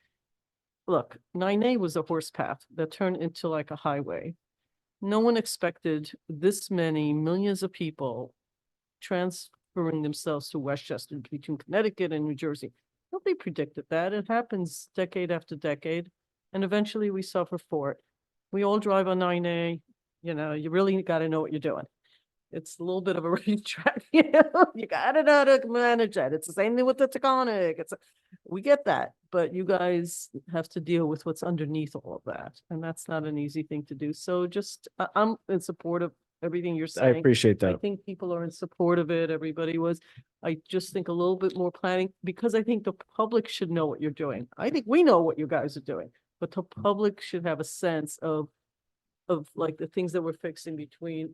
Look, 9A was a horse path that turned into like a highway. No one expected this many millions of people transferring themselves to Westchester between Connecticut and New Jersey. Nobody predicted that. It happens decade after decade, and eventually we suffer for it. We all drive on 9A. You really got to know what you're doing. It's a little bit of a racetrack, you got to know how to manage that. It's the same thing with the Taconic. We get that, but you guys have to deal with what's underneath all of that, and that's not an easy thing to do. So I'm in support of everything you're I saying. appreciate I that. think people are in support of it. Everybody was. I just think a little bit more planning, because I think the public should know what you're doing. I think we know what you guys are doing, but the public should have a sense of like the things that we're fixing between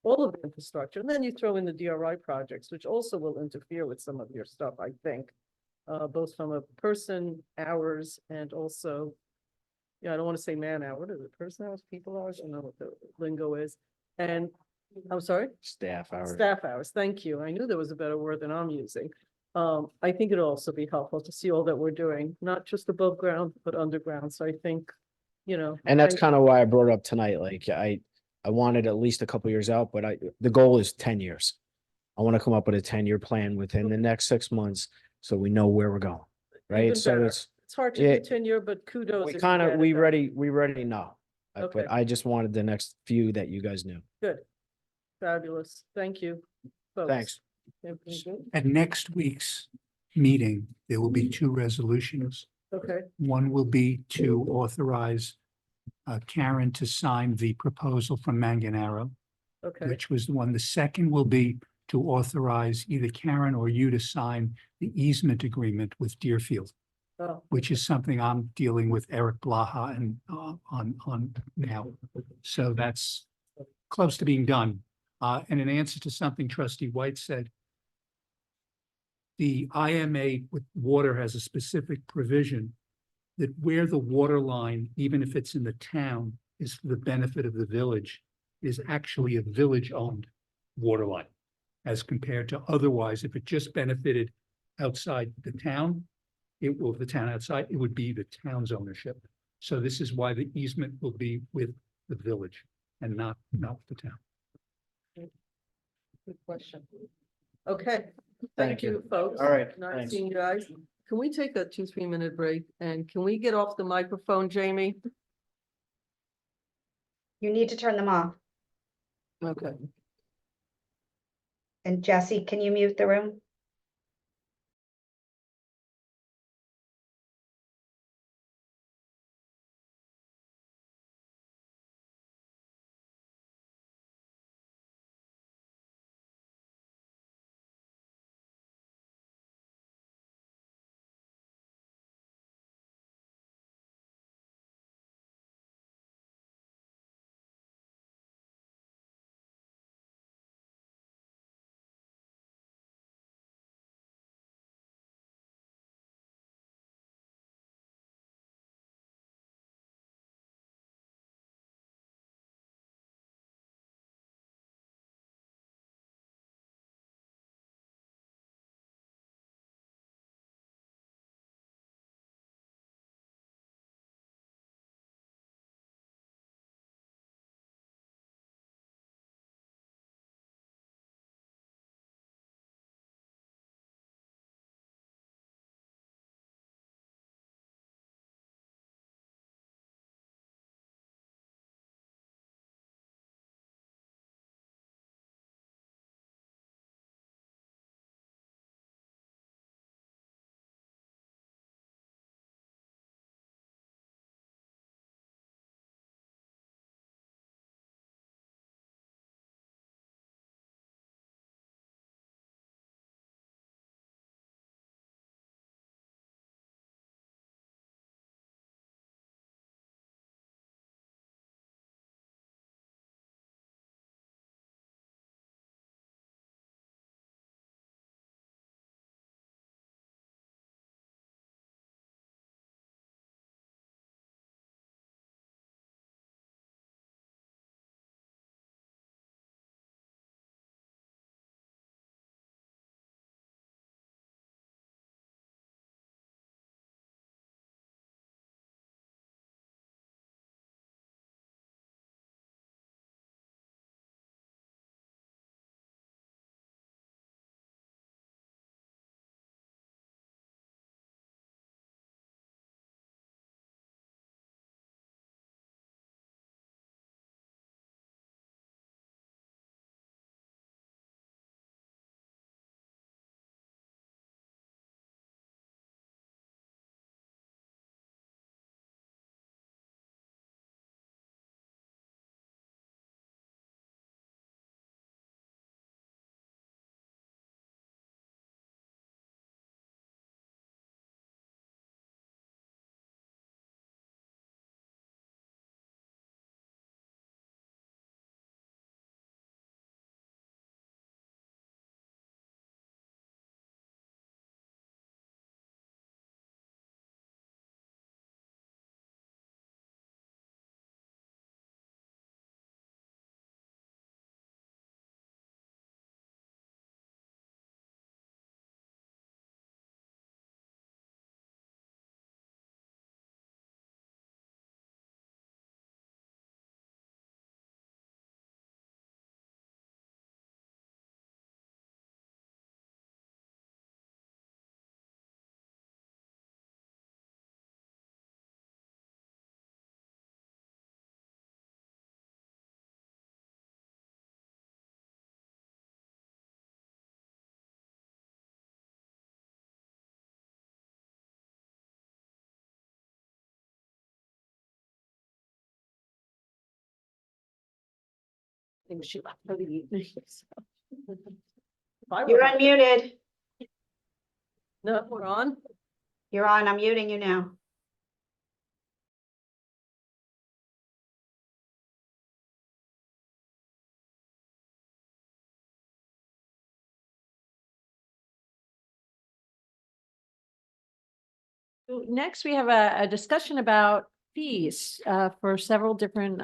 all of the infrastructure. And then you throw in the DRI projects, which also will interfere with some of your stuff, I think, both from a person hours and also, I don't want to say man hour. What is it? Person hours, people hours? I don't know what the lingo is. And I'm sorry? Staff hours. Staff hours. Thank you. I knew there was a better word than I'm using. I think it'll also be helpful to see all that we're doing, not just above ground, but underground. So I think, And that's kind of why I brought it up tonight. Like I wanted at least a couple years out, but the goal is 10 years. I want to come up with a 10-year plan within the next 6 months so we know where we're going. Right. Even So better. it's hard to yeah, do tenure, but kudos. we if you kind get of it we done. already know. Okay. But I just wanted the next few that you guys knew. Good. Fabulous. Thank you. Folks. Thanks. Everything good? At next week's meeting, there will be 2 resolutions. Okay, One will be to authorize Karen to sign the proposal from Manganaro, okay. which was the one. The second will be to authorize either Karen or you to sign the easement agreement with Deerfield, Oh, which is something I'm dealing with Eric Blaha and on now. So that's close to being done. And in answer to something Trustee White said, the IMA with water has a specific provision that where the water line, even if it's in the town, is for the benefit of the village, is actually a village-owned water line, as compared to otherwise, if it just benefited outside the town, it would be the town's ownership. So this is why the easement will be with the village and not the town. good question. Okay, Thank thank you, folks. All right, Nice thanks. seeing you guys. Can we take a 2-3 minute break, and can we get off the microphone, Jamie? You need to turn them off. Okay. And Jesse, can you mute the room? think she left for the evening. so. If I were You're her- unmuted. No, we're on. You're on. I'm muting you now. Next, we have a discussion about fees for several different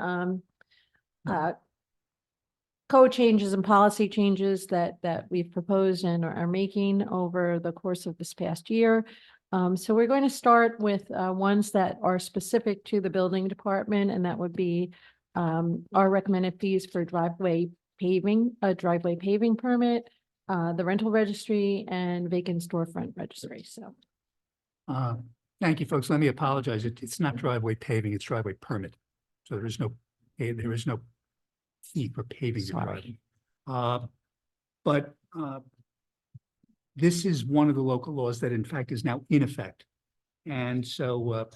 code changes and policy changes that we've proposed and are making over the course of this past year. So we're going to start with ones that are specific to the building department, and that would be our recommended fees for driveway paving, a driveway paving permit, the rental registry, and vacant storefront registry. So. Thank you, folks. Let me apologize. It's not driveway paving, it's driveway permit. So there is no fee for paving the driveway. But this is one of the local laws that in fact is now in effect. And so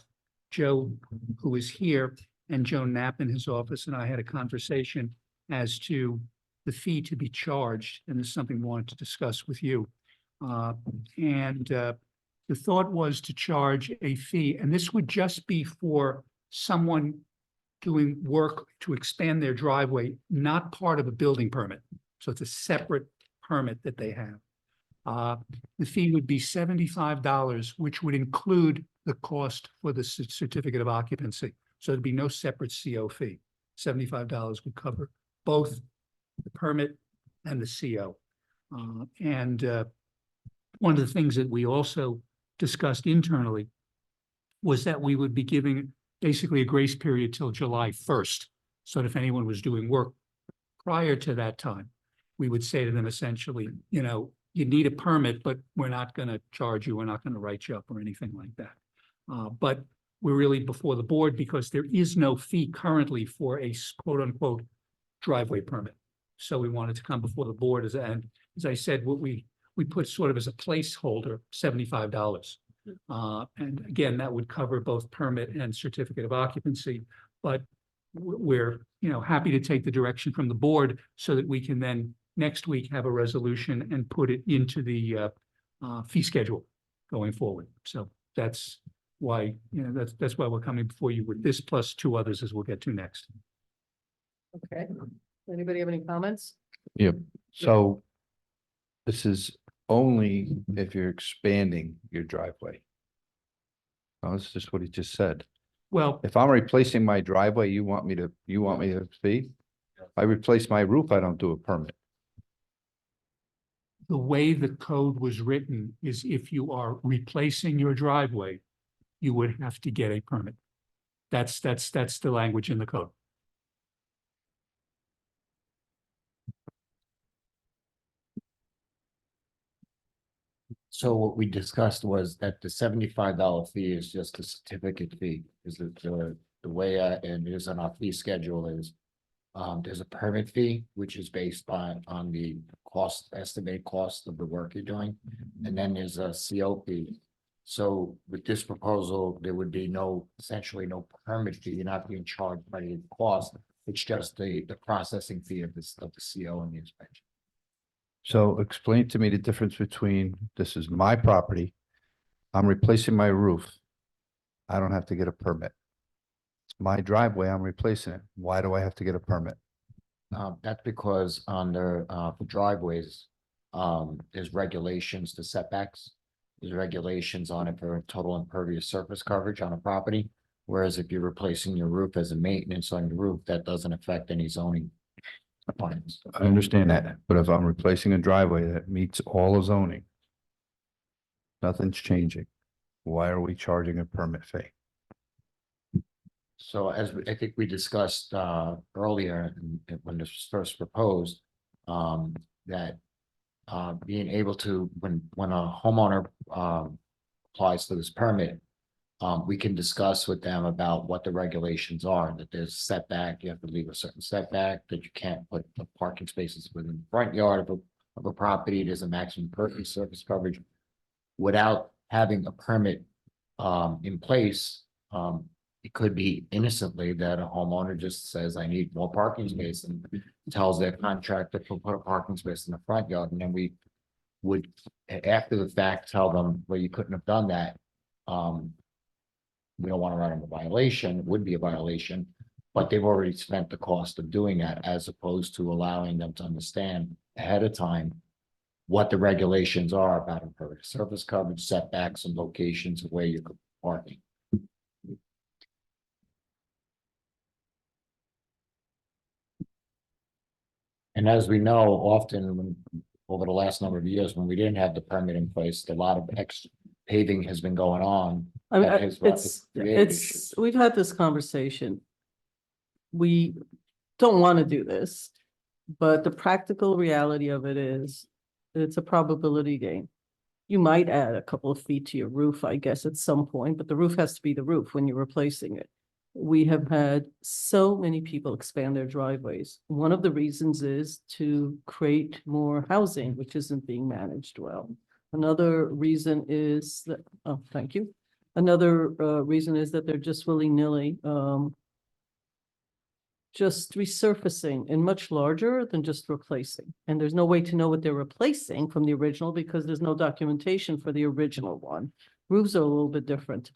Joe, who is here, and Joe Knapp in his office, and I had a conversation as to the fee to be charged, and this is something we wanted to discuss with you. The thought was to charge a fee, and this would just be for someone doing work to expand their driveway, not part of a building permit. So it's a separate permit that they have. The fee would be $75, which would include the cost for the certificate of occupancy. So there'd be no separate CO fee. $75 would cover both the permit and the CO. One of the things that we also discussed internally was that we would be giving basically a grace period till July 1st. So that if anyone was doing work prior to that time, we would say to them essentially, you know, you need a permit, but we're not going to charge you. We're not going to write you up or anything like that. But we're really before the board because there is no fee currently for a quote unquote driveway permit. So we wanted to come before the board and as I said, what we put sort of as a placeholder, $75. And again, that would cover both permit and certificate of occupancy. But we're, you know, happy to take the direction from the board so that we can then next week have a resolution and put it into the fee schedule going forward. So that's why, you know, that's why we're coming before you with this plus two others as we'll get to next. Okay. Anybody have any comments? Yep. So this is only if you're expanding your driveway. Oh, that's just what he just said. Well, If I'm replacing my driveway, you want me to fee? I replace my roof, I don't do a permit. the way the code was written is if you are replacing your driveway, you would have to get a permit. That's the language in the code. So what we discussed was that the $75 fee is just a certificate fee, is the way and it is on our fee schedule is. There's a permit fee, which is based on the estimated cost of the work you're doing, and then there's a CO fee. So with this proposal, there would be essentially no permit fee. You're not being charged by the cost. It's just the processing fee of the CO and the inspection. So explain to me the difference between, this is my property, I'm replacing my roof. I don't have to get a permit. It's my driveway, I'm replacing it. Why do I have to get a permit? That's because under for driveways, there's regulations to setbacks. There's regulations on it for total impervious surface coverage on a property. Whereas if you're replacing your roof as a maintenance on your roof, that doesn't affect any zoning requirements. I understand that, but if I'm replacing a driveway that meets all of zoning, nothing's changing. Why are we charging a permit fee? So I think we discussed earlier when this was first proposed, that being able to, when a homeowner applies for this permit, we can discuss with them about what the regulations are, that there's setback, you have to leave a certain setback, that you can't put the parking spaces within the front yard of a property, there's a maximum impervious surface coverage. Without having a permit in place, it could be innocently that a homeowner just says, I need more parking space and tells their contractor to put a parking space in the front yard, and then we would, after the fact, tell them, well, you couldn't have done that. We don't want to run them a violation, it would be a violation, but they've already spent the cost of doing that, as opposed to allowing them to understand ahead of time what the regulations are about impervious surface coverage, setbacks, and locations of where you're parking. And as we know, often over the last number of years, when we didn't have the permit in place, a lot of extra paving has been going on. I mean, that has created issues. we've had this conversation. We don't want to do this, but the practical reality of it is it's a probability game. You might add a couple of feet to your roof, I guess, at some point, but the roof has to be the roof when you're replacing it. We have had so many people expand their driveways. One of the reasons is to create more housing, which isn't being managed well. Another reason is that, oh, thank you. Another reason is that they're just willy-nilly just resurfacing and much larger than just replacing. And there's no way to know what they're replacing from the original because there's no documentation for the original one. Roofs are a little bit different.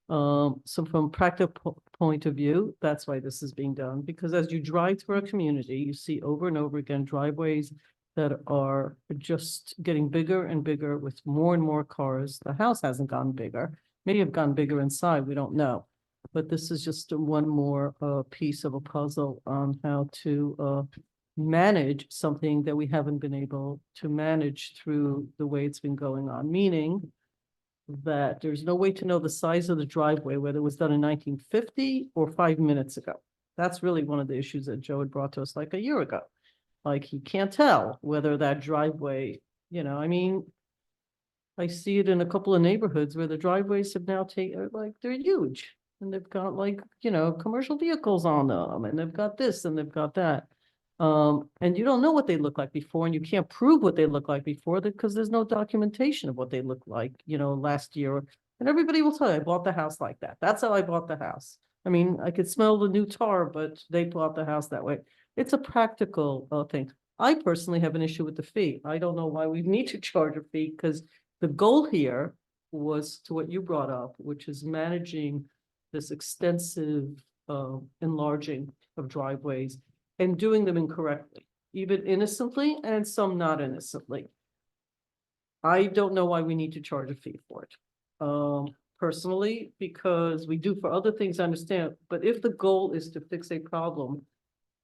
So from a practical point of view, that's why this is being done, because as you drive through a community, you see over and over again driveways that are just getting bigger and bigger with more and more cars. The house hasn't gotten bigger, may have gone bigger inside, we don't know. But this is just one more piece of a puzzle on how to manage something that we haven't been able to manage through the way it's been going on, meaning that there's no way to know the size of the driveway, whether it was done in 1950 or 5 minutes ago. That's really one of the issues that Joe had brought to us like a year ago. Like he can't tell whether that driveway, I mean, I see it in a couple of neighborhoods where the driveways have now taken, like, they're huge. And they've got like, commercial vehicles on them, and they've got this and they've got that. And you don't know what they look like before, and you can't prove what they look like before because there's no documentation of what they look like, last year. And everybody will tell you, I bought the house like that. That's how I bought the house. I mean, I could smell the new tar, but they bought the house that way. It's a practical thing. I personally have an issue with the fee. I don't know why we need to charge a fee, because the goal here was to what you brought up, which is managing this extensive enlarging of driveways and doing them incorrectly, even innocently and some not innocently. I don't know why we need to charge a fee for it. Personally, because we do for other things, I understand, but if the goal is to fix a problem,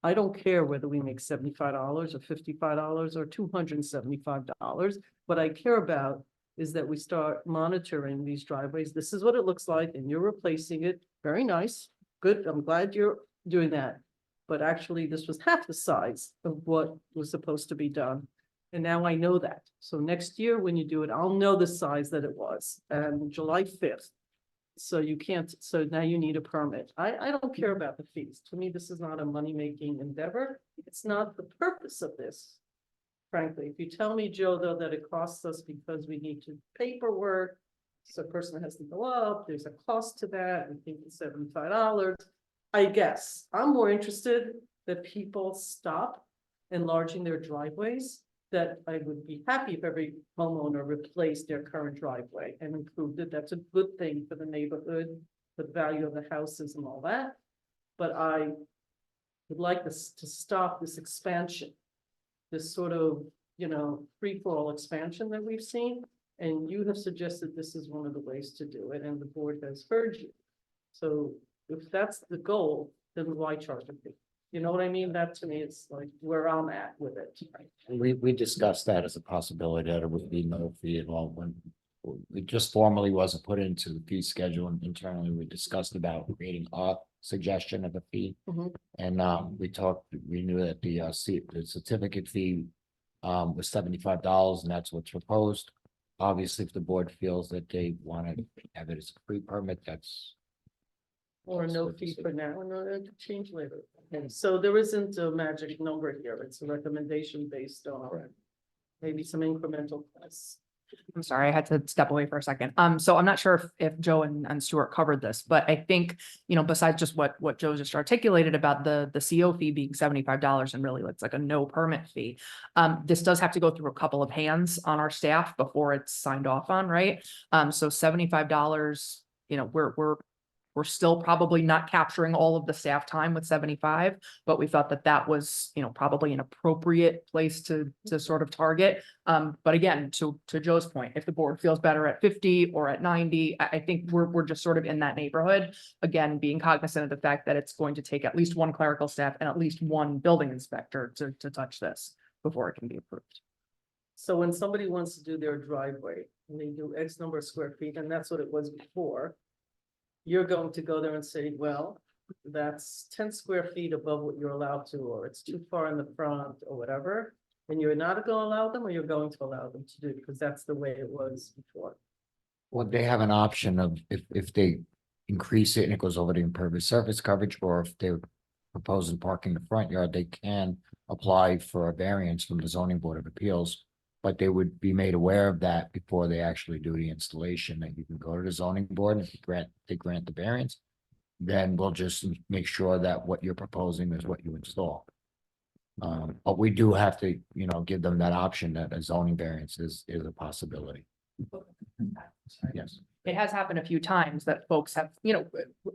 I don't care whether we make $75 or $55 or $275. What I care about is that we start monitoring these driveways. This is what it looks like, and you're replacing it. Very nice. Good. I'm glad you're doing that. But actually, this was half the size of what was supposed to be done. And now I know that. So next year, when you do it, I'll know the size that it was, and July 5th. So you can't, so now you need a permit. I don't care about the fees. To me, this is not a money-making endeavor. It's not the purpose of this. Frankly, if you tell me, Joe, though, that it costs us because we need to paperwork, so a person has to go up, there's a cost to that, I think it's $75. I guess I'm more interested that people stop enlarging their driveways, that I would be happy if every homeowner replaced their current driveway and improved it. That's a good thing for the neighborhood, the value of the houses and all that. But I would like this to stop this expansion, this sort of, free-for-all expansion that we've seen. And you have suggested this is one of the ways to do it, and the board has heard you. So if that's the goal, then why charge a fee? You know what I mean? That to me, it's like where I'm at with it. We discussed that as a possibility, that it would be no fee at all when it just formally wasn't put into the fee schedule, and internally we discussed about creating a suggestion of a fee. Mhm. And we knew that the certificate fee was $75, and that's what's proposed. Obviously, if the board feels that they want to have it as a free permit, that's. Or no fee for now, and it could change later. And so there isn't a magic number here. It's a recommendation based on maybe some incremental costs. I'm sorry, I had to step away for a second. So I'm not sure if Joe and Stuart covered this, but I think, besides just what Joe just articulated about the CO fee being $75 and really it's like a no permit fee. This does have to go through a couple of hands on our staff before it's signed off on, right? So $75, we're still probably not capturing all of the staff time with 75, but we thought that was, probably an appropriate place to sort of target. But again, to Joe's point, if the board feels better at 50 or at 90, I think we're just sort of in that neighborhood. Again, being cognizant of the fact that it's going to take at least one clerical staff and at least one building inspector to touch this before it can be approved. So when somebody wants to do their driveway and they do X number of square feet, and that's what it was before, you're going to go there and say, well, that's 10 square feet above what you're allowed to, or it's too far in the front or whatever. And you're not going to allow them, or you're going to allow them to do, because that's the way it was before. Well, they have an option of if they increase it and it goes over the impervious surface coverage, or if they're proposing parking in the front yard, they can apply for a variance from the zoning board of appeals. But they would be made aware of that before they actually do the installation, that you can go to the zoning board, and if they grant the variance, then we'll just make sure that what you're proposing is what you install. But we do have to, give them that option that a zoning variance is a possibility. Yes. It has happened a few times that folks have,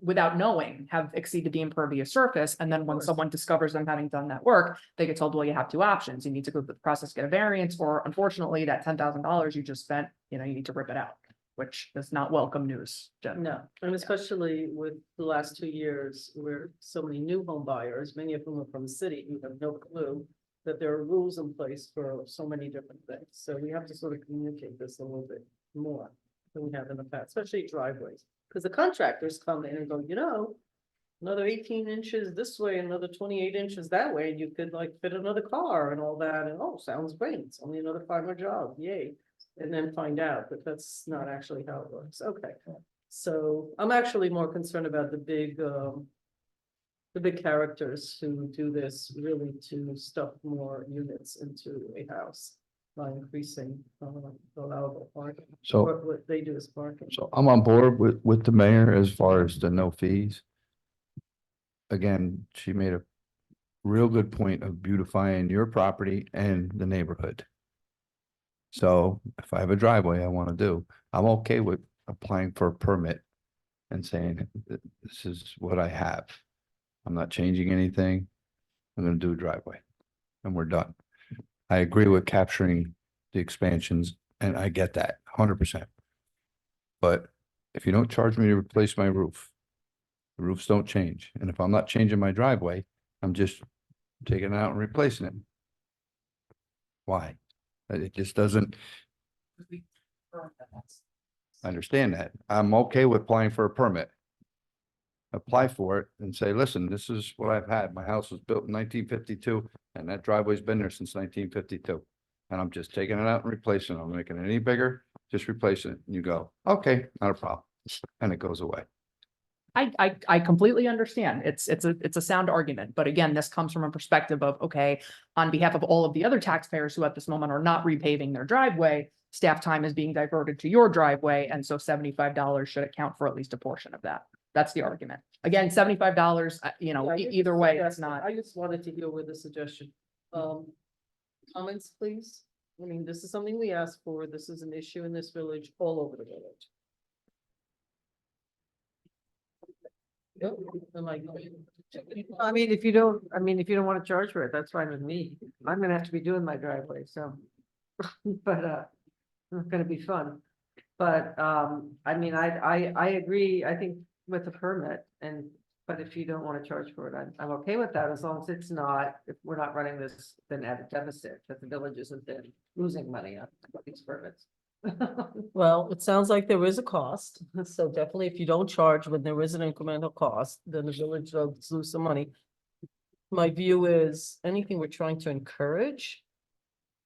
without knowing, have exceeded the impervious surface. And then when someone discovers them having done that work, they get told, well, you have two options. You need to go through the process, get a variance, or unfortunately, that $10,000 you just spent, you need to rip it out, which is not welcome news. generally. No, and especially with the last 2 years where so many new home buyers, many of whom are from the city, who have no clue that there are rules in place for so many different things. So we have to sort of communicate this a little bit more than we have in the past, especially driveways. Because the contractors come in and go, another 18 inches this way, another 28 inches that way, and you could like fit another car and all that. And oh, sounds great. It's only another 5 job. Yay. And then find out that that's not actually how it works. Okay. So I'm actually more concerned about the big characters who do this really to stuff more units into a house by increasing the allowable parking. So- What they do is parking. So I'm on board with the mayor as far as the no fees. Again, she made a real good point of beautifying your property and the neighborhood. So if I have a driveway I want to do, I'm okay with applying for a permit and saying, this is what I have. I'm not changing anything. I'm gonna do a driveway and we're done. I agree with capturing the expansions and I get that 100%. But if you don't charge me to replace my roof, the roofs don't change. And if I'm not changing my driveway, I'm just taking it out and replacing it. Why? It just doesn't. I understand that. I'm okay with applying for a permit. Apply for it and say, listen, this is what I've had. My house was built in 1952 and that driveway's been there since 1952. And I'm just taking it out and replacing it. I'm making it any bigger, just replacing it. And you go, okay, not a problem. And it goes away. I completely understand. It's a sound argument, but again, this comes from a perspective of, okay, on behalf of all of the other taxpayers who at this moment are not repaving their driveway, staff time is being diverted to your driveway, and so $75 should account for at least a portion of that. That's the argument. Again, $75, either way, it's not. I just wanted to hear with the suggestion. Comments, please. I mean, this is something we asked for. This is an issue in this village, all over the village. Yep. I mean, if you don't want to charge for it, that's fine with me. I'm gonna have to be doing my driveway, so. But, it's gonna be fun. But, I mean, I agree, I think with the permit but if you don't want to charge for it, I'm okay with that as long as it's not, if we're not running this, then at a deficit, that the village isn't then losing money on these permits. Well, it sounds like there is a cost, so definitely if you don't charge when there is an incremental cost, then the village does lose some money. My view is anything we're trying to encourage,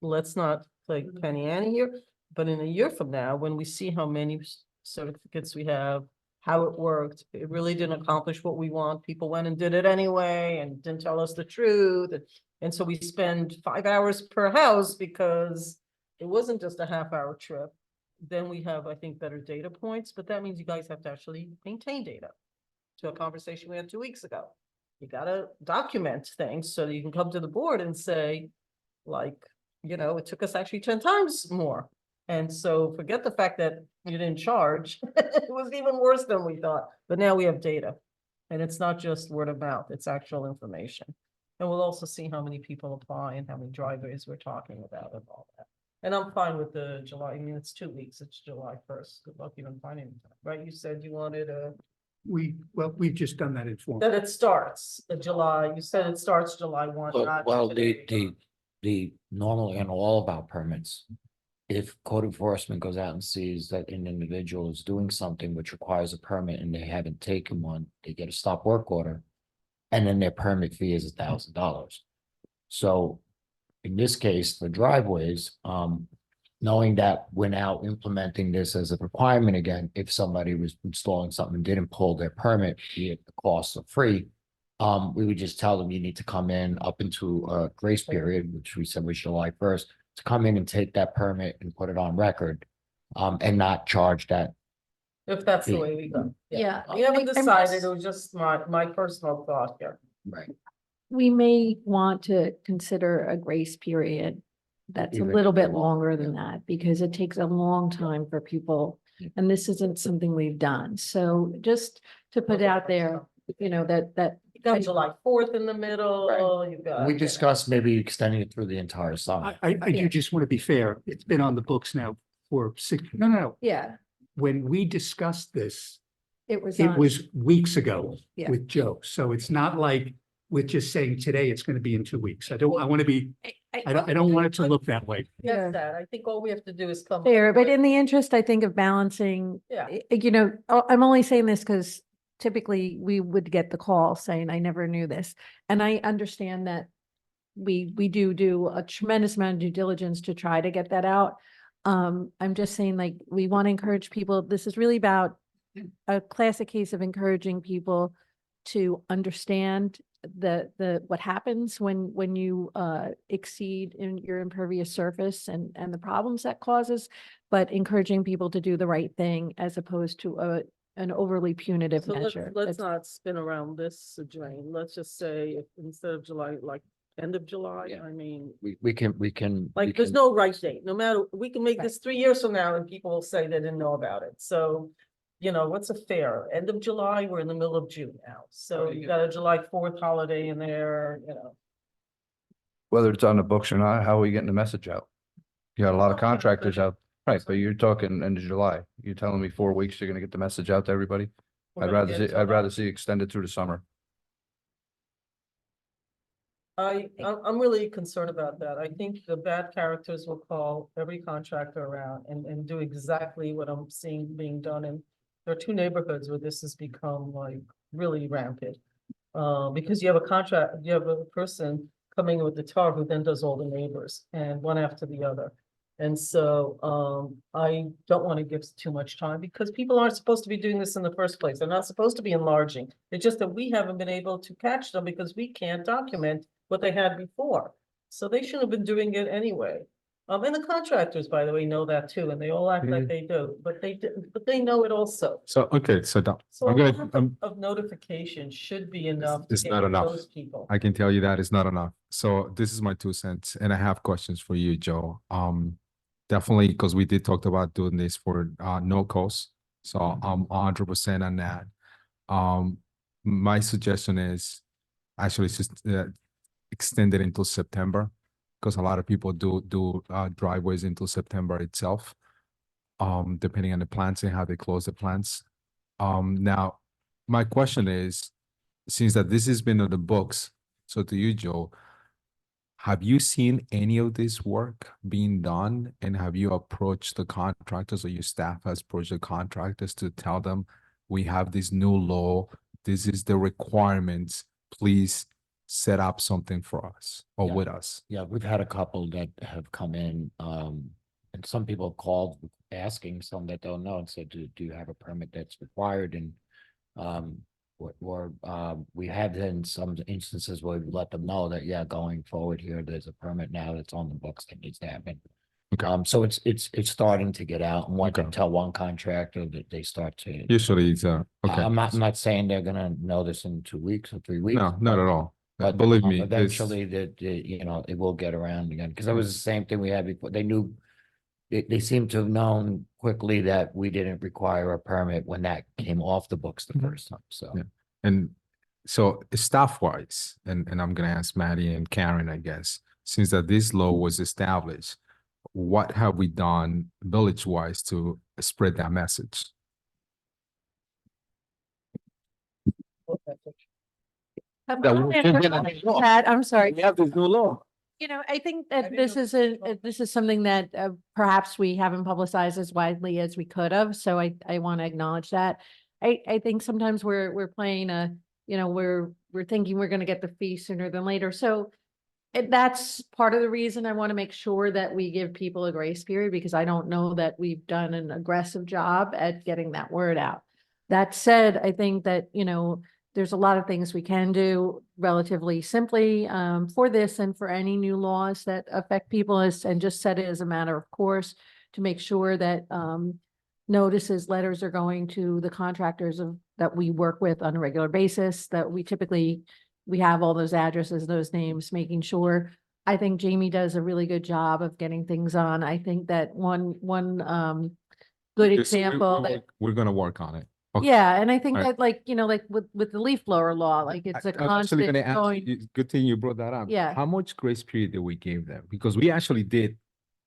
let's not play penny ante here, but in a year from now, when we see how many certificates we have, how it worked, it really didn't accomplish what we want. People went and did it anyway and didn't tell us the truth. And so we spend 5 hours per house because it wasn't just a half-hour trip, then we have, I think, better data points, but that means you guys have to actually maintain data. To a conversation we had 2 weeks ago. You gotta document things so that you can come to the board and say, like, it took us actually 10 times more. And so forget the fact that you didn't charge. It was even worse than we thought, but now we have data. And it's not just word of mouth, it's actual information. And we'll also see how many people apply and how many driveways we're talking about and all that. And I'm fine with the July, I mean, it's 2 weeks, it's July 1st. Good luck even finding time, right? You said you wanted We've just done that informally. that it starts July, you said it starts July 1. not Well, today. the normal in all of our permits, if code enforcement goes out and sees that an individual is doing something which requires a permit and they haven't taken one, they get a stop work order. And then their permit fee is $1,000. So in this case, for driveways, knowing that we're now implementing this as a requirement again, if somebody was installing something and didn't pull their permit, be it the costs are free, we would just tell them you need to come in up into a grace period, which we said was July 1st, to come in and take that permit and put it on record, and not charge that. If that's the way we go. Yeah. We haven't I'm decided, just- it was just my personal thought here. Right. We may want to consider a grace period that's a Even- little bit longer than that, because it takes a long time for people. And this isn't something we've done. So just to put out there, that You got July 4th in the middle, you got. We discussed maybe extending it through the entire summer. I Yeah. do just want to be fair. It's been on the books now for no. yeah, When we discussed this, it was. it on- was weeks ago Yeah. with Joe. So it's not like we're just saying today it's going to be in 2 weeks. I want to be, I don't want it to look that way. Yeah. That's that, I think all we have to do is come. Fair, up but with- in the interest, I think, of balancing. Yeah. I'm only saying this because typically we would get the call saying, I never knew this. And I understand that we do a tremendous amount of due diligence to try to get that out. I'm just saying, like, we want to encourage people. This is really about a classic case of encouraging people to understand what happens when you exceed in your impervious surface and the problems that causes, but encouraging people to do the right thing as opposed to an overly punitive So measure. let's That's- not spin around this drain, let's just say if instead of July, like end of July, Yeah. I mean. We can. Like, there's no right date, no matter, we can make this 3 years from now and people will say they didn't know about it, so. What's a fair, end of July, we're in the middle of June now, so you got a July 4th holiday in there, Whether it's on the books or not, how are we getting the message out? You got a lot of contractors out, right, but you're talking end of July. You're telling me 4 weeks, you're gonna get the message out to everybody? We're I'd gonna rather get see, it I'd till rather then. see extended through the summer. I'm really concerned about that. I think the bad characters will call every contractor around and do exactly what I'm seeing being done. And there are 2 neighborhoods where this has become like really rampant. Because you have a person coming in with the tar who then does all the neighbors and one after the other. And so, I don't want to give too much time because people aren't supposed to be doing this in the first place. They're not supposed to be enlarging. It's just that we haven't been able to catch them because we can't document what they had before. So they should have been doing it anyway. And the contractors, by the way, know that too, and they all act like they do, but they didn't, but they know it also. So, okay, so that, So I'm a gonna, month of notification should be enough. to it's get not enough. Those people. I can tell you that is not enough. So this is my 2 cents, and I have questions for you, Joe. Definitely, because we did talk about doing this for no cost. So I'm 100% on that. My suggestion is actually just extend it until September, because a lot of people do driveways until September itself. Depending on the plants and how they close the plants. Now, my question is, since that this has been on the books, so to you, Joe, have you seen any of this work being done, and have you approached the contractors, or your staff has approached the contractors to tell them, we have this new law, this is the requirements, please set up something for us or Yeah. with us? Yeah, we've had a couple that have come in, and some people have called asking, some that don't know, and said, do you have a permit that's required? And, we have in some instances where we let them know that, yeah, going forward here, there's a permit now that's on the books that needs to happen. Okay. So it's starting to get out, and one can Okay. tell one contractor that they start to. Usually it's, okay. I'm not saying they're gonna know this in 2 weeks or 3 weeks. No, not at all. But Believe me, this, eventually that, it will get around again, because that was the same thing we had before. They knew. They seem to have known quickly that we didn't require a permit when that came off the books the first time, so. Yeah. And so staff wise, and I'm gonna ask Maddie and Karen, I guess, since that this law was established, what have we done village wise to spread that message? Pat, I'm sorry. We have this new law. You know, I think that this is this is something that perhaps we haven't publicized as widely as we could have. So I want to acknowledge that. I think sometimes we're playing we're thinking we're going to get the fee sooner than later. So that's part of the reason I want to make sure that we give people a grace period, because I don't know that we've done an aggressive job at getting that word out. That said, I think that, there's a lot of things we can do relatively simply for this and for any new laws that affect people, and just set it as a matter of course to make sure that notices, letters are going to the contractors that we work with on a regular basis, that we have all those addresses, those names, making sure. I think Jamie does a really good job of getting things on. I think that one good example that. We're gonna work on it. Okay. Yeah, and I think All right. that, like with the leaf blower law, like it's a I'm actually constant gonna ask going. you, good thing you brought that up. Yeah. How much grace period did we give them? Because we actually did,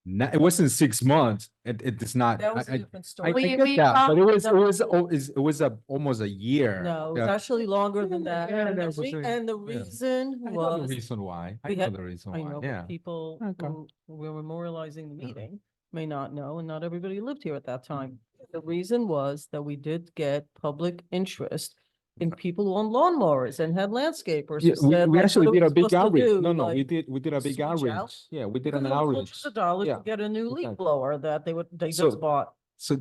it wasn't 6 months. It is not. That was a different story. We get that, but it was almost a year. No, it was Yeah. actually longer than that. Yeah, And that the was re- a- and the yeah. reason I know the was, reason why. I we know had- the reason I why, know, yeah. but people Okay. who were memorializing the meeting may not know, and not everybody lived here at that time. The reason was that we did get public interest in people who own lawnmowers and had landscapers. who Yeah, said, we like, actually what are did a we big supposed to outreach. do? No, we Like, did a big switch out? outreach. Yeah, we did an hundreds outreach. of dollars Yeah, to get a new leaf exactly. blower that they So- just bought. So,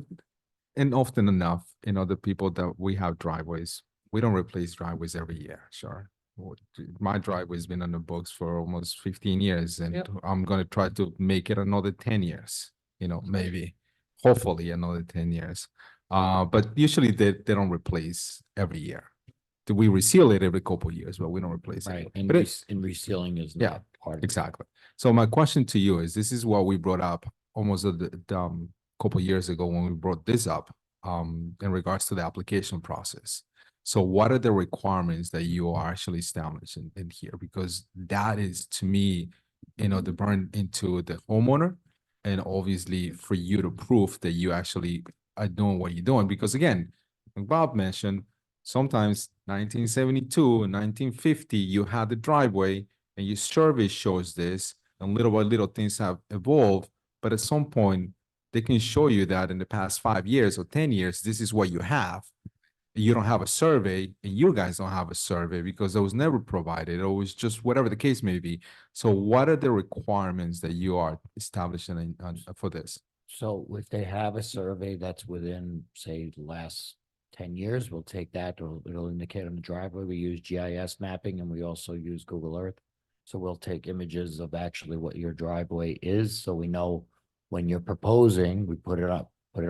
and often enough, the people that we have driveways, we don't replace driveways every year, sure. My driveway's been on the books for almost 15 years, and Yep. I'm gonna try to make it another 10 years, maybe, hopefully another 10 years. But usually they don't replace every year. We reseal it every couple of years, but we don't replace Right, it. and But it, resealing is Yeah, not part of it. exactly. So my question to you is, this is what we brought up almost couple years ago when we brought this up in regards to the application process. So what are the requirements that you are actually establishing in here? Because that is, to me, the burn into the homeowner, and obviously for you to prove that you actually are doing what you're doing. Because again, like Bob mentioned, sometimes 1972 and 1950, you had the driveway and your survey shows this, and little by little things have evolved. But at some point, they can show you that in the past 5 years or 10 years, this is what you have. You don't have a survey, and you guys don't have a survey because it was never provided. It was just whatever the case may be. So what are the requirements that you are establishing for this? So if they have a survey that's within, say, the last 10 years, we'll take that, it'll indicate on the driveway. We use GIS mapping, and we also use Google Earth. So we'll take images of actually what your driveway is, so we know when you're proposing, we put it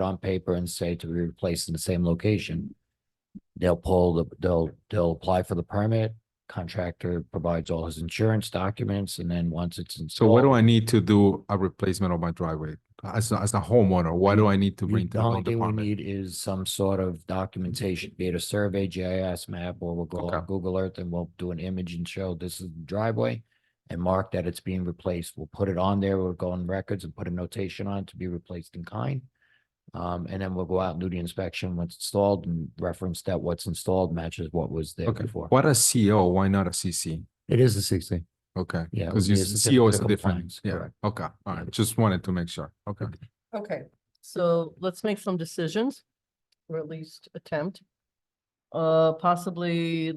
on paper and say to be replaced in the same location. They'll apply for the permit. Contractor provides all his insurance documents, and then once it's installed. So what do I need to do a replacement of my driveway as a homeowner? What do I need to bring to The the only building thing we department? need is some sort of documentation, be it a survey, GIS map, or we'll go on Okay. Google Earth and we'll do an image and show this is the driveway and mark that it's being replaced. We'll put it on there. We'll go on records and put a notation on it to be replaced in kind. And then we'll go out and do the inspection once installed and reference that what's installed matches what was there Okay. before. What a CO? Why not a CC? It is a 60. Okay. Yeah, Because it your is a CO is a certificate of different. compliance, Yeah. correct. Okay. All right. Just wanted to make sure. Okay. Okay, so let's make some decisions, or at least attempt. Possibly,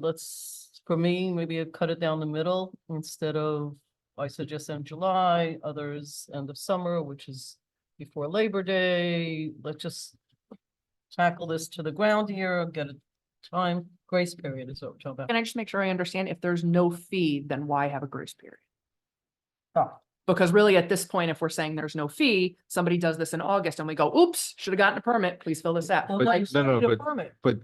for me, maybe cut it down the middle instead of, I suggest in July, others end of summer, which is before Labor Day. Let's just tackle this to the ground here, get a time grace period is what we're talking about. Can I just make sure I understand? If there's no fee, then why have a grace period? Oh, Because really at this point, if we're saying there's no fee, somebody does this in August and we go, oops, should have gotten a permit, please fill this out. Well, But now you no, still no, need a but- permit. But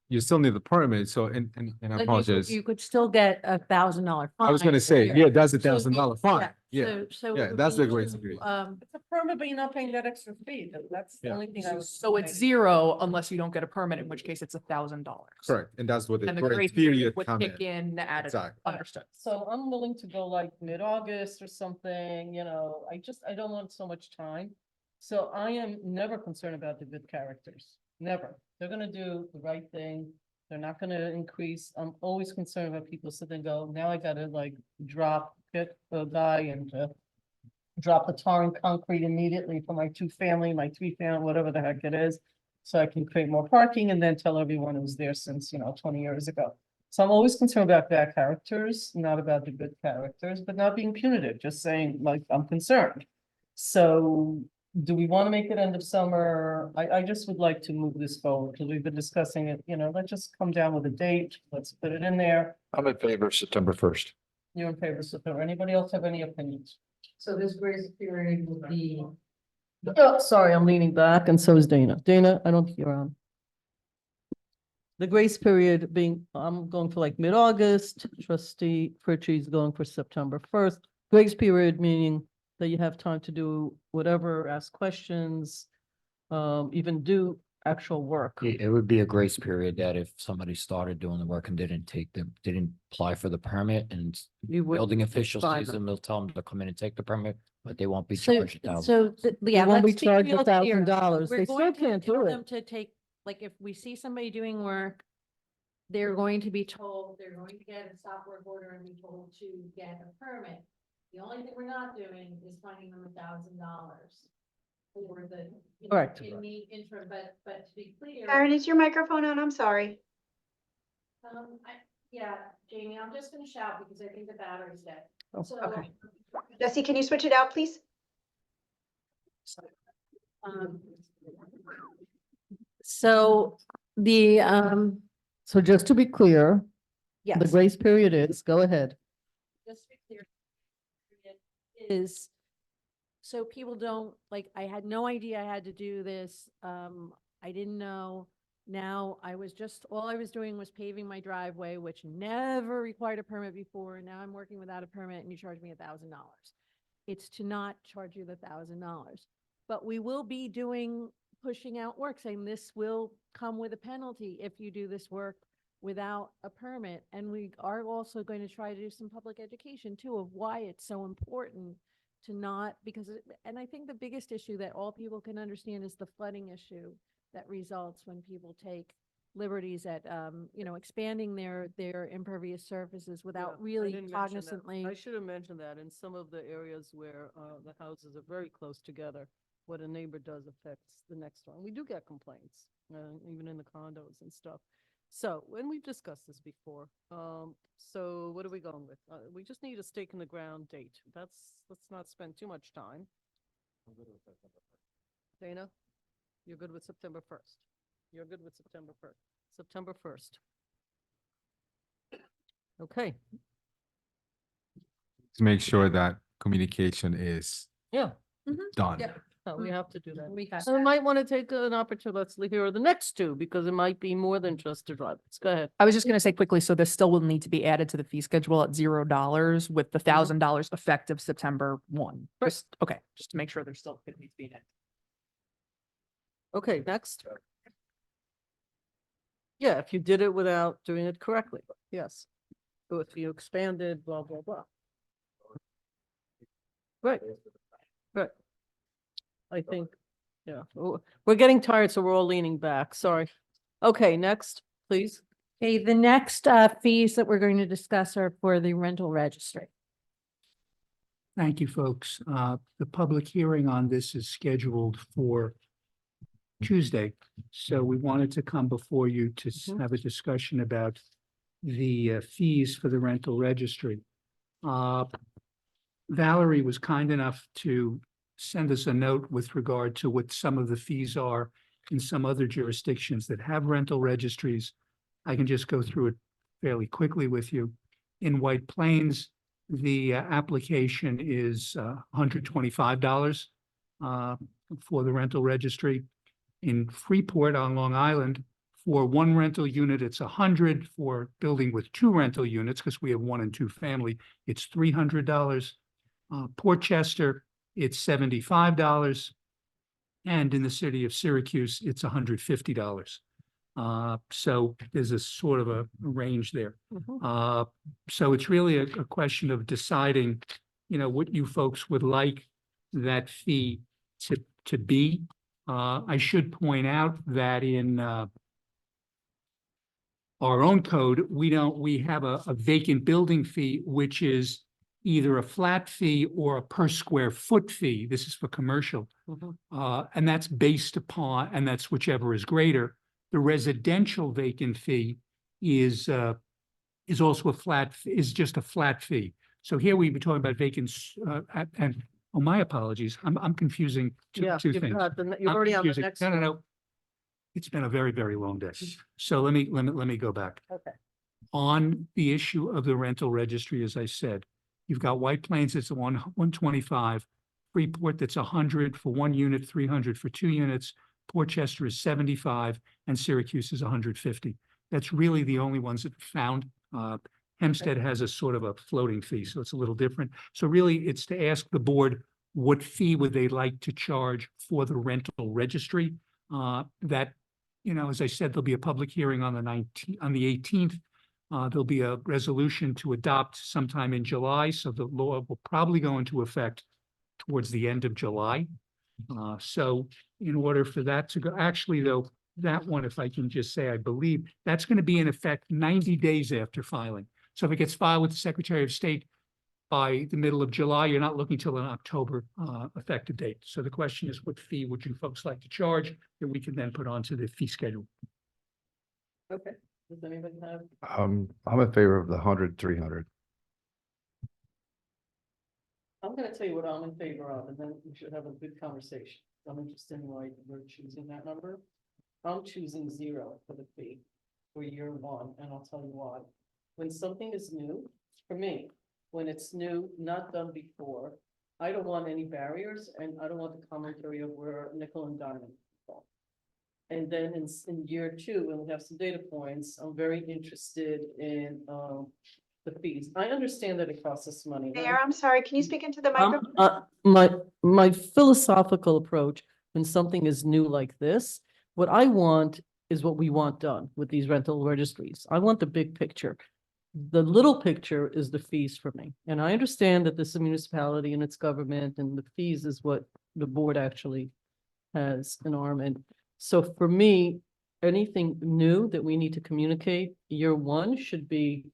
you still need the permit, so, and I But you could- apologize. You could still get $1,000 fine. I was gonna say, here. yeah, that's a So, $1,000 fine, yeah. So yeah, it would that's be the grace to, period. It's a permit, but you're not paying that extra fee. That's the Yeah. only thing I was. So it's zero unless you don't get a permit, in which case it's $1,000. Correct, and that's what the And the grace grace period period would come kick in. in at it. Exactly. Understood. So I'm willing to go like mid-August or something, I don't want so much time. So I am never concerned about the good characters, never. They're gonna do the right thing. They're not gonna increase. I'm always concerned about people sit and go, now I gotta like get a guy and drop the tar and concrete immediately for my 2-family, my 3-family, whatever the heck it is. So I can create more parking and then tell everyone who's there since, 20 years ago. So I'm always concerned about bad characters, not about the good characters, but not being punitive, just saying like, I'm concerned. So do we want to make it end of summer? I just would like to move this forward because we've been discussing it, let's just come down with a date. Let's put it in there. I'm in favor of September 1st. You're in favor, so anybody else have any opinions? So this grace period will be. Oh, sorry, I'm leaning back and so is Dana. Dana, I don't think you're on. The grace period being, I'm going for like mid-August, trustee Fritchie's going for September 1st. Grace period meaning that you have time to do whatever, ask questions, even do actual work. It would be a grace period that if somebody started doing the work and didn't apply for the permit and You would building officials fine sees them. them, they'll tell them to come in and take the permit, but they won't be So, charged $1,000. yeah, won't be let's be charged real clear. $1,000. We're They still going to can't tell do it. them to take, like, if we see somebody doing work, they're going to be told, they're going to get a stop work order and be told to get a permit. The only thing we're not doing is finding them $1,000 for the. Correct. In the interim, but to be clear. Karen, is your microphone on? I'm sorry. Yeah, Jamie, I'm just gonna shout because I think the battery's dead. Oh, So, okay. Jesse, can you switch it out, please? So the, So just to be clear, yes. the grace period is, go ahead. Just to be clear, is, so people don't, like, I had no idea I had to do this. I didn't know. Now all I was doing was paving my driveway, which never required a permit before. Now I'm working without a permit and you charge me $1,000. It's to not charge you the $1,000. But we will be pushing out work, saying this will come with a penalty if you do this work without a permit. And we are also going to try to do some public education too of why it's so important to not, and I think the biggest issue that all people can understand is the flooding issue that results when people take liberties at, expanding their impervious surfaces without really cognizantly. I should have mentioned that in some of the areas where the houses are very close together, what a neighbor does affects the next one. We do get complaints, even in the condos and stuff. So, when we've discussed this before, so what are we going with? We just need a stake in the ground date. Let's not spend too much time. Dana, you're good with September 1st. You're good with September 1st. September 1st. Okay, To make sure that communication is yeah. done. Yeah. No, we have to do that. We got So we might want to take an opportunity, let's hear the next two, because it might be more than just a drive. Go ahead. I was just gonna say quickly, so this still will need to be added to the fee schedule at $0 with the $1,000 effective September 1. Okay, just to make sure there's still gonna need to be in it. Okay, next. Yeah, if you did it without doing it correctly, yes. So if you expanded, blah, blah, blah. Right, right. I think, yeah, we're getting tired, so we're all leaning back, sorry. Okay, next, please. Okay, the next fees that we're going to discuss are for the rental registry. Thank you, folks. The public hearing on this is scheduled for Tuesday. So we wanted to come before you to have a discussion about the fees for the rental registry. Valerie was kind enough to send us a note with regard to what some of the fees are in some other jurisdictions that have rental registries. I can just go through it fairly quickly with you. In White Plains, the application is $125 for the rental registry. In Freeport on Long Island, for one rental unit, it's 100. For building with two rental units, because we have 1 and 2 family, it's $300. Portchester, it's $75. And in the city of Syracuse, it's $150. So there's a sort of a range there. So it's really a question of deciding, what you folks would like that fee to be. I should point out that in our own code, we have a vacant building fee, which is either a flat fee or a per square foot fee. This is for commercial. And that's based upon, and that's whichever is greater. The residential vacant fee is also is just a flat fee. So here we'd be talking about vacants, and, oh, my apologies, I'm confusing two Yeah, things. you're I'm already on the confusing. next No, no, one. no. It's been a very, very long day. So let me go back. Okay. On the issue of the rental registry, as I said, you've got White Plains, it's 125, Freeport, that's 100 for 1 unit, 300 for 2 units, Portchester is 75, and Syracuse is 150. That's really the only ones that found. Hempstead has a sort of a floating fee, so it's a little different. So really, it's to ask the board, what fee would they like to charge for the rental registry? That, as I said, there'll be a public hearing on the 18th. There'll be a resolution to adopt sometime in July, so the law will probably go into effect towards the end of July. So in order for that to go, actually, though, that one, if I can just say, I believe that's going to be in effect 90 days after filing. So if it gets filed with the Secretary of State by the middle of July, you're not looking till an October effective date. So the question is, what fee would you folks like to charge that we can then put onto the fee schedule? Okay. Does anybody have? I'm in favor of the 100, 300. I'm gonna tell you what I'm in favor of, and then we should have a good conversation. I'm interested in why we're choosing that number. I'm choosing 0 for the fee for year 1, and I'll tell you why. When something is new, for me, when it's new, not done before, I don't want any barriers, and I don't want the commentary of where nickel and diamond fall. And then in year 2, when we have some data points, I'm very interested in the fees. I understand that it costs us money. Mayor, I'm sorry, can you speak into the microphone? My philosophical approach, when something is new like this, what I want is what we want done with these rental registries. I want the big picture. The little picture is the fees for me. And I understand that this is a municipality and it's government, and the fees is what the board actually has an arm in. So for me, anything new that we need to communicate, year 1 should be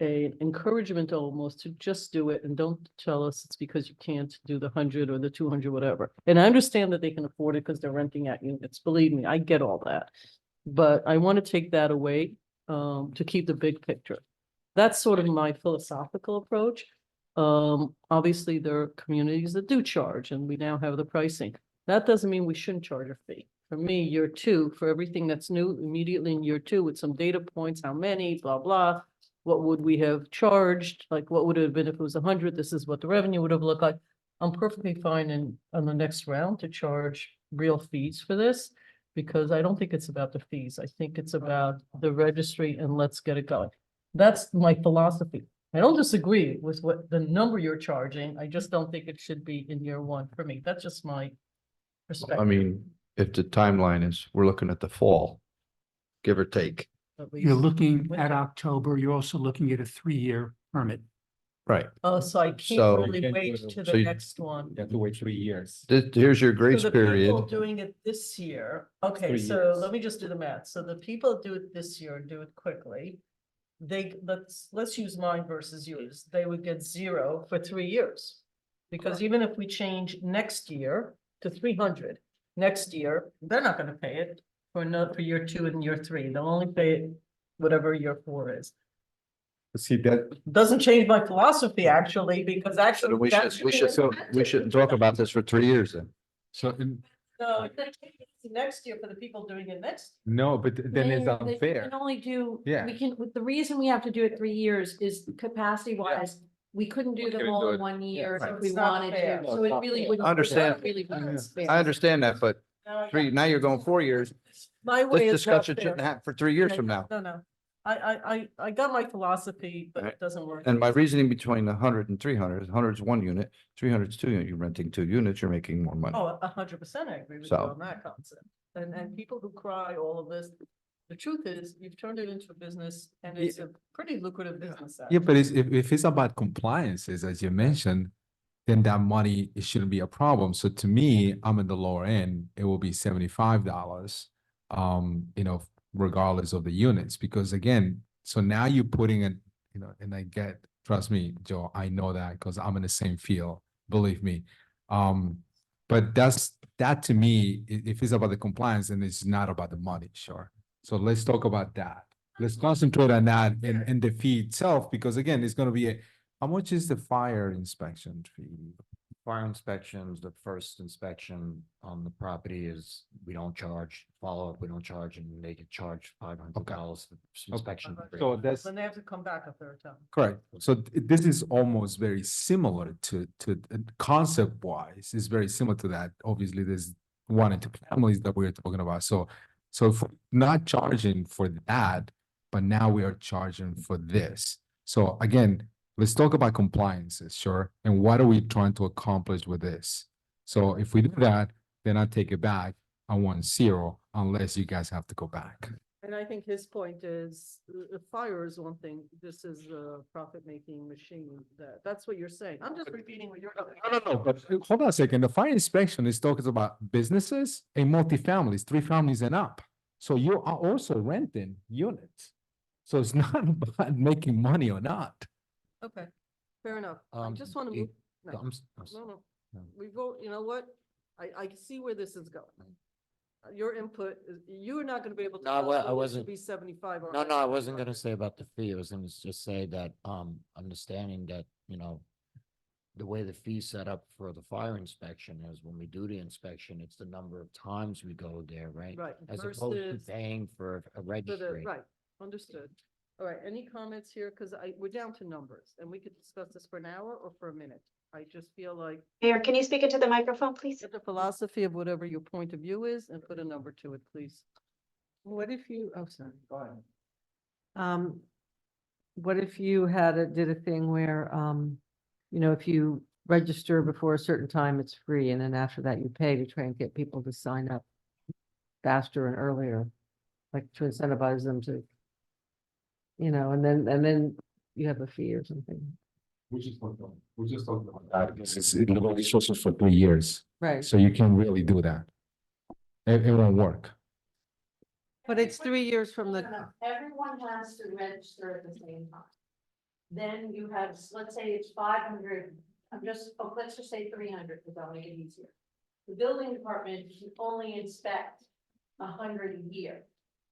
an encouragement almost to just do it, and don't tell us it's because you can't do the 100 or the 200, whatever. And I understand that they can afford it because they're renting out units. Believe me, I get all that. But I want to take that away to keep the big picture. That's sort of my philosophical approach. Obviously, there are communities that do charge, and we now have the pricing. That doesn't mean we shouldn't charge a fee. For me, year 2, for everything that's new, immediately in year 2 with some data points, how many, blah, blah. What would we have charged? Like, what would it have been if it was 100? This is what the revenue would have looked like. I'm perfectly fine on the next round to charge real fees for this, because I don't think it's about the fees. I think it's about the registry, and let's get it going. That's my philosophy. I don't disagree with what the number you're charging. I just don't think it should be in year 1 for me. That's just my perspective. I mean, if the timeline is, we're looking at the fall, give or take. At You're least. looking With at the- October, you're also looking at a 3-year permit. Right. Oh, so I can't So- really Can't do wait it. to So the you- next one. You have to wait 3 years. Here's your grace So the period. people doing it this year, okay, 3 so years. let me just do the math. So the people that do it this year, do it quickly. Let's use mine versus yours. They would get 0 for 3 years. Because even if we change next year to 300, next year, they're not gonna pay it for year 2 and year 3. They'll only pay it whatever year 4 is. See that, Doesn't change my philosophy, actually, because actually. We that's should, we shouldn't talk about this for 3 years then. so, No, it's gonna take it to next year for the people doing it next. no, but then it's Mayor, they unfair. can only do, Yeah. the reason we have to do it 3 years is capacity wise. we couldn't do them couldn't all do in it. one year so if it's we not wanted fair. to, No, so it's it not really fair. wouldn't. Understand. it really wouldn't fair. I understand that, but now you're going 4 years. My way This is not discussion fair. shouldn't happen for 3 years Yeah, from now. No. I got my philosophy, but Right. it doesn't work. And my reasoning between 100 and 300 is 100 is 1 unit, 300 is 2 unit. You're renting 2 units, you're making more money. Oh, 100% I agree with you So- on that concept. And people who cry, all of this, the truth is, you've turned it into a business and it's a pretty lucrative business. Yeah, but if it's about compliances, as you mentioned, then that money, it shouldn't be a problem. So to me, I'm in the lower end, it will be $75, regardless of the units, because again, so now you're putting it, and trust me, Joe, I know that because I'm in the same field, believe me. But that to me, if it's about the compliance, then it's not about the money, sure. So let's talk about that. Let's concentrate on that in the fee itself, because again, it's gonna be how much is the fire inspection fee? Fire inspections, the first inspection on the property is, we don't charge, follow-up, we don't charge, and they get charged $500 for inspection. So that's Then they have to come back a third time. correct. So this is almost very similar to concept wise, it's very similar to that. Obviously, there's 1 and 2 families that we're talking about. So if we're not charging for that, but now we are charging for this. So again, let's talk about compliances, sure. And what are we trying to accomplish with this? So if we do that, then I take it back. I want 0 unless you guys have to go back. And I think his point is, fire is one thing, this is a profit-making machine, that's what you're saying. I'm just repeating what you're. No, but hold on a second. The fire inspection is talking about businesses and multifamilies, 3 families and up. So you are also renting units. So it's not about making money or not. Okay, fair enough. I just want to move. No, no. No. We vote, you know what? I see where this is going. Your input is, you're not gonna be able to. No, tell us I whether it should wasn't- Be 75 or. No, I wasn't gonna say about the fee. I was gonna just say that, understanding that, the way the fee set up for the fire inspection is when we do the inspection, it's the number of times we go there, right? Right. As opposed to versus paying for a for the- registry. Right, understood. All right, any comments here? Because we're down to numbers and we could discuss this for an hour or for a minute. I just feel like Mayor, can you speak into the microphone, please? get the philosophy of whatever your point of view is and put a number to it, please. What if you, oh, sorry, go ahead. What if you did a thing where, if you register before a certain time, it's free, and then after that you pay to try and get people to sign up faster and earlier, like to incentivize them to, and then you have a fee or something. We just talked about that because it's resources for 3 years. Right. So you can't really do that. It won't work. But it's 3 years from the. Everyone has to register at the same time. Then you have, let's say it's 500, let's just say 300, because I'll make it easier. The building department can only inspect 100 a year.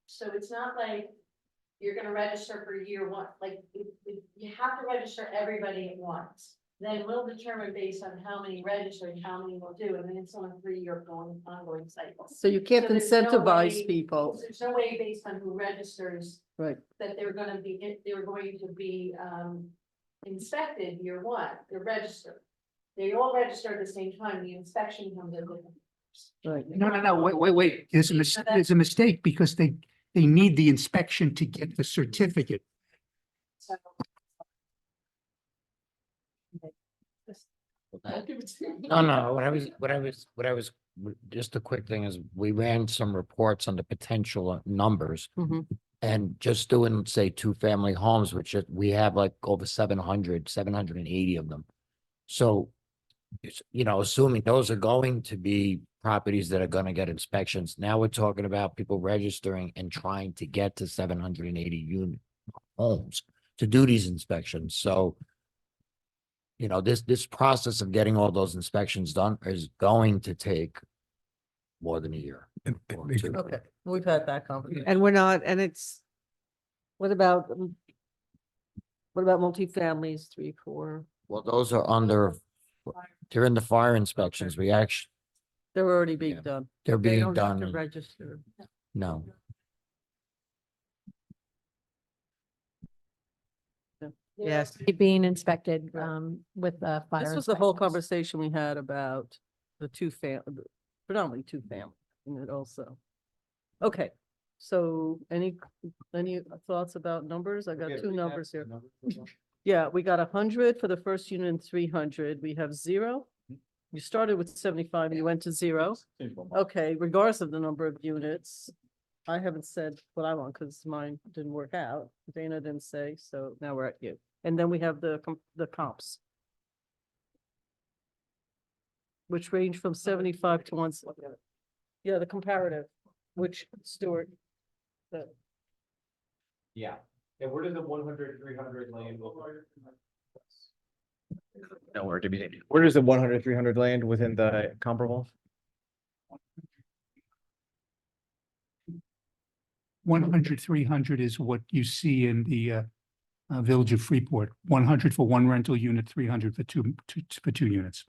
So it's not like you're gonna register for year 1, like, you have to register everybody at once. Then we'll determine based on how many register and how many will do, and then it's on a 3-year ongoing cycle. So you can't So there's no incentivize way- people. There's no way based on who registers Right. that they're going to be inspected year 1, they're registered. They all register at the same time, the inspection comes in different. Right. No, wait. There's a mistake because they need the inspection to get the certificate. So No, what I was, just a quick thing is, we ran some reports on the potential numbers. Mhm. And just doing, say, 2-family homes, which we have like over 780 of them. So, assuming those are going to be properties that are gonna get inspections, now we're talking about people registering and trying to get to 780 unit homes to do these inspections. So, this process of getting all those inspections done is going to take more than a year. or 2. Okay, we've had that conversation. And we're not, and it's, what about multifamilies, 3, 4? Well, those are under, during the fire inspections, we actually, They're already being Yeah. done. they're They being don't have to done, register. no. Yes. being inspected, with, fire. This was the whole inspectors. conversation we had about the predominantly two family unit also. Okay, so any thoughts about numbers? I got two numbers here. Yeah, we got 100 for the first unit and 300. We have 0. You started with 75, you went to 0. Okay, regardless of the number of units, I haven't said what I want because mine didn't work out. Dana didn't say, so now we're at you. And then we have the comps, which range from 75 to 1. Yeah, the comparative, which Stuart. Yeah. And where does the 100, 300 land? Nowhere to be named. Where does the 100, 300 land within the comparable? 100, 300 is what you see in the Village of Freeport. 100 for one rental unit, 300 for two units.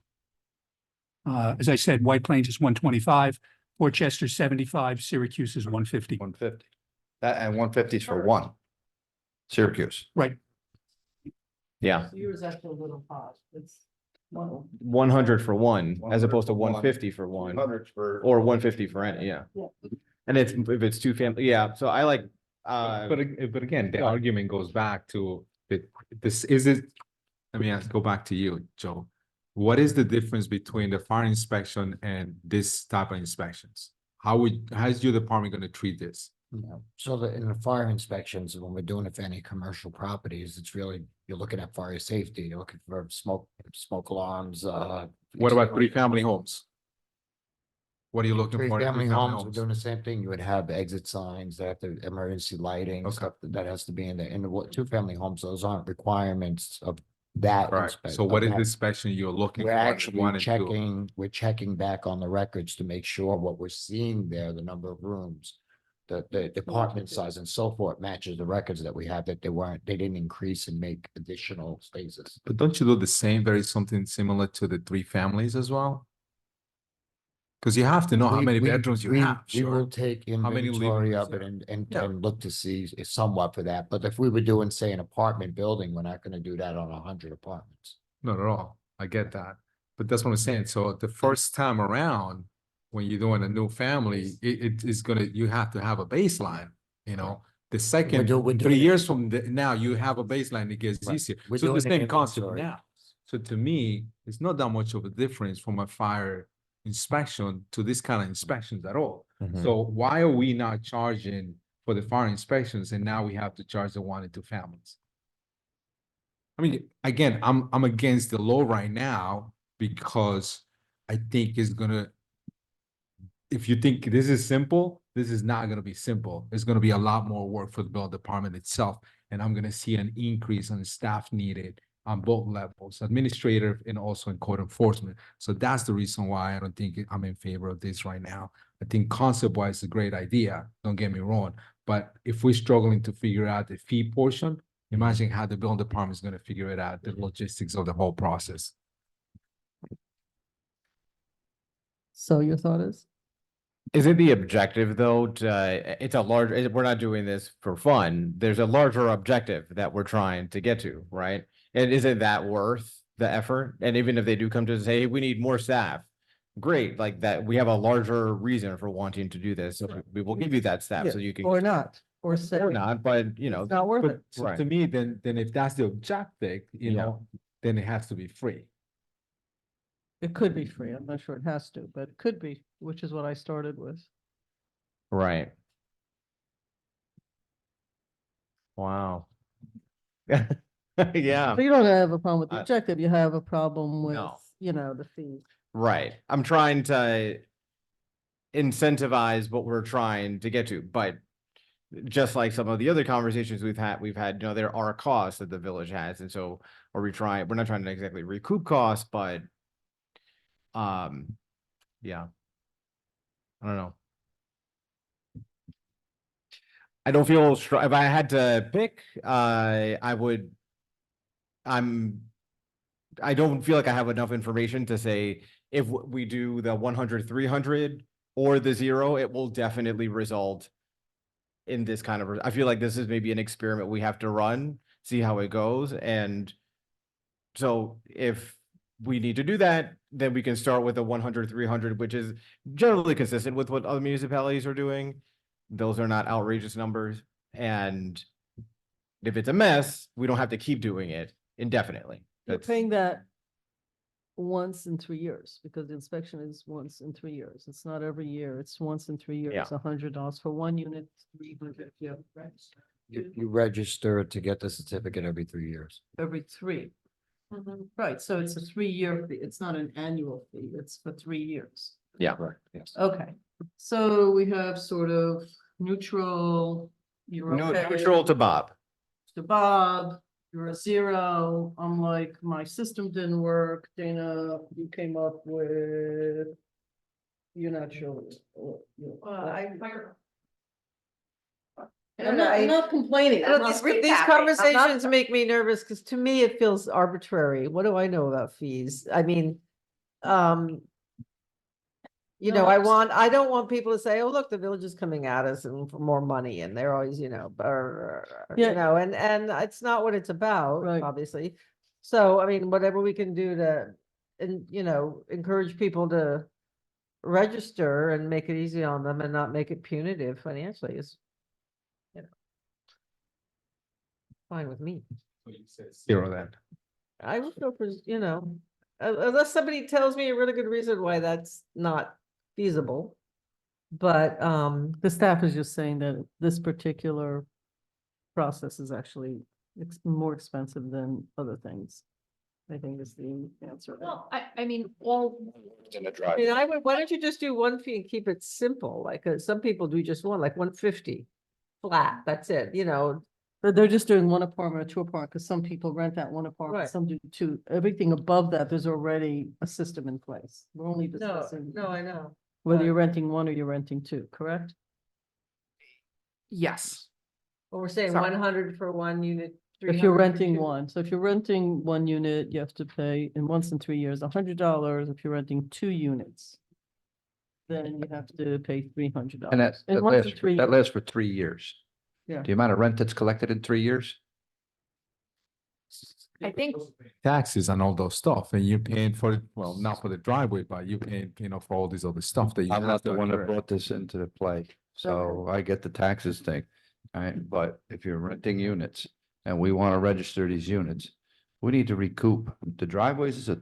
As I said, White Plains is 125, Port Chester 75, Syracuse is 150. 150. That and 150 is for one. Syracuse. Right. Yeah. Yours actually a little hot. It's 100 for one, as opposed to 150 for one, 100 for. or 150 for any, yeah. Yeah. And it's, if it's two family, yeah, so I like, But again, the go ahead. argument goes back to this, is it, let me go back to you, Joe. What is the difference between the fire inspection and this type of inspections? How's your department gonna treat this? So in the fire inspections, when we're doing it for any commercial properties, it's really, you're looking at fire safety, you're looking for smoke alarms, What about three-family homes? What are you looking for? in Three-family three-family homes, we're doing the same thing. You would have exit signs, that have the emergency lighting, Okay. stuff that has to be in there. In the two-family homes, those aren't requirements of that. Correct. So what is the inspection you're looking for? We're and actually wanting to do? we're checking back on the records to make sure what we're seeing there, the number of rooms, the department size and so forth matches the records that we have, that they didn't increase and make additional spaces. But don't you do the same, very something similar to the three families as well? Because you have to know how many bedrooms you have, We will sure. take How many inventory living of it rooms and look to see if somewhat for that. But if we were doing, say, an apartment building, we're not gonna do that on 100 apartments. Not at all. I get that. But that's what I'm saying. So the first time around, when you're doing a new family, it is gonna, you have to have a baseline, you know? The second, we're 3 doing it- years from now, you have a baseline, it gets Right. easier. We're So the doing an same concept inventory. now. So to me, it's not that much of a difference from a fire inspection to this kind of inspections at all. Mhm. So why are we not charging for the fire inspections and now we have to charge the 1 and 2 families? I mean, again, I'm against the law right now because I think it's gonna, if you think this is simple, this is not gonna be simple. It's gonna be a lot more work for the building department itself. And I'm gonna see an increase in staff needed on both levels, administrative and also in code enforcement. So that's the reason why I don't think I'm in favor of this right now. I think concept wise, it's a great idea, don't get me wrong. But if we're struggling to figure out the fee portion, imagine how the building department is gonna figure it out, the logistics of the whole process. So your thought is? Is it the objective though, it's a large, we're not doing this for fun. There's a larger objective that we're trying to get to, right? And isn't that worth the effort? And even if they do come to us and say, hey, we need more staff, great, like that, we have a larger reason for wanting to do this. So we will give you that staff so you can. Or not, or say, Or not, but you know. it's not worth But it. so Right. to me, then if that's the objective, you Yeah. know, then it has to be free. It could be free. I'm not sure it has to, but it could be, which is what I started with. Right. Wow. Yeah, So you don't have a problem with the I- objective, you have a problem with, No. you know, the fee. right. I'm trying to incentivize what we're trying to get to, but just like some of the other conversations we've had, you know, there are costs that the village has. And so we're not trying to exactly recoup costs, but yeah. I don't know. I don't feel if I had to pick, I don't feel like I have enough information to say if we do the 100, 300 or the 0, it will definitely result in this kind of, I feel like this is maybe an experiment we have to run see how it goes. And so if we need to do that, then we can start with a 100, 300, which is generally consistent with what other municipalities are doing. Those are not outrageous numbers. And if it's a mess, we don't have to keep doing it indefinitely. You're That's, paying that once in 3 years, because the inspection is once in 3 years. It's not every year. It's once in 3 years, Yeah. $100 for one unit, 300 if you have You register to get the certificate every 3 years. every three. Right, so it's a 3-year fee. It's not an annual fee. It's for 3 years. yeah. Correct, yes. Okay, so we have sort of neutral, you're okay. Neutral to Bob. To Bob, you're a 0. I'm like, my system didn't work. Dana, you came up with. You're not sure. I'm not complaining. I'm not- These conversations make me nervous because to me it feels arbitrary. What do I know about fees? I mean, you know, No, I don't want people to say, oh, look, the village is coming at us and for more money and they're always, you know, Yeah. you know, and it's not what it's about, Right. obviously. So, I mean, whatever we can do to, and, you know, encourage people to register and make it easy on them and not make it punitive financially is, you know, fine with me. Zero then. I would go for, you know, unless somebody tells me a really good reason why that's not feasible. But, the staff is just saying that this particular process is actually more expensive than other things. I think is the answer. Well, I mean, all, I mean, why don't you just do one fee and keep it simple? Like, some people do just one, like 150 flat, that's it, you know. But they're just doing one apartment or two apartment, because some people rent that one apartment, Right. some do two. Everything above that, there's already a system in place. We're only No, discussing no, I know. whether you're renting one or you're renting two, correct? yes. Well, we're saying Sorry. 100 for one unit. If 300 you're for renting two. one, so if you're renting one unit, you have to pay in once in 3 years, $100. If you're renting 2 units, then you have to pay $300. And that, And that once in lasts, 3 that years. lasts for 3 years. Yeah. The amount of rent that's collected in 3 years? I think, Taxes and all those stuff, and you're paying for, well, not for the driveway, but you're paying, you know, for all this other stuff that you. I'm have not to the one that address. brought this into the play, so I get the taxes thing. Alright, but if you're renting units and we want to register these units, we need to recoup. The driveways is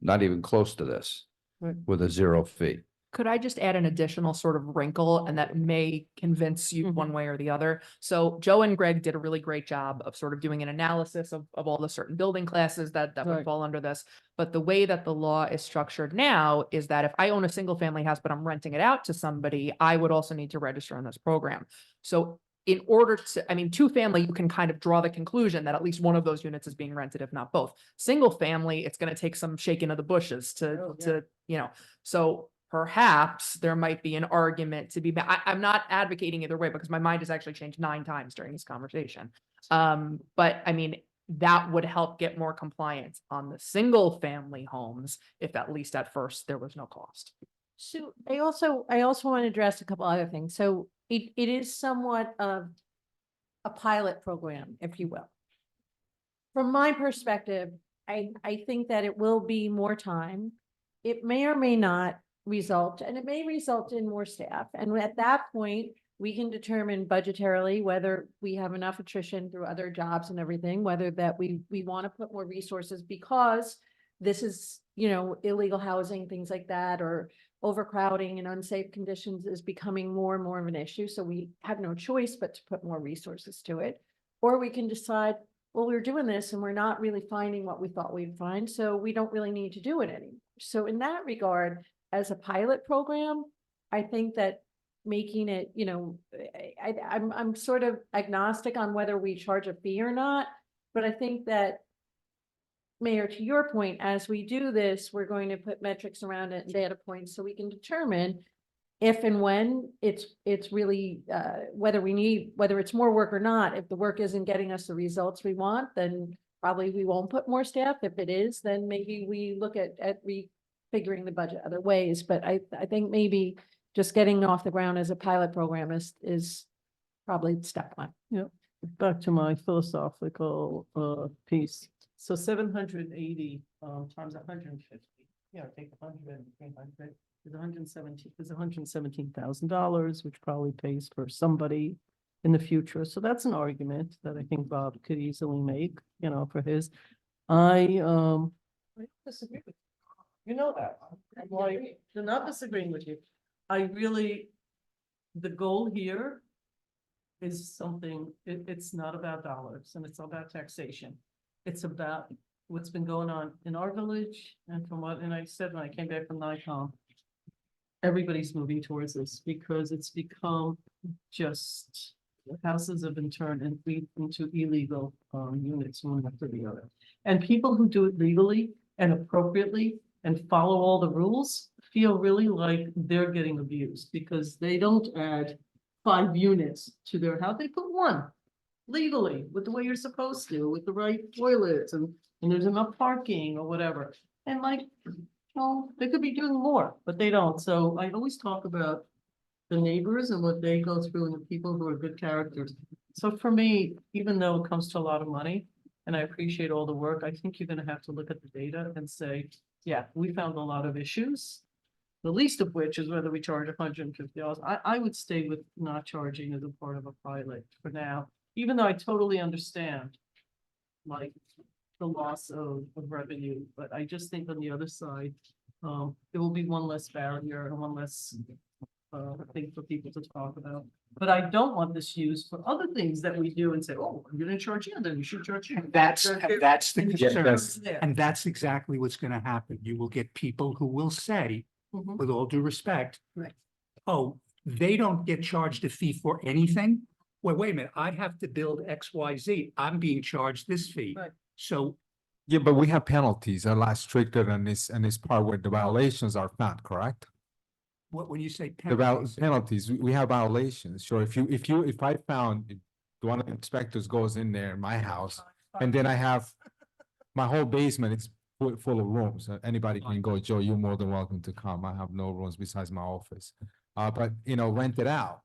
not even close to this Right. with a 0 fee. could I just add an additional sort of wrinkle and that may convince you Mhm. one way or the other? So Joe and Greg did a really great job of sort of doing an analysis of all the certain building classes that would Right. fall under this. But the way that the law is structured now is that if I own a single family house, but I'm renting it out to somebody, I would also need to register in this program. So in order to, I mean, 2-family, you can kind of draw the conclusion that at least one of those units is being rented, if not both. Single family, it's going to take some shaking of the bushes Oh, yeah. to, you know, so perhaps there might be an argument to be, I'm not advocating either way because my mind has actually changed 9 times during this conversation. But I mean, that would help get more compliance on the single family homes if at least at first there was no cost. So I also want to address a couple other things. So it is somewhat of a pilot program, if you will. From my perspective, I think that it will be more time. It may or may not result, and it may result in more staff. And at that point, we can determine budgetarily whether we have enough attrition through other jobs and everything, whether that we want to put more resources because this is, you know, illegal housing, things like that, or overcrowding and unsafe conditions is becoming more and more of an issue. So we have no choice but to put more resources to it. Or we can decide, well, we're doing this and we're not really finding what we thought we'd find, so we don't really need to do it anymore. So in that regard, as a pilot program, I think that making it, you know, I'm sort of agnostic on whether we charge a fee or not, but I think that, Mayor, to your point, as we do this, we're going to put metrics around it and data points so we can determine if and when it's really, whether it's more work or not. If the work isn't getting us the results we want, then probably we won't put more staff. If it is, then maybe we look at refiguring the budget other ways. But I think maybe just getting off the ground as a pilot program is probably step one. Yeah. back to my philosophical piece. So 780 times 150. Yeah, take 100 and 300 is 117 is $117,000, which probably pays for somebody in the future. So that's an argument that I think Bob could easily make, you know, for his. I disagree with you. You know that. I'm like, I'm not disagreeing with you. I really, the goal here is something, it's not about dollars and it's not about taxation. It's about what's been going on in our village and from what, and I said when I came back from NICOM, everybody's moving towards this because it's become just, houses have been turned into illegal units one after the other. And people who do it legally and appropriately and follow all the rules feel really like they're getting abused because they don't add 5 units to their house. They put 1 legally with the way you're supposed to, with the right toilets and there's enough parking or whatever. And like, well, they could be doing more, but they don't. So I always talk about the neighbors and what they go through and the people who are good characters. So for me, even though it comes to a lot of money and I appreciate all the work, I think you're gonna have to look at the data and say, yeah, we found a lot of issues. The least of which is whether we charge $150. I would stay with not charging as a part of a pilot for now, even though I totally understand like the loss of revenue, but I just think on the other side, there will be one less barrier and one less thing for people to talk about. But I don't want this used for other things that we do and say, oh, I'm gonna charge you, then you should charge you. And that's the concern. that's- And that's exactly what's gonna happen. You will get people who will say, Mhm. with all due respect. Right. Oh, they don't get charged a fee for anything? Well, wait a minute, I have to build X, Y, Z. I'm being charged this fee. Right. So Yeah, but we have penalties a lot stricter than this, and this part where the violations are found, correct? what, when you say The penalties, penalties, we have violations. Sure, if I found, if one of the inspectors goes in there in my house, and then I have, my whole basement is full of rooms. Anybody can go, Joe, you're more than welcome to come. I have no rooms besides my office. But, rent it out.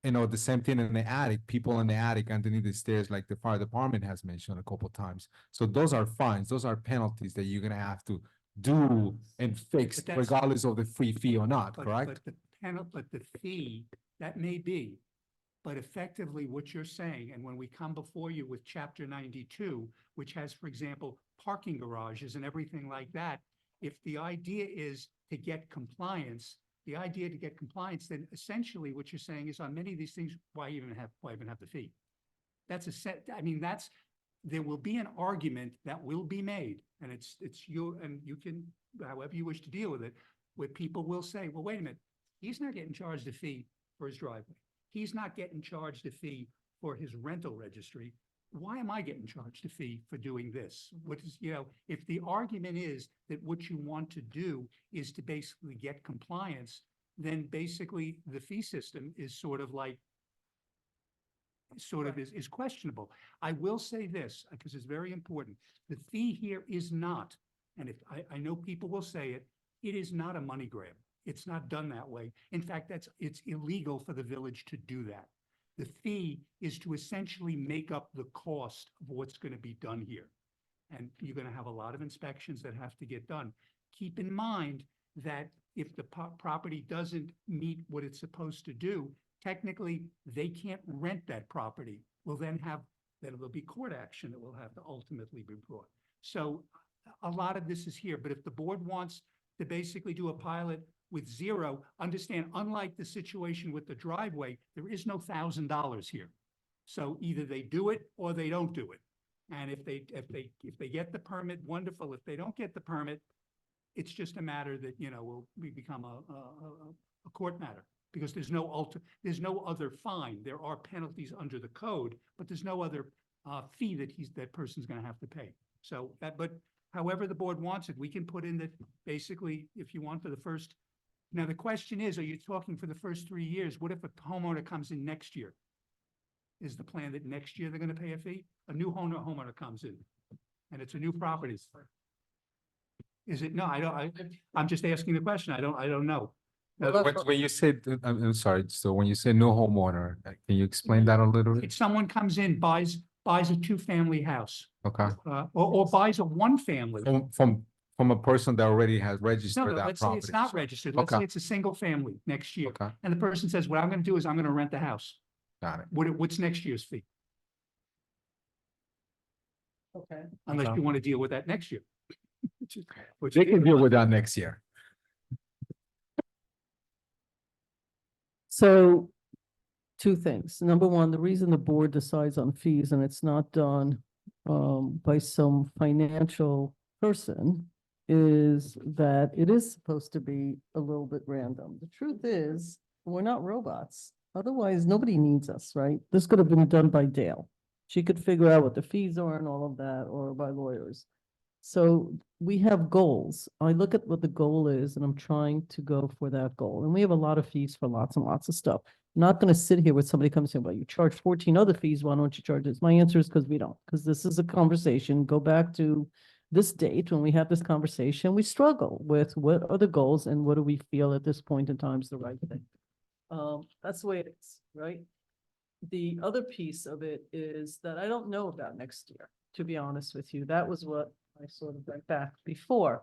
The same thing in the attic, people in the attic underneath the stairs, like the fire department has mentioned a couple times. So those are fines, those are penalties that you're gonna have to do and fix But that's- regardless of the free fee or not, but correct? but the fee, that may be. But effectively, what you're saying, and when we come before you with chapter 92, which has, for example, parking garages and everything like that, if the idea is to get compliance, then essentially what you're saying is on many of these things, why even have the fee? That's there will be an argument that will be made, and it's and you can, however you wish to deal with it, where people will say, well, wait a minute, he's not getting charged a fee for his driveway. He's not getting charged a fee for his rental registry. Why am I getting charged a fee for doing this? What is, if the argument is that what you want to do is to basically get compliance, then basically the fee system is is questionable. I will say this, because it's very important. The fee here is not, and if I know people will say it, it is not a money grab. It's not done that way. In fact, it's illegal for the village to do that. The fee is to essentially make up the cost of what's going to be done here. And you're going to have a lot of inspections that have to get done. Keep in mind that if the property doesn't meet what it's supposed to do, technically they can't rent that property. Then there'll be court action that will have to ultimately be brought. So a lot of this is here, but if the board wants to basically do a pilot with 0, understand, unlike the situation with the driveway, there is no $1,000 here. So either they do it or they don't do it. And if they get the permit, wonderful. If they don't get the permit, it's just a matter that, will become a court matter, because there's no other fine. There are penalties under the code, but there's no other fee that person's going to have to pay. So but however the board wants it, we can put in that basically, if you want, for the first. Now, the question is, are you talking for the first 3 years? What if a homeowner comes in next year? Is the plan that next year they're going to pay a fee? A new homeowner comes in and it's a new property. Is it? No, I'm just asking the question. I don't know. Well, that's what- When you said, I'm sorry, so when you say no homeowner, can you explain that a little If bit? someone comes in, buys a two-family house, Okay, or buys a one-family. from a person that already has No, registered no, that let's say it's property. not registered. Let's say Okay. it's a single family next year. Okay, And the person says, what I'm gonna do is I'm gonna rent the house. got it. What's next year's fee? Okay. Unless Okay. you want to deal with that next year. Which They is- can deal with that next year. So two things. Number one, the reason the board decides on fees and it's not done by some financial person is that it is supposed to be a little bit random. The truth is, we're not robots. Otherwise, nobody needs us, right? This could have been done by Dale. She could figure out what the fees are and all of that, or by lawyers. So we have goals. I look at what the goal is and I'm trying to go for that goal. And we have a lot of fees for lots and lots of stuff. I'm not going to sit here with somebody comes in, well, you charge 14 other fees. Why don't you charge this? My answer is because we don't, because this is a conversation. Go back to this date when we have this conversation, we struggle with what are the goals and what do we feel at this point in time is the right thing. That's the way it is, right? The other piece of it is that I don't know about next year, to be honest with you. That was what I sort of went back before.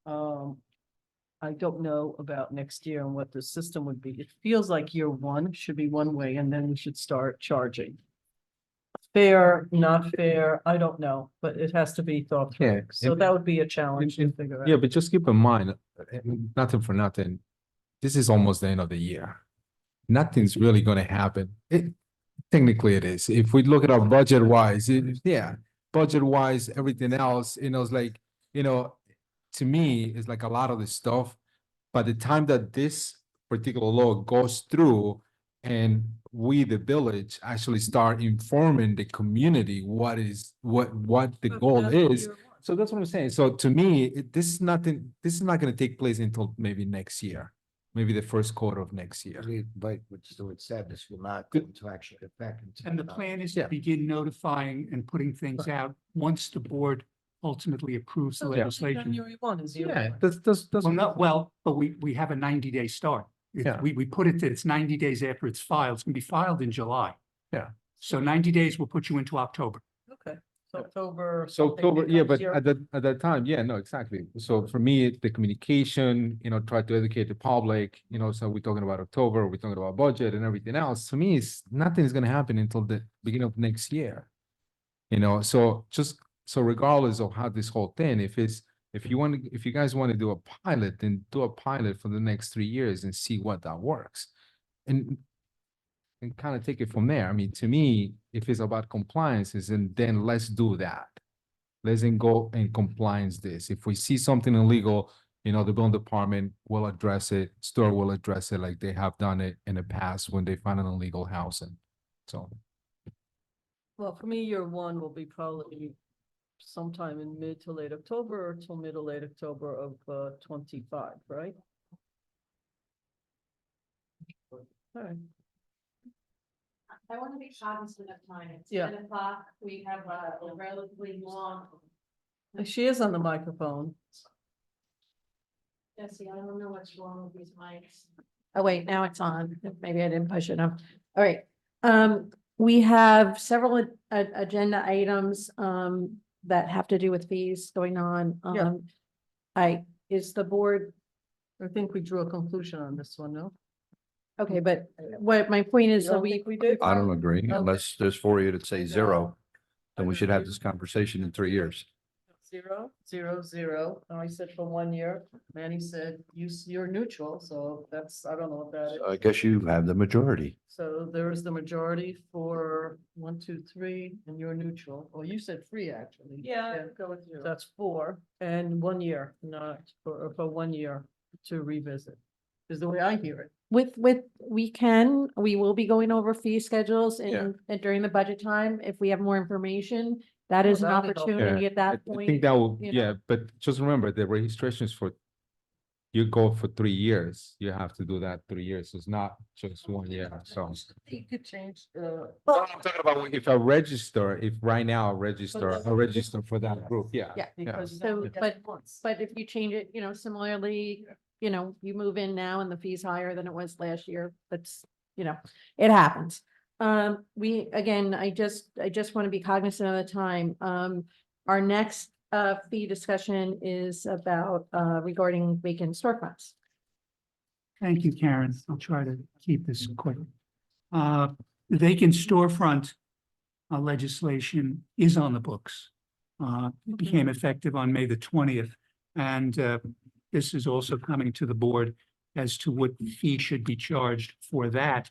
I don't know about next year and what the system would be. It feels like year one should be one way and then we should start charging. Fair, not fair, I don't know, but it has to be thought Yeah, through. So and- that would be a challenge to figure out. Yeah, but just keep in mind, nothing for nothing, this is almost the end of the year. Nothing's really gonna happen. Technically it is. If we look at our budget wise, budget wise, everything else, it's like, to me, it's like a lot of the stuff. By the time that this particular law goes through and we, the village, actually start informing the community what the goal is. So that's what I'm saying. So to me, this is not gonna take place until maybe next year, maybe the first quarter of next year. But what Stuart said, this will not go into actual effect. until And the about- plan is Yeah. to begin notifying and putting things out once the board ultimately approves the legislation. January 1 is year Yeah, one. that's. But we have a 90-day start. Yeah. We put it that it's 90 days after it's filed. It's gonna be filed in July. Yeah. So 90 days will put you into October. Okay, so October. So something October, yeah, becomes but your- at that time, yeah, no, exactly. So for me, the communication, try to educate the public, so we're talking about October, we're talking about budget and everything else. To me, nothing is gonna happen until the beginning of next year. So regardless of how this whole thing, if you guys want to do a pilot, then do a pilot for the next 3 years and see what that works. And kind of take it from there. I mean, to me, if it's about compliances, and then let's do that. Let's then go and compliance this. If we see something illegal, the building department will address it, store will address it like they have done it in the past when they find an illegal housing. So, Well, for me, year one will be probably sometime in mid to late October or till mid to late October of 25, right? All right. I want to be cognizant of time. It's Yeah. 10 o'clock. We have a relatively long. She is on the microphone. Jesse, I don't know what's wrong with these mics. Oh, wait, now it's on. Maybe I didn't push it up. All right. We have several agenda items that have to do with fees going on. Yeah. Is the board, I think we drew a conclusion on this one, no? okay, but what my point is, You so don't think we did? I don't agree Okay. unless there's 4 of you that say I zero, know. then we should have this conversation in 3 years. 0, 0, 0. And I said for 1 year. Manny said, you're neutral, so that's, I don't know what that is. So I guess you have the majority. So there is the majority for 1, 2, 3, and you're neutral. Well, you said 3, actually. Yeah, go with you. That's 4 and 1 year, not for 1 year to revisit, is the way I hear it. we will be going over fee schedules Yeah. and during the budget time, if we have more information, that is an that'd be helpful. opportunity at I that think point. that will, you know. yeah, but just remember the registration is you go for 3 years, you have to do that 3 years. It's not just 1 year, so. You could change, No, I'm talking about if right now I register for that group, yeah. Yeah. because. So, you get it once. But if you change it, similarly, you know, you move in now and the fee's higher than it was last year. That's, you know, it happens. Again, I just want to be cognizant of the time. Our next fee discussion is about regarding vacant storefronts. Thank you, Karen. I'll try to keep this quick. The vacant storefront legislation is on the books. It became effective on May the 20th. And this is also coming to the board as to what fee should be charged for that.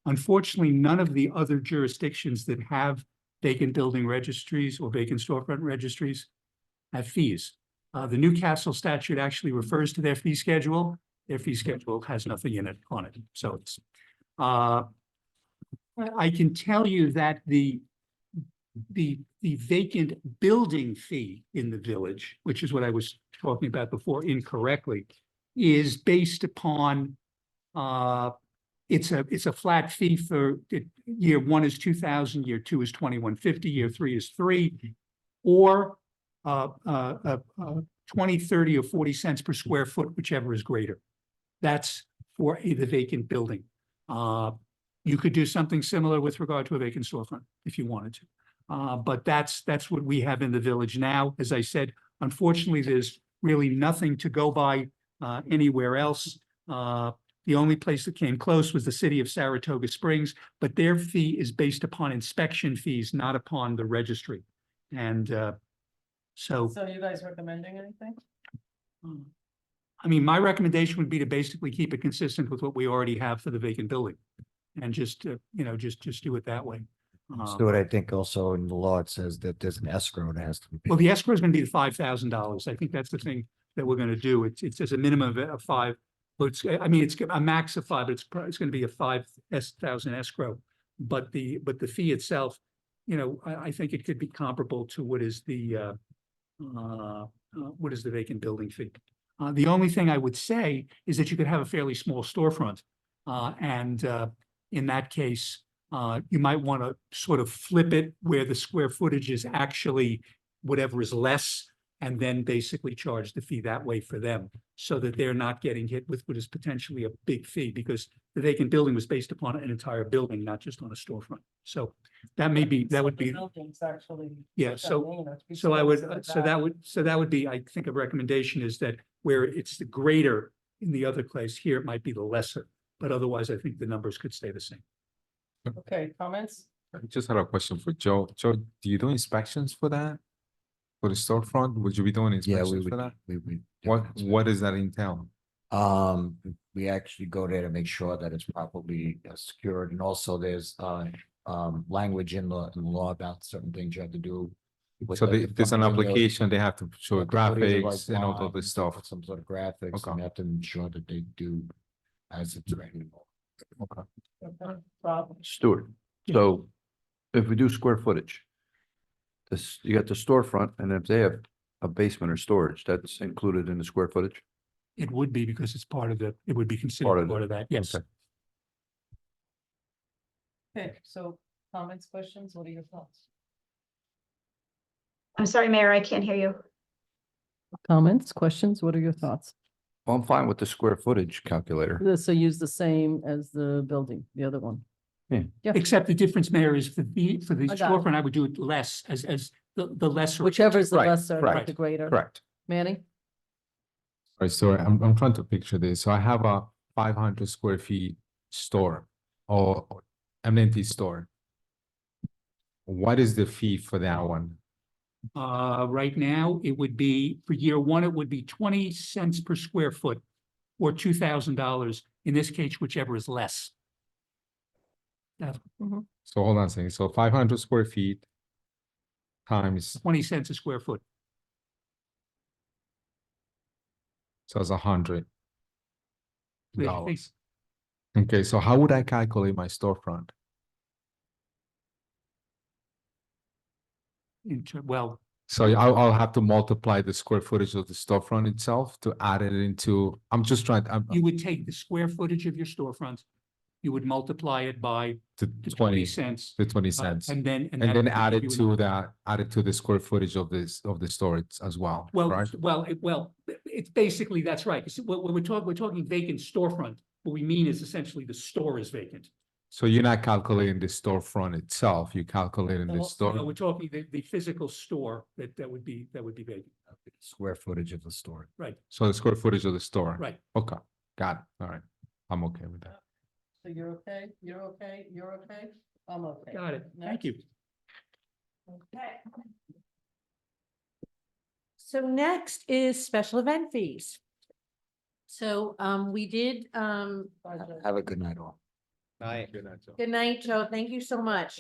Unfortunately, none of the other jurisdictions that have vacant building registries or vacant storefront registries have fees. The Newcastle statute actually refers to their fee schedule. Their fee schedule has nothing in it on it. So it's, I can tell you that the vacant building fee in the village, which is what I was talking about before incorrectly, is based upon, it's a flat fee for year 1 is 2,000, year 2 is 2,150, year 3 is 3, or 20, 30, or 40 cents per square foot, whichever is greater. That's for the vacant building. You could do something similar with regard to a vacant storefront if you wanted to. But that's what we have in the village now. As I said, unfortunately, there's really nothing to go by anywhere else. The only place that came close was the city of Saratoga Springs, but their fee is based upon inspection fees, not upon the registry. And so. So you guys recommending anything? I mean, my recommendation would be to basically keep it consistent with what we already have for the vacant building. And just, you know, just do it that way. Stuart, I think also in the law, it says that there's an escrow that has to be paid. Well, the escrow is going to be the $5,000. I think that's the thing that we're going to do. It's a minimum of 5. But it's, I mean, it's a max of 5, but it's going to be a 5,000 escrow. But the fee itself, you know, I think it could be comparable to what is the vacant building fee. The only thing I would say is that you could have a fairly small storefront, and in that case, you might want to sort of flip it where the square footage is actually whatever is less, and then basically charge the fee that way for them, so that they're not getting hit with what is potentially a big fee, because the vacant building was based upon an entire building, not just on a storefront. So that may be, that would be, yeah, so that would be, I think a recommendation is that where it's the greater in the other place, here it might be the lesser, but otherwise I think the numbers could stay the same. Okay, comments? I just had a question for Joe. Joe, do you do inspections for that? For the storefront, would you be doing Yeah, inspections we for would, that? we would. What does that entail? We actually go there to make sure that it's properly secured, and also there's language in the law about certain things you have to do. with So the there's an front windows. application, they have to show You have to put either, graphics like, and all of lines this or stuff. put some sort of graphics, Okay. and you have to ensure that they do as it's written. Okay. Stuart, so if we do square footage, this, you got the storefront, and if they have a basement or storage, that's included in the square footage? It would be, because it's part of the, it would be Part considered of part of that, yes. Okay. Okay, so comments, questions, what are your thoughts? I'm sorry, Mayor, I can't hear you. Comments, questions, what are your thoughts? Well, I'm fine with the square footage calculator. So use the same as the building, the other one. Yeah. Except the difference, Mayor, is for the I got it. storefront, I would do it less as the lesser. Whichever is the Right, lesser, not right, the greater. Correct. Manny? Right, so I'm trying to picture this. So I have a 500 square feet store or amenity store. What is the fee for that one? Right now, it would be, for year 1, it would be 20 cents per square foot, or $2,000, in this case, whichever is less. So hold on a second. So 500 square feet times, 20 cents a square foot. so it's $100. Basically. Okay, so how would I calculate my storefront? Well, So I'll have to multiply the square footage of the storefront itself to add it into, I'm just trying, you would take the square footage of your storefront, you would multiply it by to the 20 20 cents. to 20 cents. And then. And that then would add give it you to an- that, add it to the square footage of this, of the storage as well, Well, right? well, It's basically, that's right. 'Cause when we're talking vacant storefront, what we mean is essentially the store is vacant. So you're not calculating the storefront itself, you're calculating the No, store? we're talking the physical store that would be vacant. Square footage of the store. Right, So the square footage of the store? right. Okay, got it, all right, I'm okay with that. So you're okay, you're okay, you're okay, I'm okay. Got it. Thank Next. you. Okay. So next is special event fees. So, we did, Have a good night all. Good night, Joe. good night, Joe. Thank you so much.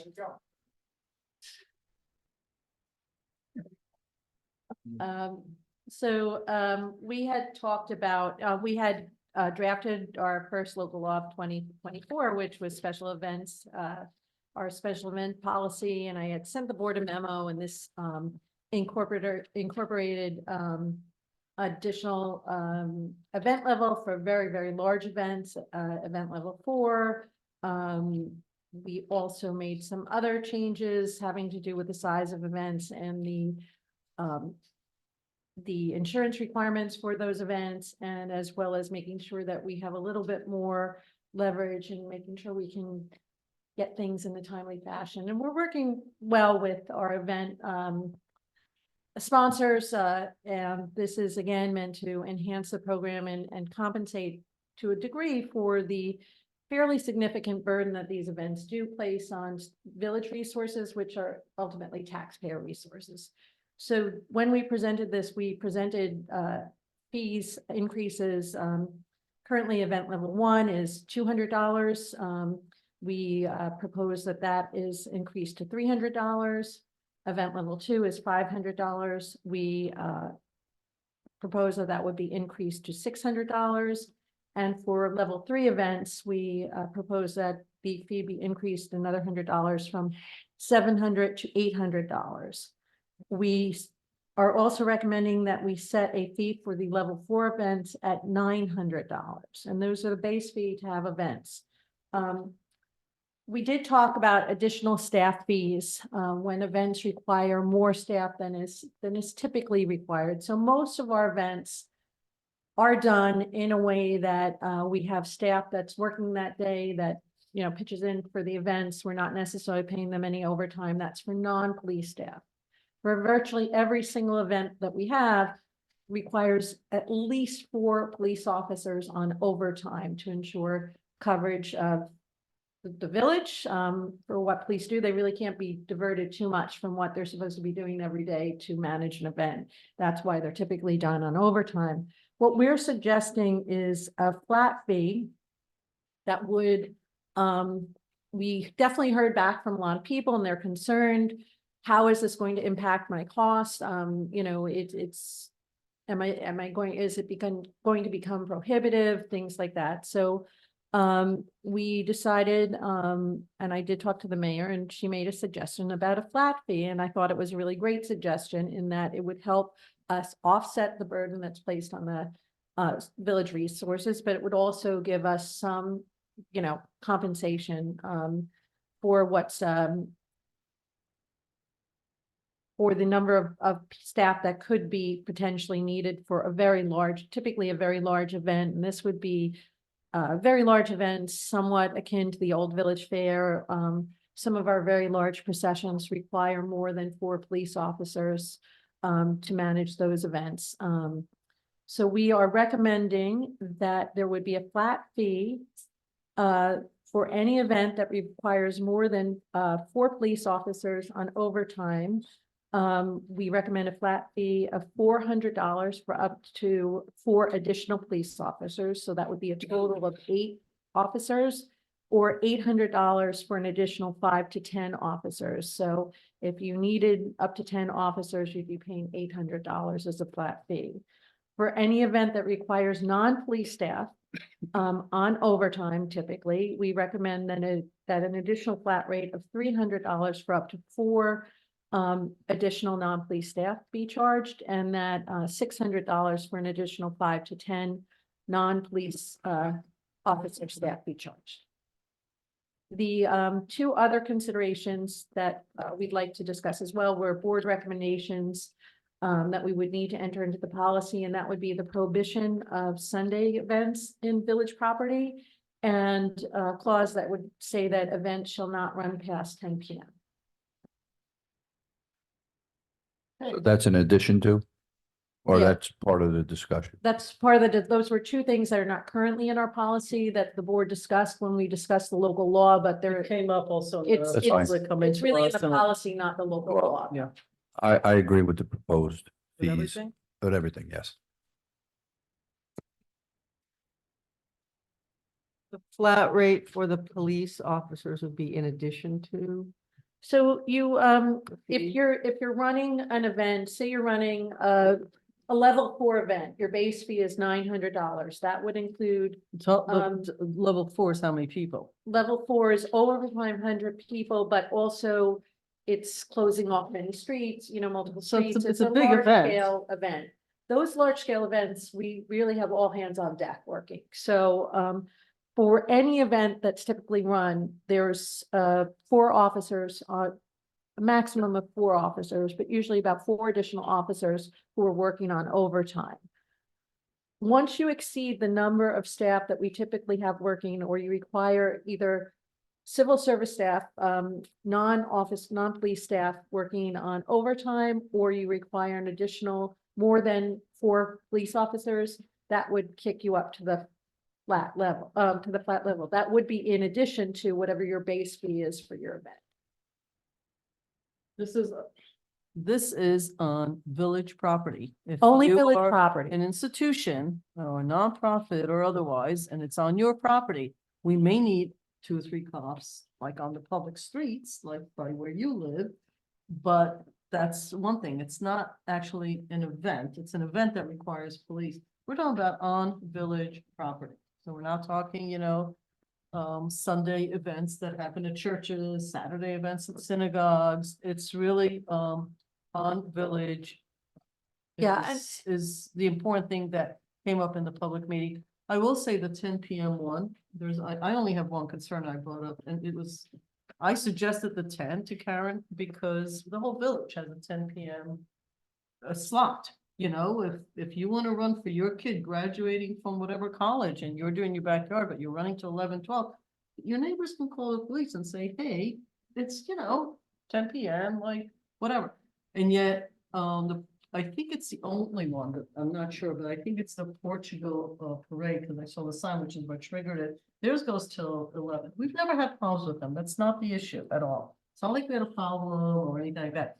We had talked about, we had drafted our first local law of 2024, which was special events, our special event policy, and I had sent the board a memo, and this incorporated additional event level for very, very large events, event level 4. We also made some other changes having to do with the size of events and the insurance requirements for those events, and as well as making sure that we have a little bit more leverage and making sure we can get things in a timely fashion. And we're working well with our event sponsors, and this is again meant to enhance the program and compensate to a degree for the fairly significant burden that these events do place on village resources, which are ultimately taxpayer resources. So when we presented this, we presented fees increases. Currently, event level 1 is $200. We propose that is increased to $300. Event level 2 is $500. We propose that would be increased to $600. And for level 3 events, we propose that the fee be increased another $100 from $700 to $800. We are also recommending that we set a fee for the level 4 events at $900, and those are the base fee to have events. We did talk about additional staff fees when events require more staff than is typically required. So most of our events are done in a way that we have staff that's working that day that, you know, pitches in for the events. We're not necessarily paying them any overtime. That's for non-police staff. For virtually every single event that we have requires at least 4 police officers on overtime to ensure coverage of the village. For what police do, they really can't be diverted too much from what they're supposed to be doing every day to manage an event. That's why they're typically done on overtime. What we're suggesting is a flat fee that would, we definitely heard back from a lot of people and they're concerned. How is this going to impact my cost? You know, is it going to become prohibitive, things like that. So we decided, and I did talk to the mayor, and she made a suggestion about a flat fee. And I thought it was a really great suggestion in that it would help us offset the burden that's placed on the village resources, but it would also give us some, you know, compensation for what's for the number of staff that could be potentially needed for a very large, typically a very large event. And this would be a very large event, somewhat akin to the Old Village Fair. Some of our very large processions require more than 4 police officers to manage those events. So we are recommending that there would be a flat fee for any event that requires more than 4 police officers on overtime. We recommend a flat fee of $400 for up to 4 additional police officers. So that would be a total of 8 officers, or $800 for an additional 5 to 10 officers. So if you needed up to 10 officers, you'd be paying $800 as a flat fee. For any event that requires non-police staff on overtime, typically, we recommend that an additional flat rate of $300 for up to 4 additional non-police staff be charged, and that $600 for an additional 5 to 10 non-police officer staff be charged. The 2 other considerations that we'd like to discuss as well were board recommendations that we would need to enter into the policy, and that would be the prohibition of Sunday events in village property. And a clause that would say that events shall not run past 10 p.m. So that's in addition to, or Yeah. that's part of the discussion? That's part of those were two things that are not currently in our policy that the board discussed when we discussed the local law, but There they're, came up also. It's- That's fine. it's really in the policy, not the local Well, law. Yeah. I agree with the proposed With fees, everything? but everything, yes. The flat rate for the police officers would be in addition to. So you, if fee. you're running an event, say you're running a level 4 event, your base fee is $900. That would include Level 4 is how many people? level 4 is over 500 people, but also it's closing off many streets, multiple So it's a- streets. it's a big event. Scale event. Those large scale events, we really have all hands on deck working. So, for any event that's typically run, there's, 4 officers, a maximum of 4 officers, but usually about 4 additional officers who are working on overtime. Once you exceed the number of staff that we typically have working, or you require either civil service staff, non-office, non-police staff working on overtime, or you require an additional more than 4 police officers, that would kick you up to the flat level, That would be in addition to whatever your base fee is for your event. This is on village property. If Only you village are property. an institution or a nonprofit or otherwise, and it's on your property, we may need 2 or 3 cops, like on the public streets, like by where you live. But that's one thing. It's not actually an event. It's an event that requires police. We're talking about on village property. So we're not talking, Sunday events that happen at churches, Saturday events at synagogues. It's really, on village. Yeah, and- Is the important thing that came up in the public meeting. I will say the 10 p.m. one, I only have one concern I brought up, and I suggested the 10 to Karen because the whole village has a 10 p.m. a slot. If you want to run for your kid graduating from whatever college and you're doing your backyard, but you're running to 11, 12, your neighbors can call the police and say, hey, it's, 10 p.m., like, whatever. And yet, I think it's the only one, but I'm not sure, but I think it's the Portugal parade, because I saw the sign, which is what triggered it. Theirs goes till 11. We've never had problems with them. That's not the issue at all. It's not like we had a problem or anything like that.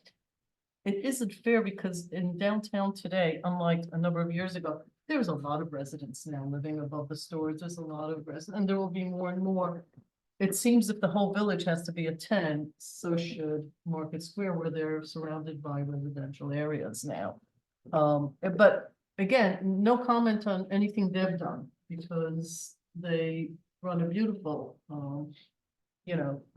It isn't fair because in downtown today, unlike a number of years ago, there's a lot of residents now living above the stores. There's a lot of residents, and there will be more and more. It seems if the whole village has to be a 10, so should Market Square, where they're surrounded by residential areas now. But again, no comment on anything they've done because they run a beautiful,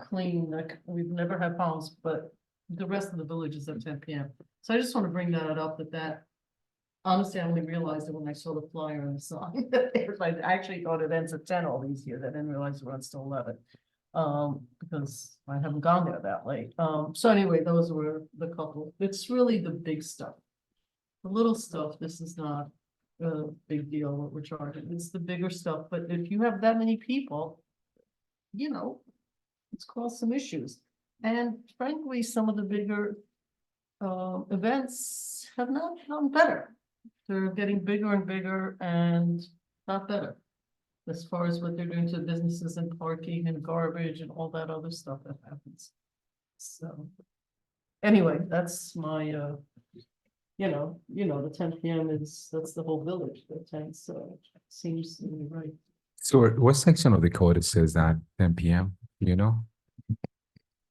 clean, like we've never had problems, but the rest of the village is at 10 p.m. So I just want to bring that up that honestly, I only realized it when I saw the flyer and the sign. I actually thought it ends at 10 all these years. I didn't realize it runs till 11. Because I haven't gone there that late. So anyway, those were the couple. It's really the big stuff. The little stuff, this is not a big deal what we're charging. It's the bigger stuff. But if you have that many people, it's caused some issues. And frankly, some of the bigger events have not gotten better. They're getting bigger and bigger and not better. As far as what they're doing to businesses and parking and garbage and all that other stuff that happens. So. Anyway, that's my, the 10 p.m. that's the whole village, the 10, so it seems to be right. So what section of the code it says that 10 p.m.,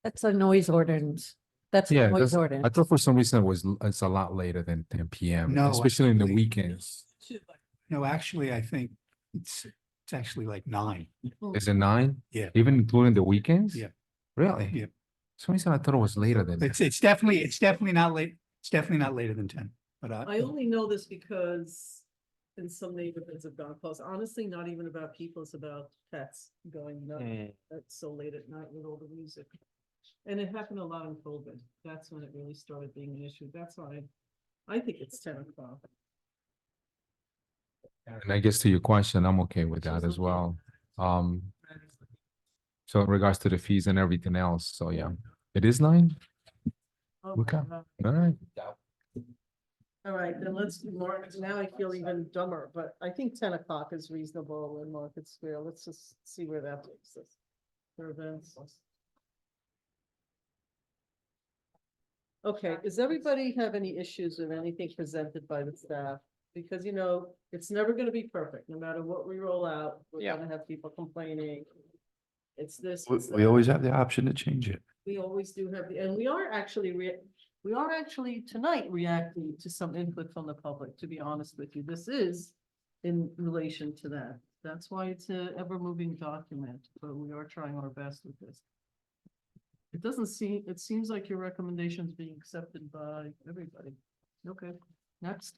That's a noise ordinance. That's a Yeah, noise I ordinance. thought for some reason it's a lot later than 10 p.m., No, especially in the actually, weekends. No, actually, I think it's actually like 9. Is it 9? Yeah. Even including the weekends? Yeah. Really? Yeah. For some reason I thought it was later than that. It's definitely not late. It's definitely not later than 10, but I only know this because in some neighborhoods have gone close. Honestly, not even about people, it's about pets going nuts. That's so late at night with all the music. And it happened a lot in COVID. That's when it really started being an issue. That's why I think it's 10 o'clock. And I guess to your question, I'm okay with that as well. So in regards to the fees and everything else, so yeah, it is 9? Oh, Okay. my God. All right. All right, then let's do Market. Now I feel even dumber, but I think 10 o'clock is reasonable in Market Square. Let's just see where that takes us. For events. Okay, does everybody have any issues with anything presented by the staff? Because, it's never gonna be perfect, no matter what we roll out, we're Yeah. gonna have people complaining. It's this. We it's we that. always have the option to change it. We always do have, and we are actually tonight reacting to some input from the public, to be honest with you. This is in relation to that. That's why it's a ever-moving document, but we are trying our best with this. It seems like your recommendation's being accepted by everybody. Okay, next.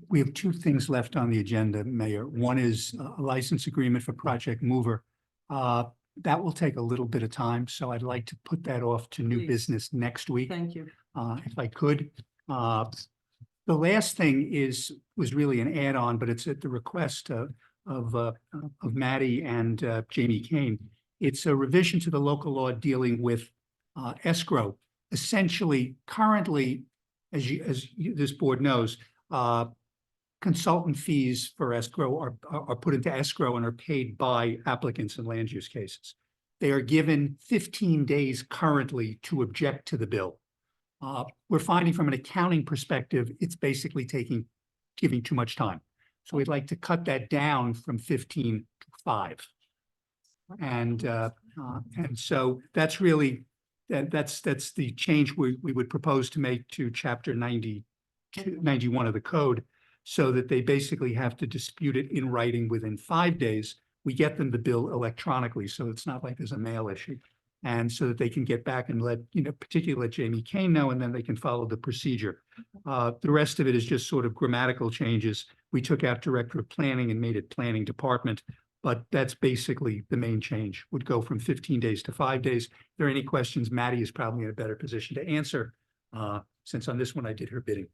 We have two things left on the agenda, Mayor. One is a license agreement for Project Mover. That will take a little bit of time, so I'd like to put that off to new Please. business next week, Thank you. if I could. The last thing was really an add-on, but it's at the request of Maddie and Jamie Kane. It's a revision to the local law dealing with escrow. Essentially, currently, this board knows, consultant fees for escrow are put into escrow and are paid by applicants in land use cases. They are given 15 days currently to object to the bill. We're finding from an accounting perspective, it's basically giving too much time. So we'd like to cut that down from 15 to 5. And so that's really, that's the change we would propose to make to chapter 91 of the code, so that they basically have to dispute it in writing within 5 days. We get them the bill electronically, so it's not like there's a mail issue. And so that they can get back and particularly let Jamie Kane know, and then they can follow the procedure. The rest of it is just sort of grammatical changes. We took out Director of Planning and made it Planning Department, but that's basically the main change. Would go from 15 days to 5 days. If there are any questions, Maddie is probably in a better position to answer, since on this one I did her bidding.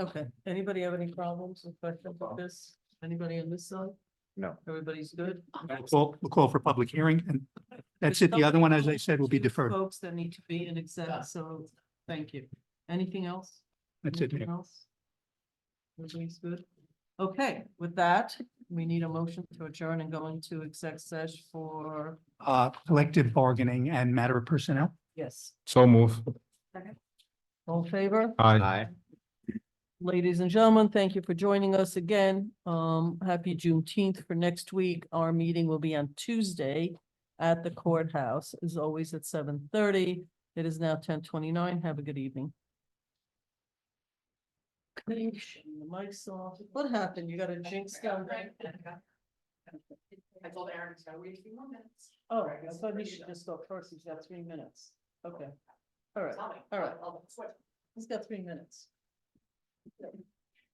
Okay, anybody have any problems or questions with this? Anybody on this side? No. Everybody's good? We'll call for public hearing, and that's it. The other one, as I said, will be deferred. Folks that need to be in exec, so thank you. Anything else? That's it, Anything Mayor. else? Everybody's good? Okay, with that, we need a motion to adjourn and go into exec session for, Collective bargaining and matter of personnel. yes, So move. all in favor? Aye. Ladies and gentlemen, thank you for joining us again. Happy Juneteenth for next week. Our meeting will be on Tuesday at the courthouse, as always at 7:30. It is now 10:29. Have a good evening. The mic's off. What happened? You got a jinx down there? I told Aaron to wait a few more minutes. Oh, I thought he should just go first. He's got 3 minutes. Okay. All right, all right. He's got 3 minutes.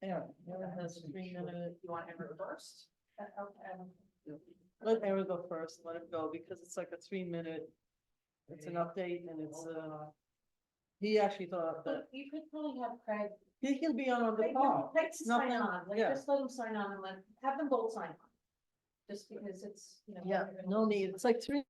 Aaron has 3 minutes. You want him to go first? Let Aaron go first, let him go, because it's like a 3 minute, it's an update and it's, he actually thought that You could probably have Craig. he can be on the Craig call. can sign Nothing- on, like, yeah. just let him sign on and have them both sign on. Just because it's, Yeah, no need. It's like 3